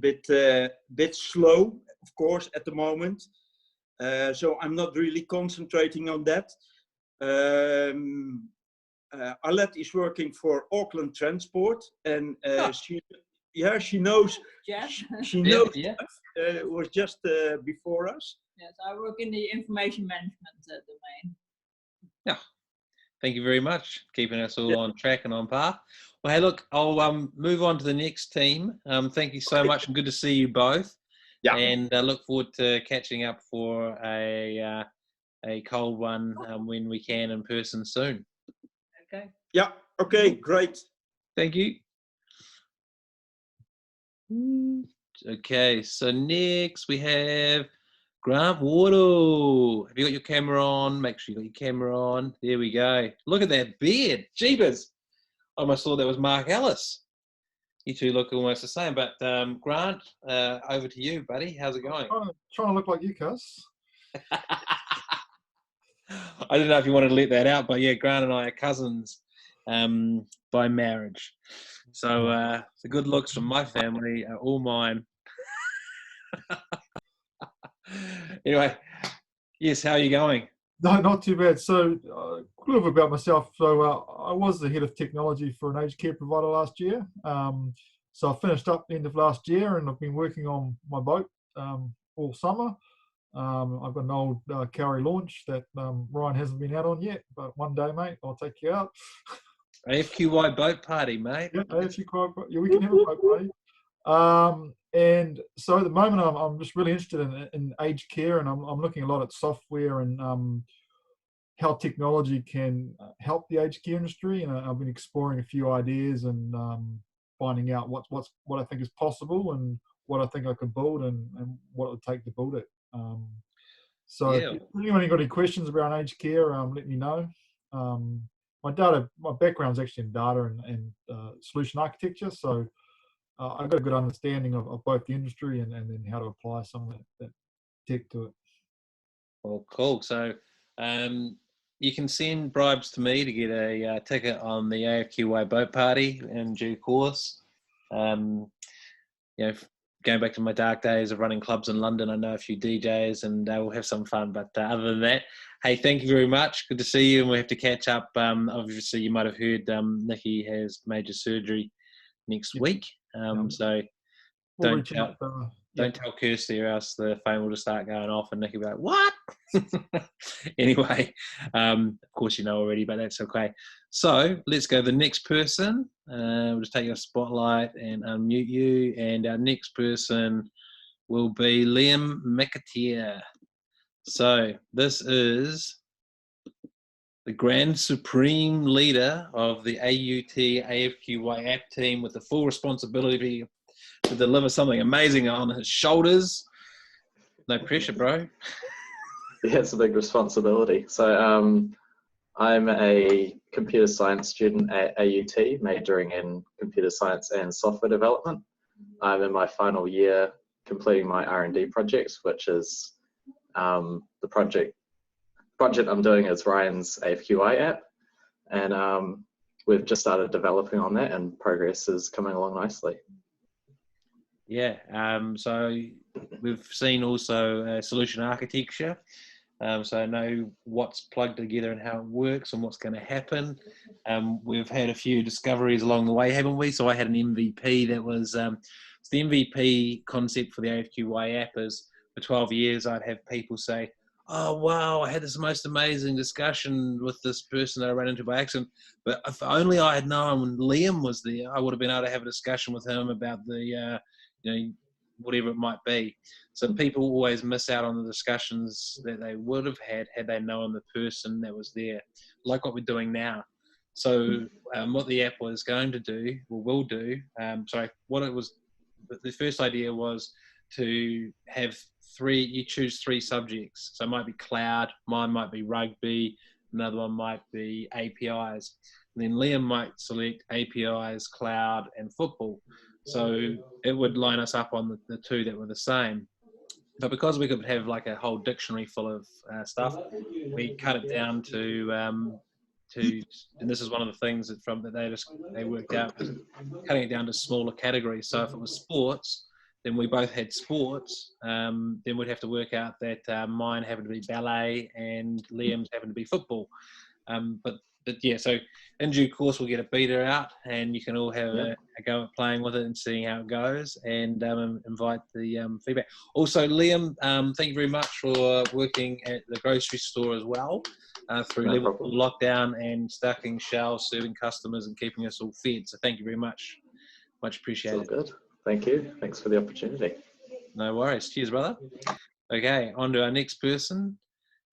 bit slow, of course, at the moment. So I'm not really concentrating on that. Arlette is working for Auckland Transport, and she knows. She knows. Yeah. It was just before us. Yes, I work in the information management domain. Yeah. Thank you very much, keeping us all on track and on par. Well, hey, look, I'll move on to the next team. Thank you so much, and good to see you both. Yeah. And look forward to catching up for a cold one when we can in person soon. Okay. Yeah. Okay. Great. Thank you. Okay, so next we have Grant Wardle. Have you got your camera on? Make sure you got your camera on. There we go. Look at that beard. Jeebus. I almost thought that was Mark Ellis. You two look almost the same. But Grant, over to you, buddy. How's it going? Trying to look like you, Cuz. I don't know if you wanted to let that out, but yeah, Grant and I are cousins by marriage. So the good looks from my family are all mine. Anyway, yes, how are you going? No, not too bad. So a little bit about myself. So I was the head of technology for an aged care provider last year. So I finished up the end of last year, and I've been working on my boat all summer. I've got an old Kauri launch that Ryan hasn't been out on yet, but one day, mate, I'll take you out. AFQY boat party, mate. Yeah, AFQY, yeah, we can have a boat party. And so at the moment, I'm just really interested in aged care, and I'm looking a lot at software and how technology can help the aged care industry. And I've been exploring a few ideas and finding out what I think is possible and what I think I could build and what it would take to build it. So if anyone got any questions about aged care, let me know. My background's actually in data and solution architecture, so I've got a good understanding of both the industry and then how to apply some of that tech to it. Well, cool. So you can send bribes to me to get a ticket on the AFQY boat party in due course. You know, going back to my dark days of running clubs in London, I know a few DJs and we'll have some fun. But other than that, hey, thank you very much. Good to see you, and we'll have to catch up. Obviously, you might have heard Nikki has major surgery next week. So don't tell Kirsty, or else the phone will just start going off and Nikki will be like, what? Anyway, of course you know already, but that's okay. So let's go to the next person. We'll just take your spotlight and unmute you. And our next person will be Liam McAteer. So this is the Grand Supreme Leader of the AUT AFQY app team with the full responsibility to deliver something amazing on his shoulders. No pressure, bro. Yeah, it's a big responsibility. So I'm a computer science student at AUT, majoring in computer science and software development. I'm in my final year completing my R&D projects, which is the project I'm doing is Ryan's AFQI app. And we've just started developing on that, and progress is coming along nicely. Yeah, so we've seen also solution architecture. So I know what's plugged together and how it works and what's going to happen. We've had a few discoveries along the way, haven't we? So I had an MVP that was So the MVP concept for the AFQY app is, for 12 years, I'd have people say, oh, wow, I had this most amazing discussion with this person that I ran into by accident. But if only I had known when Liam was there, I would have been able to have a discussion with him about the, whatever it might be. So people always miss out on the discussions that they would have had they known the person that was there, like what we're doing now. So what the app was going to do, or will do, what it was, the first idea was to have you choose 3 subjects. So it might be cloud, mine might be rugby, another one might be APIs. And then Liam might select APIs, cloud, and football. So it would line us up on the 2 that were the same. But because we could have like a whole dictionary full of stuff, we cut it down to, and this is one of the things that they worked out, was cutting it down to smaller categories. So if it was sports, then we both had sports, then we'd have to work out that mine happened to be ballet and Liam's happened to be football. But yeah, so in due course we'll get a beta out, and you can all have a go at playing with it and seeing how it goes, and invite the feedback. Also, Liam, thank you very much for working at the grocery store as well through level 4 lockdown and stocking shelves, serving customers and keeping us all fed. So thank you very much. Much appreciated. It's all good. Thank you. Thanks for the opportunity. No worries. Cheers, brother. Okay, on to our next person.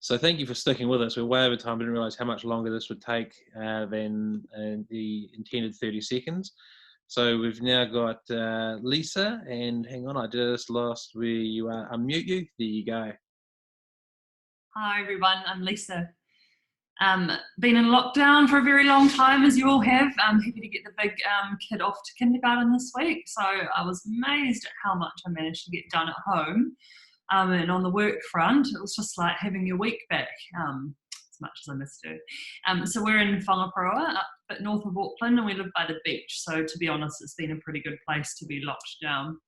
So thank you for sticking with us. We're way over time. I didn't realize how much longer this would take than the intended 30 seconds. So we've now got Lisa, and hang on, I just lost where you are. Unmute you. There you go. Hi, everyone. I'm Lisa. Been in lockdown for a very long time, as you all have. I'm happy to get the big kid off to kindergarten this week. So I was amazed at how much I managed to get done at home. And on the work front, it was just like having your week back, as much as I missed it. So we're in Whangaparoa, up a bit north of Auckland, and we live by the beach. So to be honest, it's been a pretty good place to be locked down.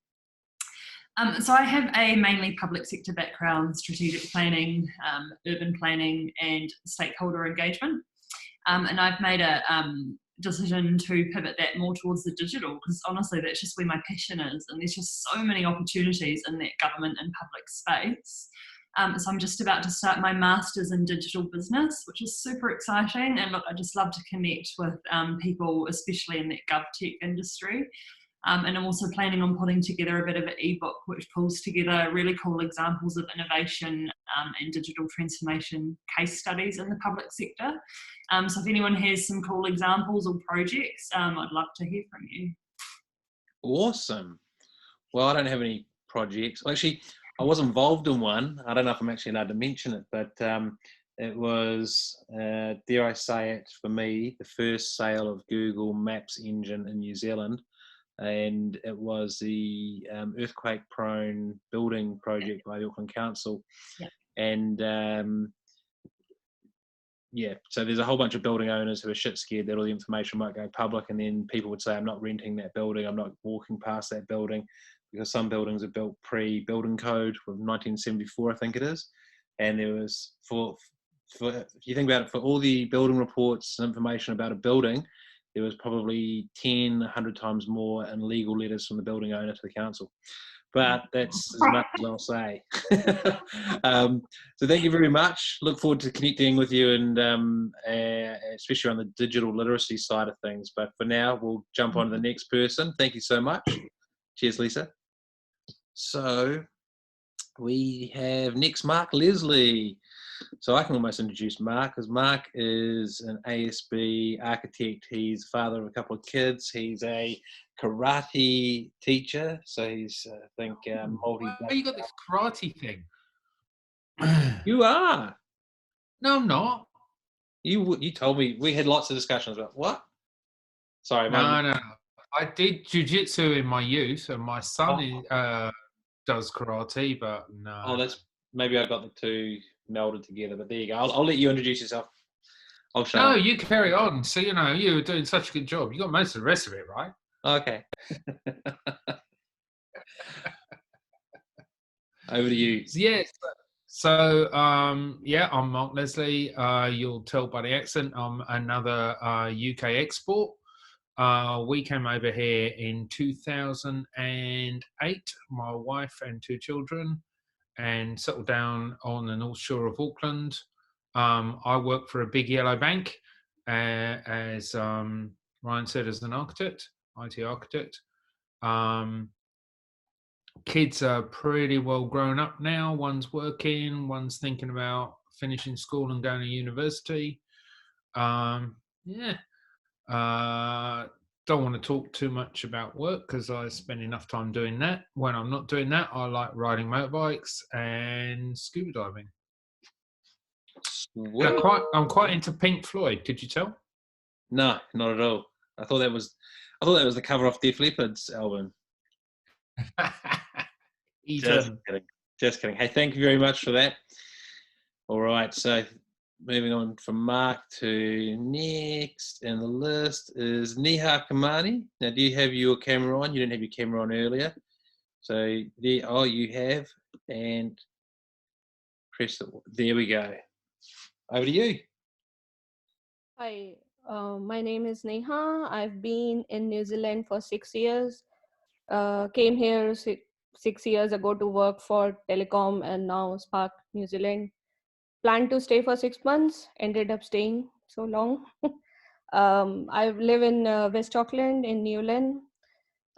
So I have a mainly public sector background, strategic planning, urban planning, and stakeholder engagement. And I've made a decision to pivot that more towards the digital, because honestly that's just where my passion is, and there's just so many opportunities in that government and public space. So I'm just about to start my master's in digital business, which is super exciting, and look, I just love to connect with people, especially in that GovTech industry. And I'm also planning on putting together a bit of an ebook which pulls together really cool examples of innovation and digital transformation case studies in the public sector. So if anyone has some cool examples or projects, I'd love to hear from you. Awesome. Well, I don't have any projects. Actually, I was involved in one. I don't know if I'm actually allowed to mention it, but it was, dare I say it, for me, the first sale of Google Maps engine in New Zealand. And it was the earthquake-prone building project by the Auckland Council. Yeah. And yeah, so there's a whole bunch of building owners who are shit scared that all the information might go public, and then people would say, I'm not renting that building, I'm not walking past that building, because some buildings are built pre-building code of 1974, I think it is. And there was, if you think about it, for all the building reports and information about a building, there was probably 100 times more in legal letters from the building owner to the council. But that's as much as I'll say. So thank you very much. Look forward to connecting with you, and especially on the digital literacy side of things. But for now, we'll jump on to the next person. Thank you so much. Cheers, Lisa. So we have next Mark Leslie. So I can almost introduce Mark, because Mark is an ASB architect. He's father of a couple of kids. He's a karate teacher. So he's, I think, multi. Oh, you got this karate thing. You are. No, I'm not. You told me. We had lots of discussions about what? Sorry, no. I did jiu-jitsu in my youth, and my son does karate, but no. Oh, that's maybe I got the two melded together, but there you go. I'll let you introduce yourself. I'll show. No, you carry on. So, you know, you were doing such a good job. You got most of the rest of it, right? Okay. Over to you. Yes. So, yeah, I'm Mark Leslie. You'll tell by the accent, I'm another UK export. We came over here in 2008, my wife and 2 children, and settled down on the North Shore of Auckland. I work for a big yellow bank as Ryan said, as an architect, IT architect. Kids are pretty well grown up now. One's working, one's thinking about finishing school and going to university. Yeah. Don't want to talk too much about work because I spend enough time doing that. When I'm not doing that, I like riding motorbikes and scuba diving. I'm quite into Pink Floyd. Could you tell? No, not at all. I thought that was the cover off Def Leppard's album. Just kidding. Just kidding. Hey, thank you very much for that. All right, so moving on from Mark to next, and the list is Neha Kamani. Now, do you have your camera on? You didn't have your camera on earlier. So, there, you have, and press it. There we go. Over to you. Hi, my name is Neha. I've been in New Zealand for 6 years. Came here 6 years ago to work for Telecom and now Spark New Zealand. Planned to stay for 6 months, ended up staying so long. I live in West Auckland in Newland,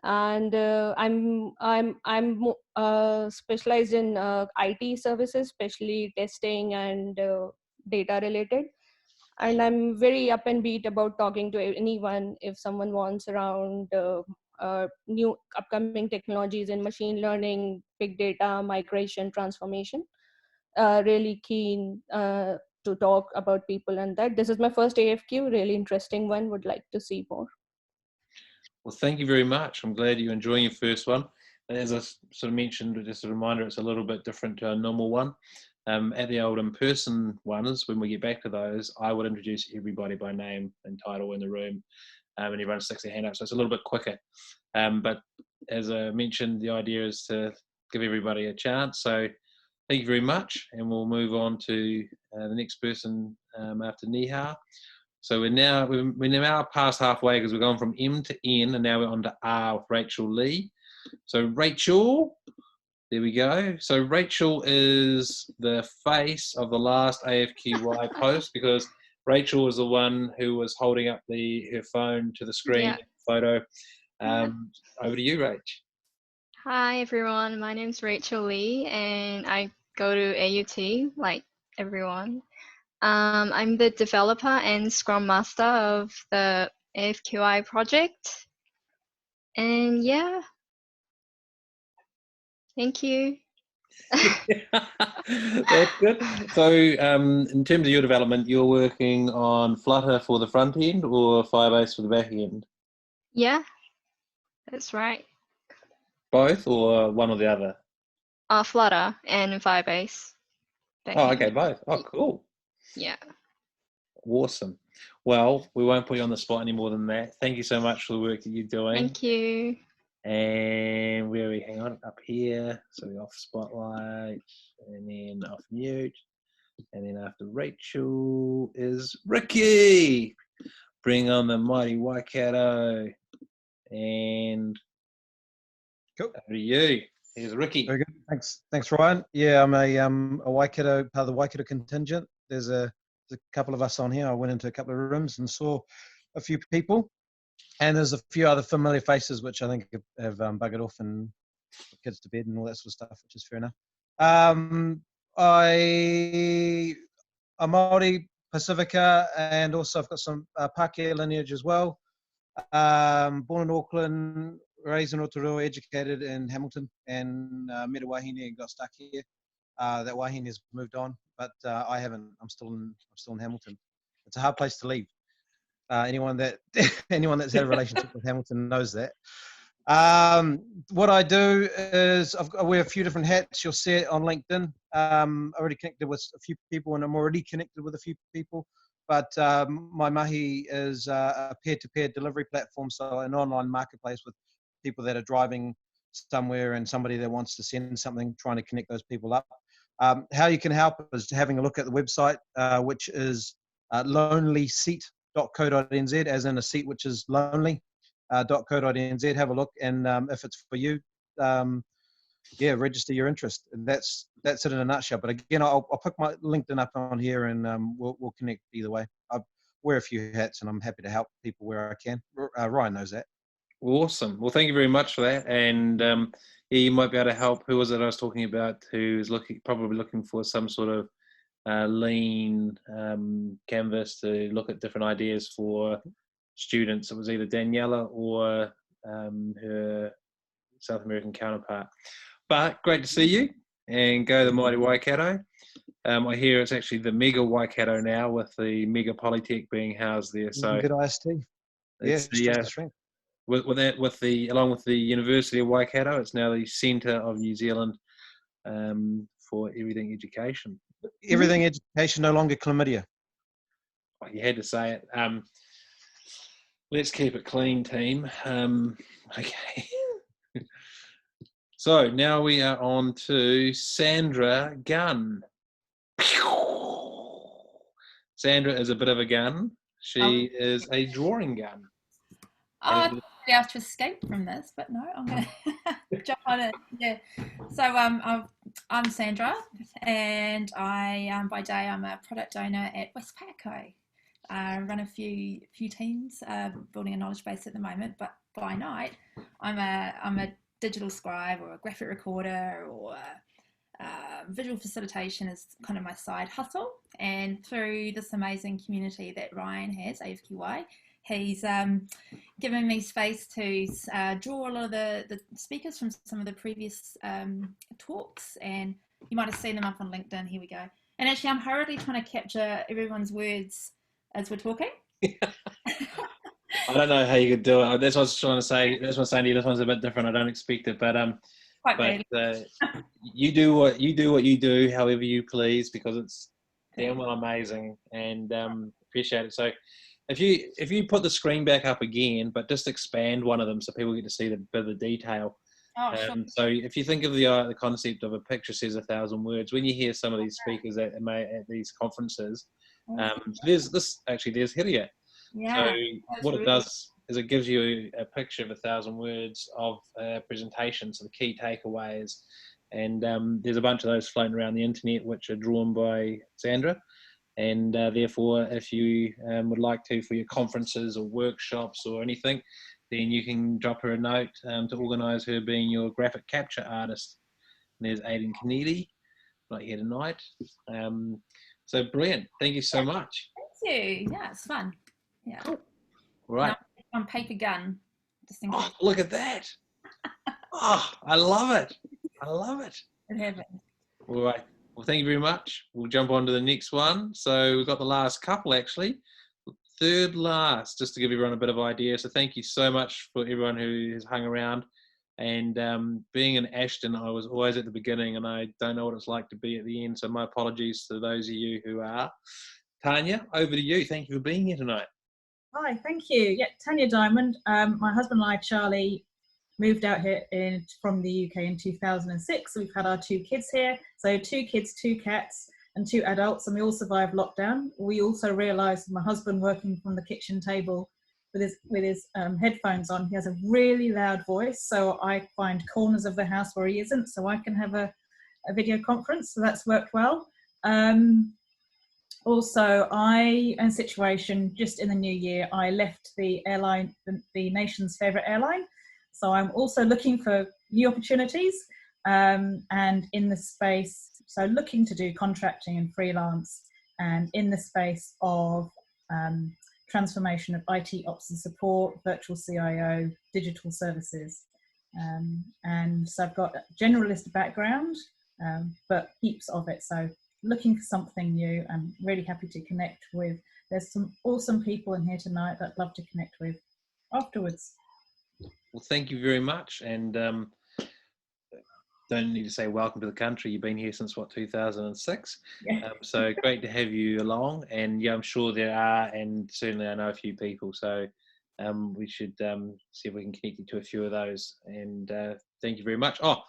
and I'm specialized in IT services, especially testing and data related. And I'm very up and beat about talking to anyone if someone wants around new upcoming technologies in machine learning, big data, migration, transformation. Really keen to talk about people and that. This is my first AFQ, really interesting one, would like to see more. Well, thank you very much. I'm glad you're enjoying your first one. As I sort of mentioned, just a reminder, it's a little bit different to our normal one. At the old in-person ones, when we get back to those, I would introduce everybody by name and title in the room, and everyone sticks their hand up, so it's a little bit quicker. But as I mentioned, the idea is to give everybody a chance. So thank you very much, and we'll move on to the next person after Neha. So we're now past halfway because we're going from M to N, and now we're on to R with Rachel Lee. So Rachel, there we go. So Rachel is the face of the last AFQY post because Rachel was the one who was holding up her phone to the screen photo. Over to you, Rach. Hi everyone, my name's Rachel Lee and I go to AUT like everyone. I'm the developer and Scrum Master of the AFQI project. And yeah, thank you. That's good. So in terms of your development, you're working on Flutter for the front end or Firebase for the back end? Yeah, that's right. Both or one or the other? Flutter and Firebase. Oh, okay, both. Oh, cool. Yeah. Awesome. Well, we won't put you on the spot any more than that. Thank you so much for the work that you're doing. Thank you. And where are we? Hang on, up here. So we're off spotlight and then off mute. And then after Rachel is Ricky. Bring on the mighty Waikato. And cool. Over to you. Here's Ricky. Very good. Thanks, Ryan. Yeah, I'm a Waikato, part of the Waikato contingent. There's a couple of us on here. I went into a couple of rooms and saw a few people. And there's a few other familiar faces, which I think have buggered off and put kids to bed and all that sort of stuff, which is fair enough. I'm Māori, Pacifica, and also I've got some Pākehā lineage as well. Born in Auckland, raised in Rotorua, educated in Hamilton, and met a wahine and got stuck here. That wahine has moved on, but I haven't. I'm still in Hamilton. It's a hard place to leave. Anyone that's had a relationship with Hamilton knows that. What I do is I wear a few different hats. You'll see it on LinkedIn. I'm already connected with a few people, and I'm already connected with a few people. But my mahi is a peer-to-peer delivery platform, so an online marketplace with people that are driving somewhere and somebody that wants to send something, trying to connect those people up. How you can help is having a look at the website, which is lonelyseat.com. .co.nz, as in a seat which is lonely. .co.nz. Have a look, and if it's for you, yeah, register your interest. And that's it in a nutshell. But again, I'll pick my LinkedIn up on here, and we'll connect either way. I wear a few hats, and I'm happy to help people where I can. Ryan knows that. Awesome. Well, thank you very much for that. And yeah, you might be able to help. Who was it I was talking about? Who's probably looking for some sort of lean canvas to look at different ideas for students. It was either Daniela or her South American counterpart. But great to see you, and go the mighty Waikato. I hear it's actually the mega Waikato now, with the mega Polytech being housed there. So Good IST. Yeah, strength to strength. With the along with the University of Waikato, it's now the centre of New Zealand for everything education. Everything education, no longer chlamydia. Oh, you had to say it. Let's keep it clean, team. Okay. So now we are on to Sandra Gunn. Sandra is a bit of a gun. She is a drawing gun. I thought I'd have to escape from this, but no, I'm going to jump on it. Yeah. So I'm Sandra, and by day I'm a product owner at Westpac. I run a few teams, building a knowledge base at the moment. But by night, I'm a digital scribe or a graphic recorder, or visual facilitation is kind of my side hustle. And through this amazing community that Ryan has, AFQY, he's given me space to draw a lot of the speakers from some of the previous talks, and you might have seen them up on LinkedIn. Here we go. And actually, I'm hurriedly trying to capture everyone's words as we're talking. I don't know how you could do it. That's what I was trying to say. That's what I'm saying to you. This one's a bit different. I don't expect it, but you do what you do, however you please, because it's damn well amazing, and appreciate it. So if you put the screen back up again, but just expand one of them so people get to see the bit of the detail. Oh, sure. So if you think of the concept of a picture says 1,000 words, when you hear some of these speakers at these conferences, there's Hiria. Yeah. So what it does is it gives you a picture of 1,000 words of presentation, so the key takeaways, and there's a bunch of those floating around the internet which are drawn by Sandra, and therefore if you would like to, for your conferences or workshops or anything, then you can drop her a note to organise her being your graphic capture artist. And there's Aidan Kennedy, not here tonight. So brilliant, thank you so much. Thank you. Yeah, it's fun. Yeah. Cool. Right. On paper gun. Just in case. Oh, look at that. Oh, I love it. I love it. It happened. All right. Well, thank you very much. We'll jump on to the next one. So we've got the last couple, actually. Third last, just to give everyone a bit of idea. So thank you so much for everyone who has hung around. And being in Ashton, I was always at the beginning, and I don't know what it's like to be at the end. So my apologies to those of you who are. Tanya, over to you. Thank you for being here tonight. Hi, thank you. Yeah, Tanya Diamond. My husband and I, Charlie, moved out here from the UK in 2006. We've had our 2 kids here. So 2 kids, 2 cats, and 2 adults, and we all survived lockdown. We also realised my husband, working from the kitchen table with his headphones on, he has a really loud voice. So I find corners of the house where he isn't, so I can have a video conference. So that's worked well. Also, in a situation just in the new year, I left the airline, the nation's favourite airline. So I'm also looking for new opportunities, and in the space, so looking to do contracting and freelance, and in the space of transformation of IT ops and support, virtual CIO, digital services. And so I've got a generalist background, but heaps of it. So looking for something new. I'm really happy to connect with. There's some awesome people in here tonight that I'd love to connect with afterwards. Well, thank you very much. And don't need to say welcome to the country. You've been here since, what, 2006? Yeah. So great to have you along. And yeah, I'm sure there are, and certainly I know a few people. So we should see if we can connect you to a few of those. And thank you very much. Oh,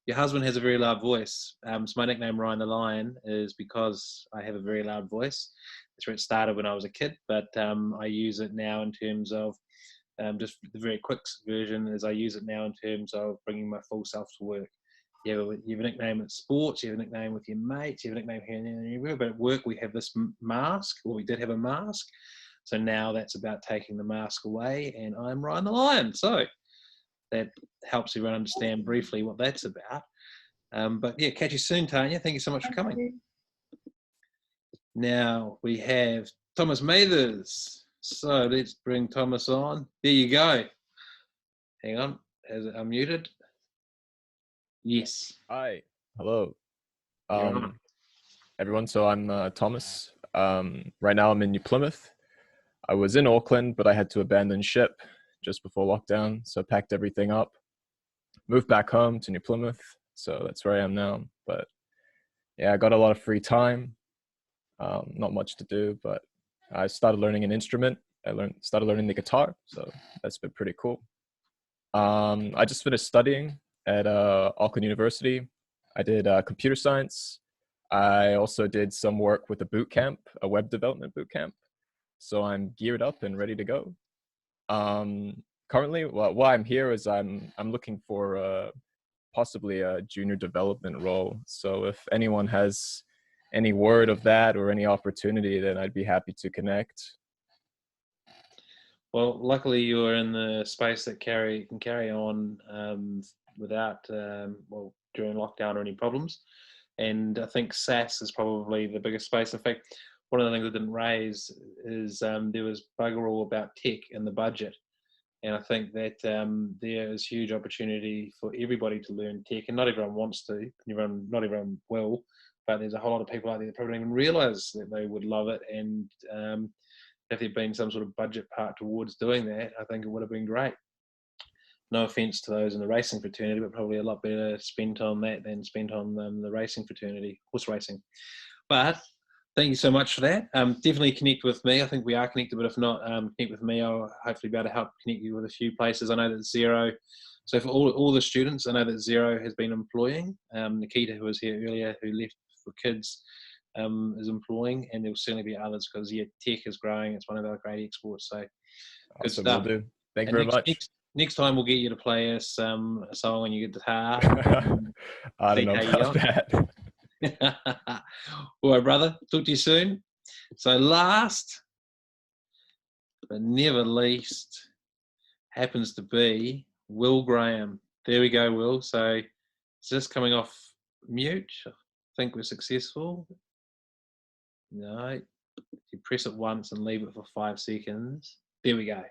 your husband has a very loud voice. So my nickname, Ryan the Lion, is because I have a very loud voice. That's where it started when I was a kid, but I use it now in terms of just the very quick version is I use it now in terms of bringing my full self to work. You have a nickname at sports, you have a nickname with your mates, you have a nickname here and everywhere, but at work we have this mask, or we did have a mask. So now that's about taking the mask away, and I'm Ryan the Lion. So that helps everyone understand briefly what that's about. But yeah, catch you soon, Tanya. Thank you so much for coming. Now we have Thomas Mathers. So let's bring Thomas on. There you go. Hang on, is it unmuted? Yes. Hi. Hello. You're on. Everyone. So I'm Thomas. Right now I'm in New Plymouth. I was in Auckland, but I had to abandon ship just before lockdown. So I packed everything up, moved back home to New Plymouth. So that's where I am now. But yeah, I got a lot of free time. Not much to do, but I started learning an instrument. Started learning the guitar. So that's been pretty cool. I just finished studying at Auckland University. I did computer science. I also did some work with a boot camp, a web development boot camp. So I'm geared up and ready to go. Currently, why I'm here is I'm looking for possibly a junior development role. So if anyone has any word of that or any opportunity, then I'd be happy to connect. Well, luckily you're in the space that can carry on without, during lockdown or any problems. And I think SaaS is probably the biggest space. In fact, one of the things I didn't raise is there was bugger all about tech in the budget. And I think that there is huge opportunity for everybody to learn tech, and not everyone wants to, not everyone will, but there's a whole lot of people out there that probably don't even realize that they would love it. And if there'd been some sort of budget part towards doing that, I think it would have been great. No offense to those in the racing fraternity, but probably a lot better spent on that than spent on the racing fraternity, horse racing. But thank you so much for that. Definitely connect with me. I think we are connected, but if not, connect with me. I'll hopefully be able to help connect you with a few places. I know that Xero, so for all the students, I know that Xero has been employing. Nikita, who was here earlier, who left for kids, is employing, and there will certainly be others because tech is growing. It's one of our great exports. So good Awesome, stuff. will do. Thank you very much. Next time we'll get you to play us a song on your guitar. I don't know about that. All right, brother. Talk to you soon. So last but never least happens to be Will Graham. There we go, Will. So it's just coming off mute. I think we're successful. No. You press it once and leave it for 5 seconds. There we go.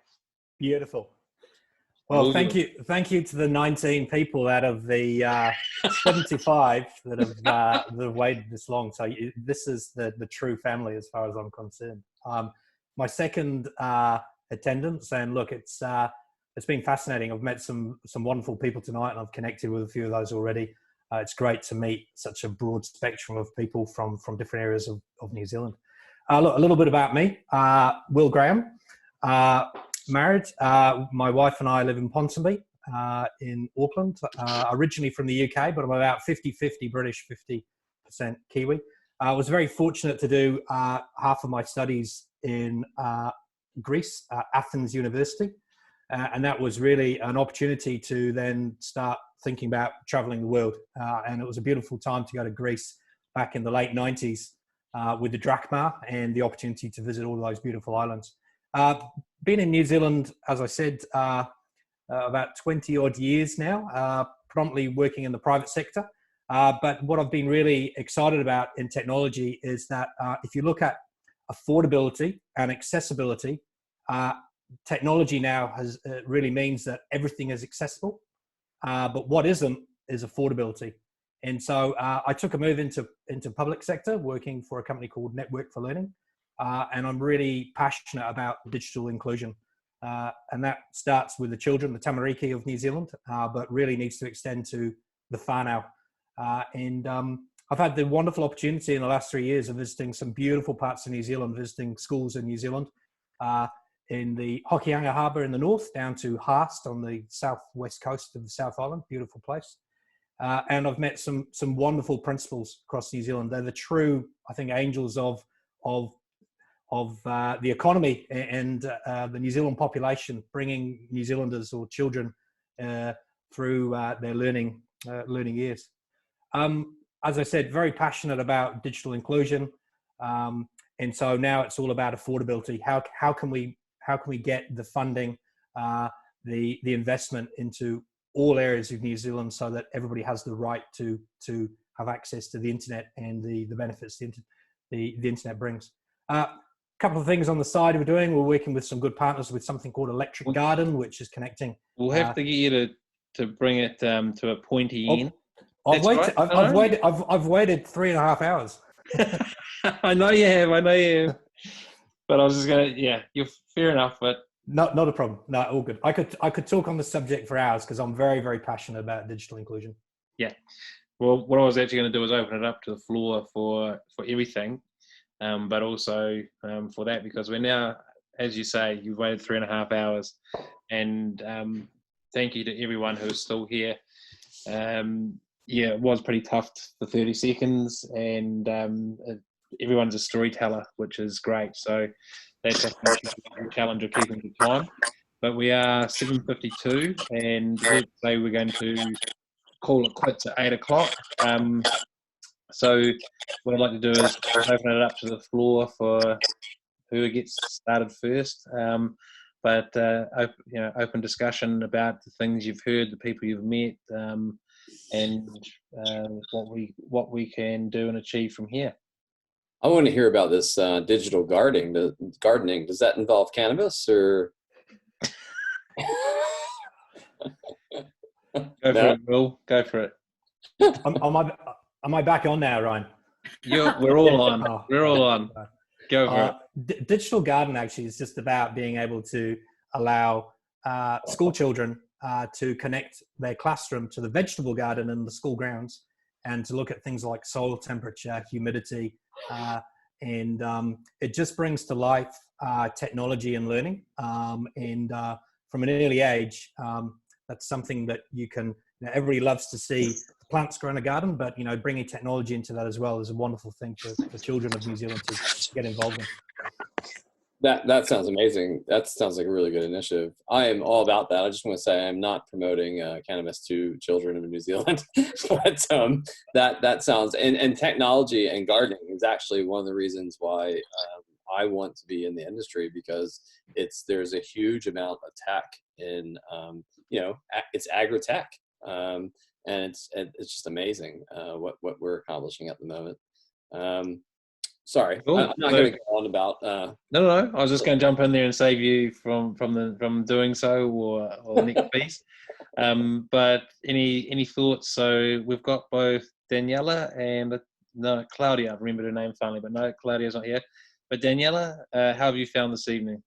Beautiful. Well, thank you to the 19 people out of the 75 that have waited this long. So this is the true family as far as I'm concerned. My second attendance, and look, it's been fascinating. I've met some wonderful people tonight, and I've connected with a few of those already. It's great to meet such a broad spectrum of people from different areas of New Zealand. Look, a little bit about me. Will Graham. Married. My wife and I live in Ponsonby in Auckland. Originally from the UK, but I'm about 50-50 British, 50% Kiwi. I was very fortunate to do half of my studies in Greece, Athens University. And that was really an opportunity to then start thinking about traveling the world. And it was a beautiful time to go to Greece back in the late 90s with the drachma and the opportunity to visit all those beautiful islands. Been in New Zealand, as I said, about 20 odd years now, predominantly working in the private sector. But what I've been really excited about in technology is that if you look at affordability and accessibility, technology now really means that everything is accessible. But what isn't is affordability. And so I took a move into public sector, working for a company called Network for Learning. And I'm really passionate about digital inclusion. And that starts with the children, the tamariki of New Zealand, but really needs to extend to the whānau. And I've had the wonderful opportunity in the last 3 years of visiting some beautiful parts of New Zealand, visiting schools in New Zealand, in the Hokianga Harbour in the north, down to Haast on the southwest coast of the South Island, beautiful place. And I've met some wonderful principals across New Zealand. They're the true, I think, angels of the economy and the New Zealand population, bringing New Zealanders or children through their learning years. As I said, very passionate about digital inclusion, and so now it's all about affordability. How can we get the funding, the investment into all areas of New Zealand so that everybody has the right to have access to the internet and the benefits the internet brings. A couple of things on the side we're doing. We're working with some good partners with something called Electric Garden, which is connecting. We'll have to get you to bring it to a pointy end. I've waited 3.5 hours. I know you have. But I was just gonna, you're fair enough, but not a problem. No, all good. I could talk on the subject for hours because I'm very, very passionate about digital inclusion. Yeah. Well, what I was actually going to do is open it up to the floor for everything, but also for that, because we're now, as you say, you've waited 3.5 hours, and thank you to everyone who's still here. It was pretty tough for 30 seconds, and everyone's a storyteller, which is great. So that's a challenge of keeping the time. But we are 7:52, and let's say we're going to call it quits at 8 o'clock. So what I'd like to do is open it up to the floor for who gets started first. But open discussion about the things you've heard, the people you've met, and what we can do and achieve from here. I want to hear about this digital gardening. Does that involve cannabis or? Go for it, Will. Go for it. Am I back on now, Ryan? We're all on. We're all on. Go for it. Digital garden actually is just about being able to allow school children to connect their classroom to the vegetable garden in the school grounds, and to look at things like soil temperature, humidity, and it just brings to life technology and learning. And from an early age, that's something that you can. Everybody loves to see plants grow in a garden, but bringing technology into that as well is a wonderful thing for children of New Zealand to get involved in. That sounds amazing. That sounds like a really good initiative. I am all about that. I just want to say I'm not promoting cannabis to children in New Zealand, but that sounds and technology and gardening is actually one of the reasons why I want to be in the industry, because there's a huge amount of tech in it's agri-tech, and it's just amazing what we're accomplishing at the moment. Sorry, cool. I'm not going to go on about. No. I was just going to jump in there and save you from doing so, or the next piece. But any thoughts? So we've got both Daniela and Claudia. I've remembered her name finally, but no, Claudia's not here. But Daniela, how have you found this evening?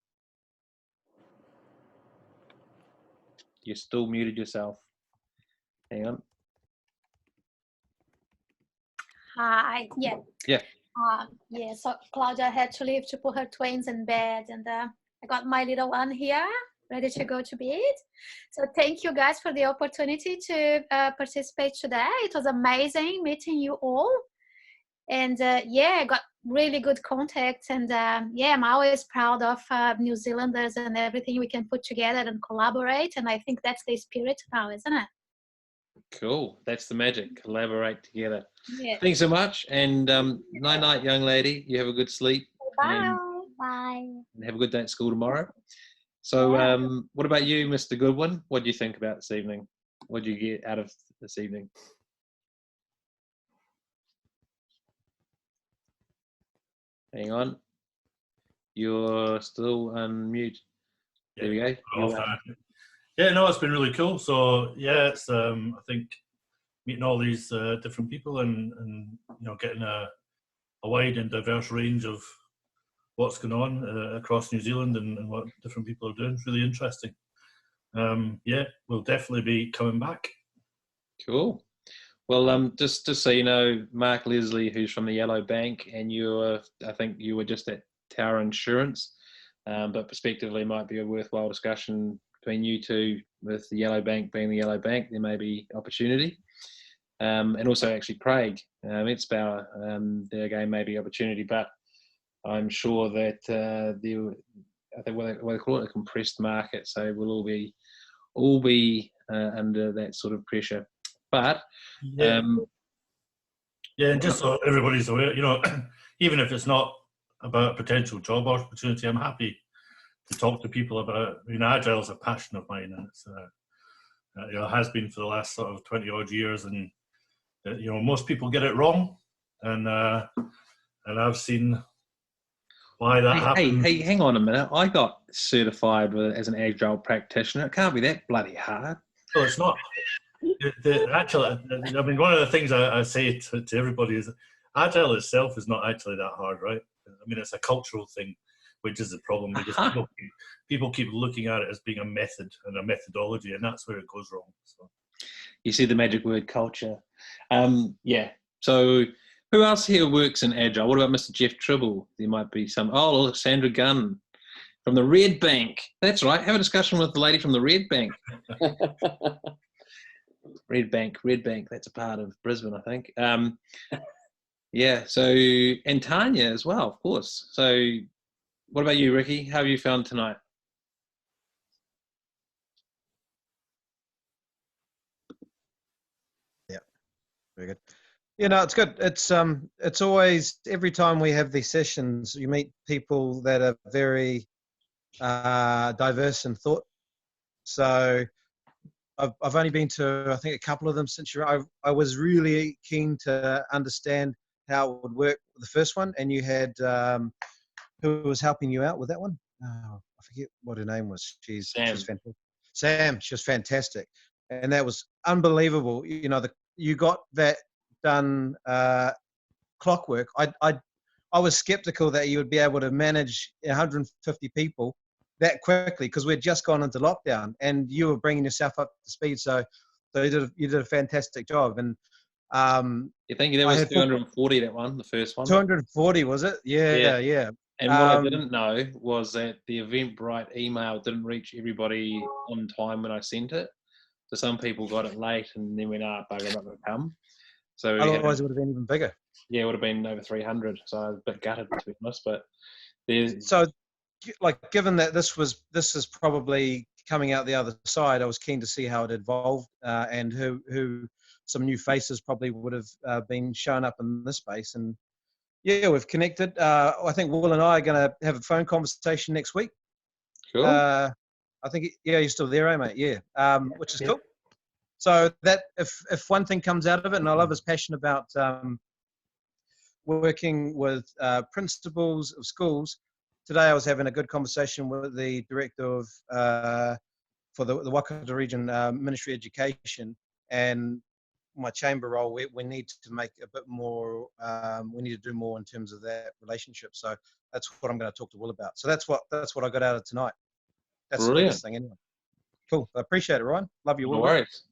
You're still muted yourself. Hang on. Hi. Yeah. Yeah. So Claudia had to leave to put her twins in bed, and I got my little one here ready to go to bed. So thank you guys for the opportunity to participate today. It was amazing meeting you all, and I got really good contacts, and I'm always proud of New Zealanders and everything we can put together and collaborate, and I think that's the spirit now, isn't it? Cool. That's the magic. Collaborate together. Yeah. Thanks so much. And night, young lady. You have a good sleep. Bye. Bye. And have a good day at school tomorrow. So what about you, Mr. Goodwin? What do you think about this evening? What do you get out of this evening? Hang on. You're still on mute. There we go. Yeah, no, it's been really cool. So yeah, it's I think meeting all these different people and getting a wide and diverse range of what's going on across New Zealand and what different people are doing is really interesting. We'll definitely be coming back. Cool. Well, just so you know, Mark Leslie, who's from the Yellow Bank, and I think you were just at Tower Insurance, but prospectively might be a worthwhile discussion between you two, with the Yellow Bank being the Yellow Bank. There may be opportunity. And also actually Craig Etzbauer, there again may be opportunity. But I'm sure that I think what they call it, a compressed market. So we'll all be under that sort of pressure. But yeah, and just so everybody's aware, even if it's not about potential job opportunity, I'm happy to talk to people about. Agile is a passion of mine, and it's has been for the last sort of 20 odd years, and most people get it wrong, and I've seen why that happens. Hey, hang on a minute. I got certified as an Agile practitioner. It can't be that bloody hard. No, it's not. Actually, one of the things I say to everybody is Agile itself is not actually that hard, right? It's a cultural thing, which is the problem, because people keep looking at it as being a method and a methodology, and that's where it goes wrong. So. You see the magic word culture. Yeah. So who else here works in Agile? What about Mr. Jeff Tribble? There might be some. Oh, look, Sandra Gunn from the Red Bank. That's right. Have a discussion with the lady from the Red Bank. Red Bank. That's a part of Brisbane, I think. Yeah. So, and Tanya as well, of course. So, what about you, Ricky? How have you found tonight? Yeah, very good. It's good. It's always, every time we have these sessions, you meet people that are very diverse in thought. So I've only been to, I think, a couple of them since I was really keen to understand how it would work with the first one, and you had who was helping you out with that one? Oh, I forget what her name was. She's fantastic. Sam, she was fantastic, and that was unbelievable. You got that done clockwork. I was skeptical that you would be able to manage 150 people that quickly, because we'd just gone into lockdown and you were bringing yourself up to speed. So you did a fantastic job. And you think that was 240, that one, the first one? 240, was it? Yeah. And what I didn't know was that the Eventbrite email didn't reach everybody on time when I sent it. So some people got it late and then went, bugger, I'm not going to come. So otherwise it would have been even bigger. Yeah, it would have been over 300. So I was a bit gutted, to be honest. But so, given that this is probably coming out the other side, I was keen to see how it evolved and who some new faces probably would have been shown up in this space. And yeah, we've connected. I think Will and I are going to have a phone conversation next week. Cool. I think, you're still there, eh, mate? Yeah. Which is cool. So that if one thing comes out of it, and I love his passion about working with principals of schools. Today I was having a good conversation with the director of for the Waikato Region Ministry of Education, and my chamber role, we need to make a bit more, we need to do more in terms of that relationship. So that's what I'm going to talk to Will about. So that's what I got out of tonight. That's the biggest thing anyway. Cool. I appreciate it, Ryan. Love you, Will. No worries.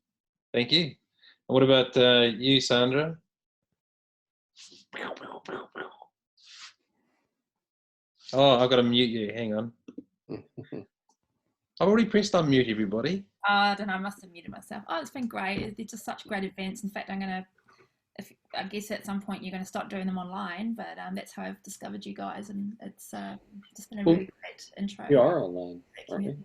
Thank you. And what about you, Sandra? Oh, I've got to mute you. Hang on. I've already pressed unmute, everybody. I don't know. I must have muted myself. Oh, it's been great. They're just such great events. In fact, I guess at some point you're going to start doing them online, but that's how I've discovered you guys, and it's just been a really great intro. You are online, aren't we?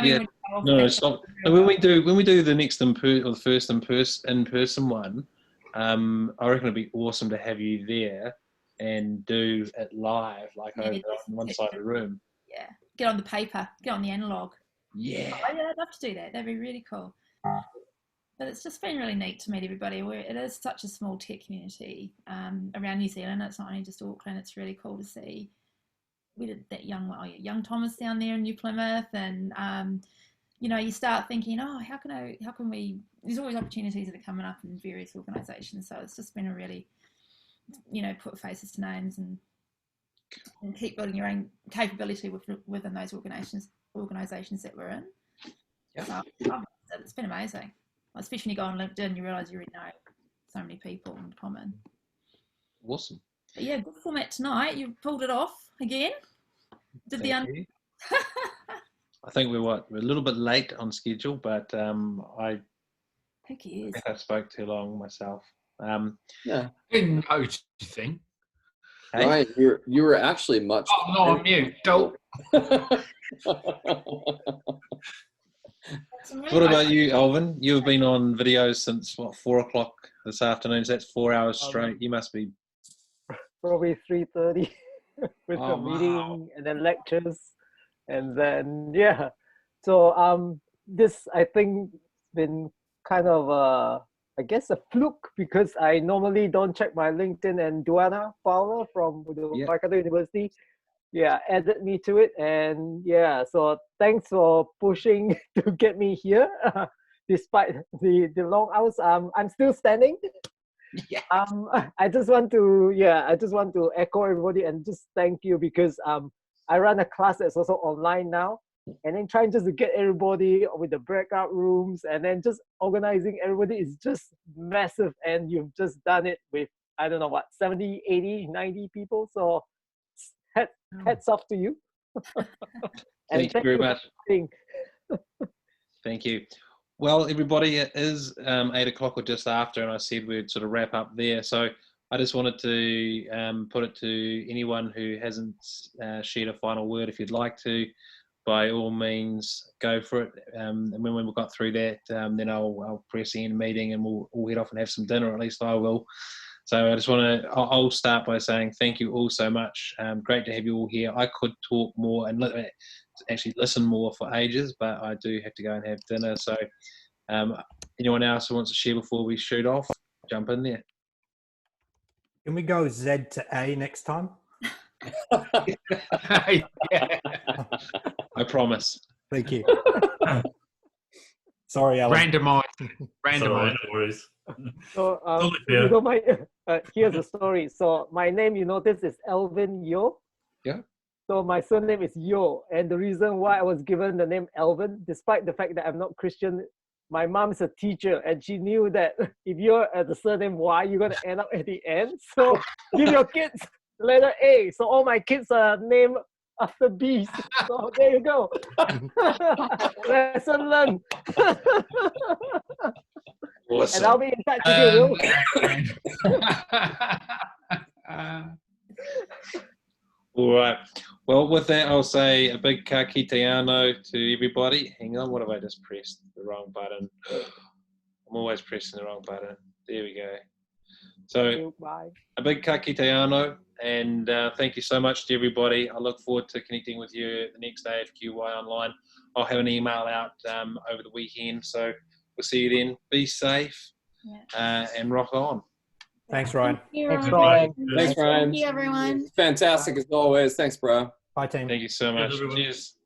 Yeah. No, stop. And when we do the next or the first in-person one, I reckon it'd be awesome to have you there and do it live, like over on one side of the room. Yeah, get on the paper, get on the analog. Yeah. Oh, yeah, I'd love to do that. That'd be really cool. But it's just been really neat to meet everybody. It is such a small tech community around New Zealand. It's not only just Auckland. It's really cool to see. We did that young Thomas down there in New Plymouth, and you start thinking, how can we? There's always opportunities that are coming up in various organisations. So it's just been a really, put faces to names and keep building your own capability within those organisations that we're in. Yeah. So it's been amazing. Especially when you go on LinkedIn, you realise you already know so many people in common. Awesome. But yeah, good format tonight. You pulled it off again. I think we're a little bit late on schedule, but who cares? I spoke too long myself. I didn't notice anything. Hey? Ryan, you were actually much. Oh, no, I'm mute. Don't. What about you, Alvin? You've been on videos since what, 4 o'clock this afternoon? So that's 4 hours straight. You must be probably 3:30 with Oh, the meeting and then lectures, and then yeah. So this I think been kind of I guess a fluke, because I normally don't check my LinkedIn, and Duana Fowler from the Waikato University, added me to it, and so thanks for pushing to get me here, despite the long hours. I'm still standing. I just want to echo everybody and just thank you, because I run a class that's also online now, and then trying just to get everybody with the breakout rooms, and then just organizing everybody is just massive, and you've just done it with, I don't know what, 70, 80, 90 people. So hats off to you. Thank you very much. Thank you. Well, everybody, it is 8 o'clock or just after, and I said we'd sort of wrap up there. So I just wanted to put it to anyone who hasn't shared a final word. If you'd like to, by all means, go for it. And when we've got through that, then I'll press the end meeting, and we'll head off and have some dinner. At least I will. So I just want to, I'll start by saying thank you all so much. Great to have you all here. I could talk more and actually listen more for ages, but I do have to go and have dinner. So anyone else who wants to share before we shoot off, jump in there. Can we go Z to A next time? I promise. Thank you. Sorry, Alan. Randomize. No worries. So, you don't mind, here's the story. So my name, you notice, is Elvin Yo. Yeah. So my surname is Yo, and the reason why I was given the name Elvin, despite the fact that I'm not Christian, my mom's a teacher, and she knew that if you're at the surname Y, you're gonna end up at the end. So give your kids the letter A. So all my kids are named after B's. So there you go. Lesson learned. Awesome. And I'll be in touch with you. All right. Well, with that, I'll say a big ka kite anō to everybody. Hang on, what have I just pressed? The wrong button. I'm always pressing the wrong button. There we go. So, a big ka kite anō, and thank you so much to everybody. I look forward to connecting with you at the next AFQY online. I'll have an email out over the weekend, so we'll see you then. Be safe and rock on. Thanks, Ryan. Thanks, Ryan. Thanks, Ryan. Thank you, everyone. Fantastic as always. Thanks, bro. Bye, team. Thank you so much. Cheers.